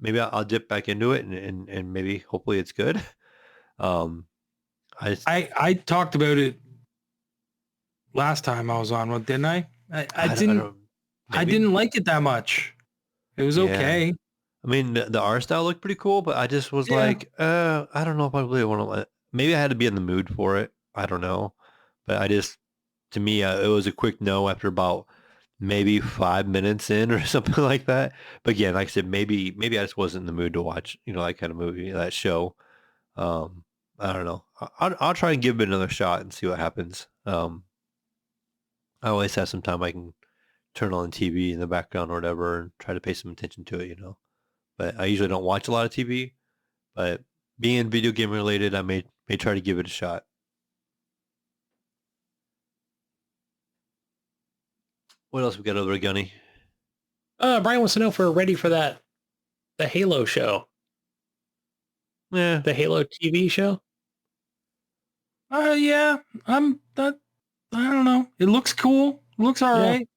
I'll dip back into it and maybe hopefully it's good. I talked about it last time I was on, didn't I? I didn't like it that much. It was okay. I mean, the art style looked pretty cool, but I just was like, I don't know if I really want to. Maybe I had to be in the mood for it. I don't know, but to me, it was a quick no after about maybe 5 minutes in or something like that. But again, like I said, maybe I just wasn't in the mood to watch, that kind of movie, that show. I don't know. I'll try and give it another shot and see what happens. I always have some time I can turn on TV in the background or whatever and try to pay some attention to it, But I usually don't watch a lot of TV. But being video game related, I may try to give it a shot. What else we got over there, Gunny? Brian wants to know if we're ready for the Halo show. Yeah. The Halo TV show? Yeah. I don't know. It looks cool. It looks all right.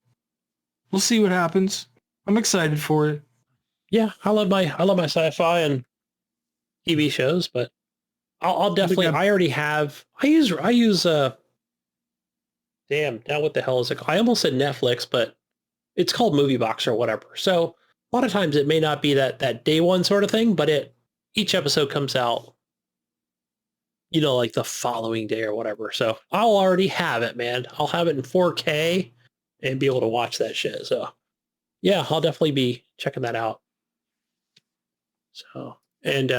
We'll see what happens. I'm excited for it. Yeah, I love my sci-fi and TV shows, but I'll definitely. I already have. I use Damn, now what the hell is it called? I almost said Netflix, but it's called Movie Box or whatever. So a lot of times it may not be that day one sort of thing, but each episode comes out, like the following day or whatever. So I'll already have it, man. I'll have it in 4K and be able to watch that shit. So yeah, I'll definitely be checking that out. So, and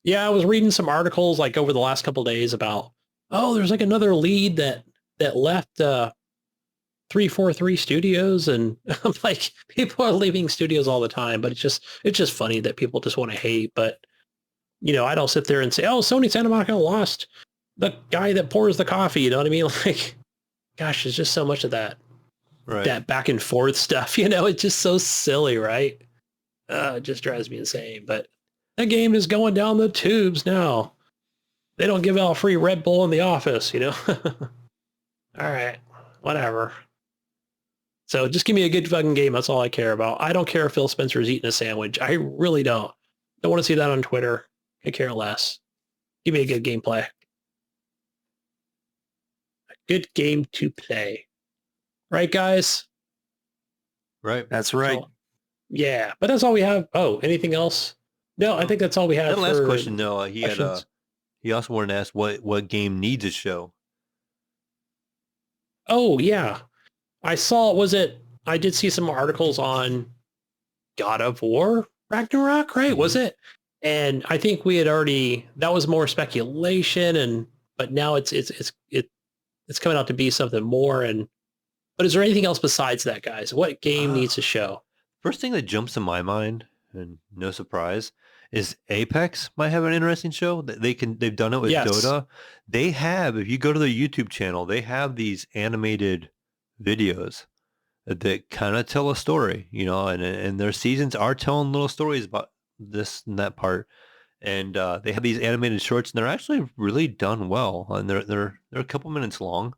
yeah, I was reading some articles like over the last couple of days about, there's like another lead that left 343 Studios, and I'm like, people are leaving studios all the time, but it's just funny that people just want to hate. But I don't sit there and say, Sony Santa Monica lost the guy that pours the coffee. You know what I mean? Like, gosh, there's just so much of that, Right. that back and forth stuff. It's just so silly, right? It just drives me insane. But that game is going down the tubes now. They don't give out free Red Bull in the office, All right, whatever. So just give me a good fucking game. That's all I care about. I don't care if Phil Spencer's eating a sandwich. I really don't. Don't want to see that on Twitter. I care less. Give me a good gameplay. A good game to play. Right, guys? Right. That's right. So, yeah, but that's all we have. Oh, anything else? No, I think that's all we have. That last question, though, he also wanted to ask what game needs a show. Oh, yeah. I did see some articles on God of War Ragnarok, right? Mm-hmm. Was it? And I think we had that was more speculation, but now it's coming out to be something more. But is there anything else besides that, guys? What game needs a show? First thing that jumps in my mind, and no surprise, is Apex might have an interesting show. They've done it with Dota. They have, if you go to their YouTube channel, they have these animated videos that kind of tell a story, and their seasons are telling little stories about this and that part. And they have these animated shorts, and they're actually really done well. And they're a couple minutes long,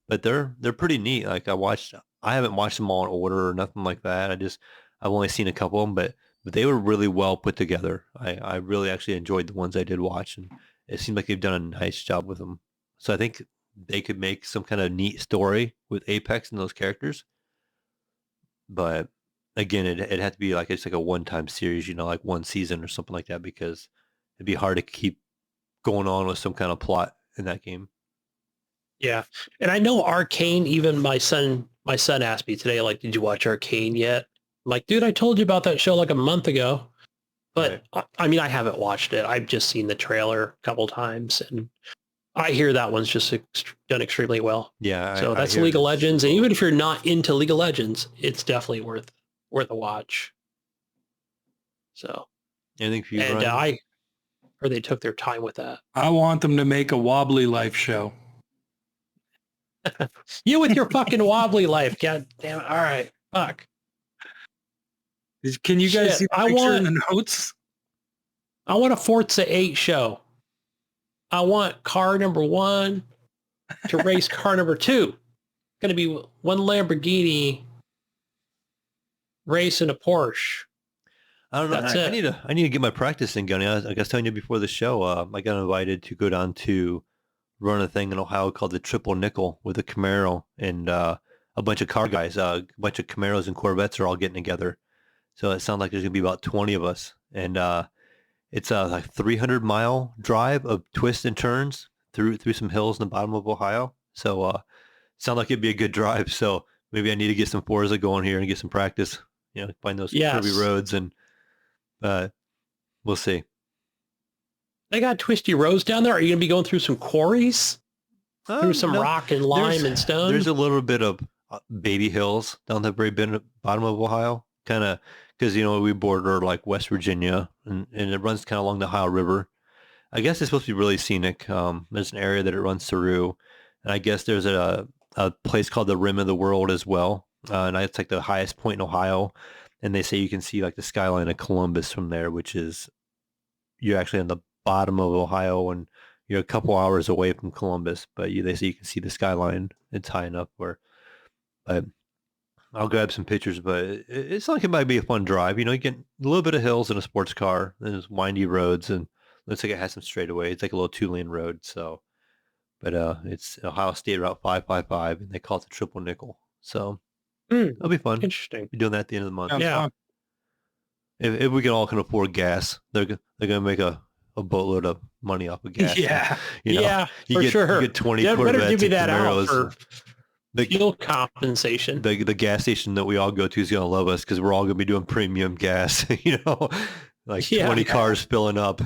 but they're pretty neat. Like I haven't watched them all in order or nothing like that. I've only seen a couple of them, but they were really well put together. I really actually enjoyed the ones I did watch, and it seemed like they've done a nice job with them. So I think they could make some kind of neat story with Apex and those characters. But again, it had to be like it's like a one-time series, like one season or something like that, because it'd be hard to keep going on with some kind of plot in that game. Yeah, and I know Arcane. Even my son asked me today, like, "Did you watch Arcane yet?" I'm like, dude, I told you about that show like a month ago. But right. I mean, I haven't watched it. I've just seen the trailer a couple times, and I hear that one's just done extremely well. Yeah. So that's League of Legends. And even if you're not into League of Legends, it's definitely worth a watch. So. Anything for you, and Ryan? I heard they took their time with that. I want them to make a Wobbly Life show. You with your fucking Wobbly Life. God damn it. All right. Fuck. Can you guys see the picture in the notes? I want a Forza 8 show. I want car number 1 to race car number 2. Going to be one Lamborghini racing a Porsche. I don't know. That's I need to get my practice in, Gunny. I was telling you before the show, I got invited to go down to run a thing in Ohio called the Triple Nickel with a Camaro and a bunch of car guys. A bunch of Camaros and Corvettes are all getting together. So it sounds like there's going to be about 20 of us. And it's a like 300-mile drive of twists and turns through some hills in the bottom of Ohio. So sounds like it'd be a good drive. So maybe I need to get some Forza going here and get some practice, find those curvy roads, and we'll see. They got twisty roads down there. Are you going to be going through some quarries? Through some rock and lime and stone? There's a little bit of baby hills down the very bottom of Ohio, kind of, because, we border like West Virginia, and it runs kind of along the Ohio River. I guess it's supposed to be really scenic. There's an area that it runs through, and I guess there's a place called the Rim of the World as well. And it's like the highest point in Ohio, and they say you can see like the skyline of Columbus from there, which is, you're actually on the bottom of Ohio, and you're a couple hours away from Columbus, but they say you can see the skyline. It's high enough where, but I'll grab some pictures, but it's like it might be a fun drive. You get a little bit of hills in a sports car, and there's windy roads, and looks like it has some straightaways. It's like a little 2-lane road. So, but it's Ohio State Route 555, and they call it the triple nickel. So it'll be fun. Interesting. We're doing that at the end of the month. Sounds Yeah. fun. If we can all can afford gas, they're gonna make a boatload of money off of gas. Yeah. You know, Yeah, you for get, sure. You get 20 Yeah, better Corvettes give me and that out Camaros. for The, fuel compensation. the gas station that we all go to is gonna love us because we're all gonna be doing premium gas. You know, like Yeah. 20 cars filling up.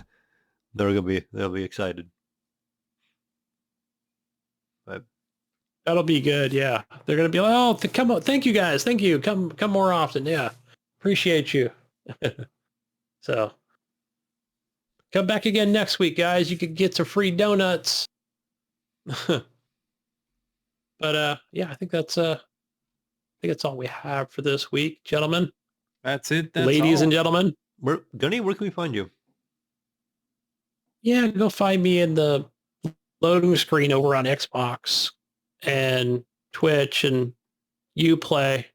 They'll be excited. But That'll be good. Yeah, they're gonna be like, oh, come on, thank you guys, thank you, come more often. Yeah, appreciate you. So come back again next week, guys. You could get some free donuts. But yeah, I think that's all we have for this week, gentlemen, That's it. That's ladies all. and gentlemen. Gunny, where can we find you? Yeah, go find me in the loading screen over on Xbox and Twitch and Uplay.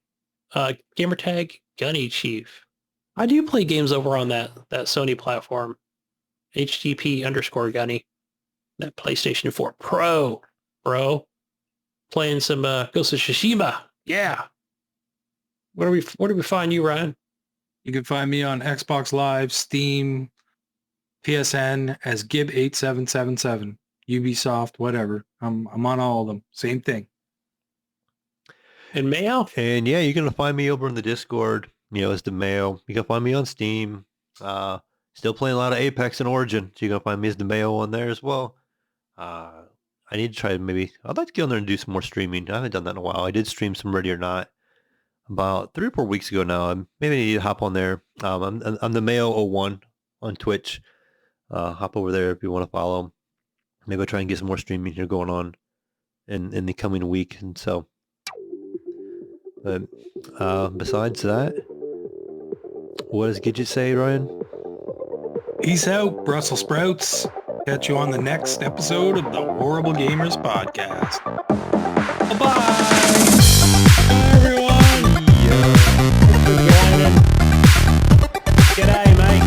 Gamertag Gunny Chief. I do play games over on that Sony platform. HGP_Gunny. That PlayStation 4 Pro. Bro. Playing some Ghost of Tsushima. Yeah. Where do we find you, Ryan? You can find me on Xbox Live, Steam, PSN as Gib8777, Ubisoft, whatever. I'm on all of them. Same thing. And Mayo? And yeah, you're gonna find me over in the Discord. You know, it's the Mayo. You can find me on Steam. Still playing a lot of Apex and Origin, so you're gonna find me as the Mayo on there as well. I need to try I'd like to get on there and do some more streaming. I haven't done that in a while. I did stream some Ready or Not about 3 or 4 weeks ago now. Maybe I need to hop on there. I'm the Mayo01 on Twitch. Hop over there if you want to follow. Maybe I'll try and get some more streaming here going on in the coming week. And so, but besides that, what does Gidget say, Ryan? Peace out, Brussels sprouts. Catch you on the next episode of the Horrible Gamers Podcast. Bye-bye. Bye, everyone. G'day, mate.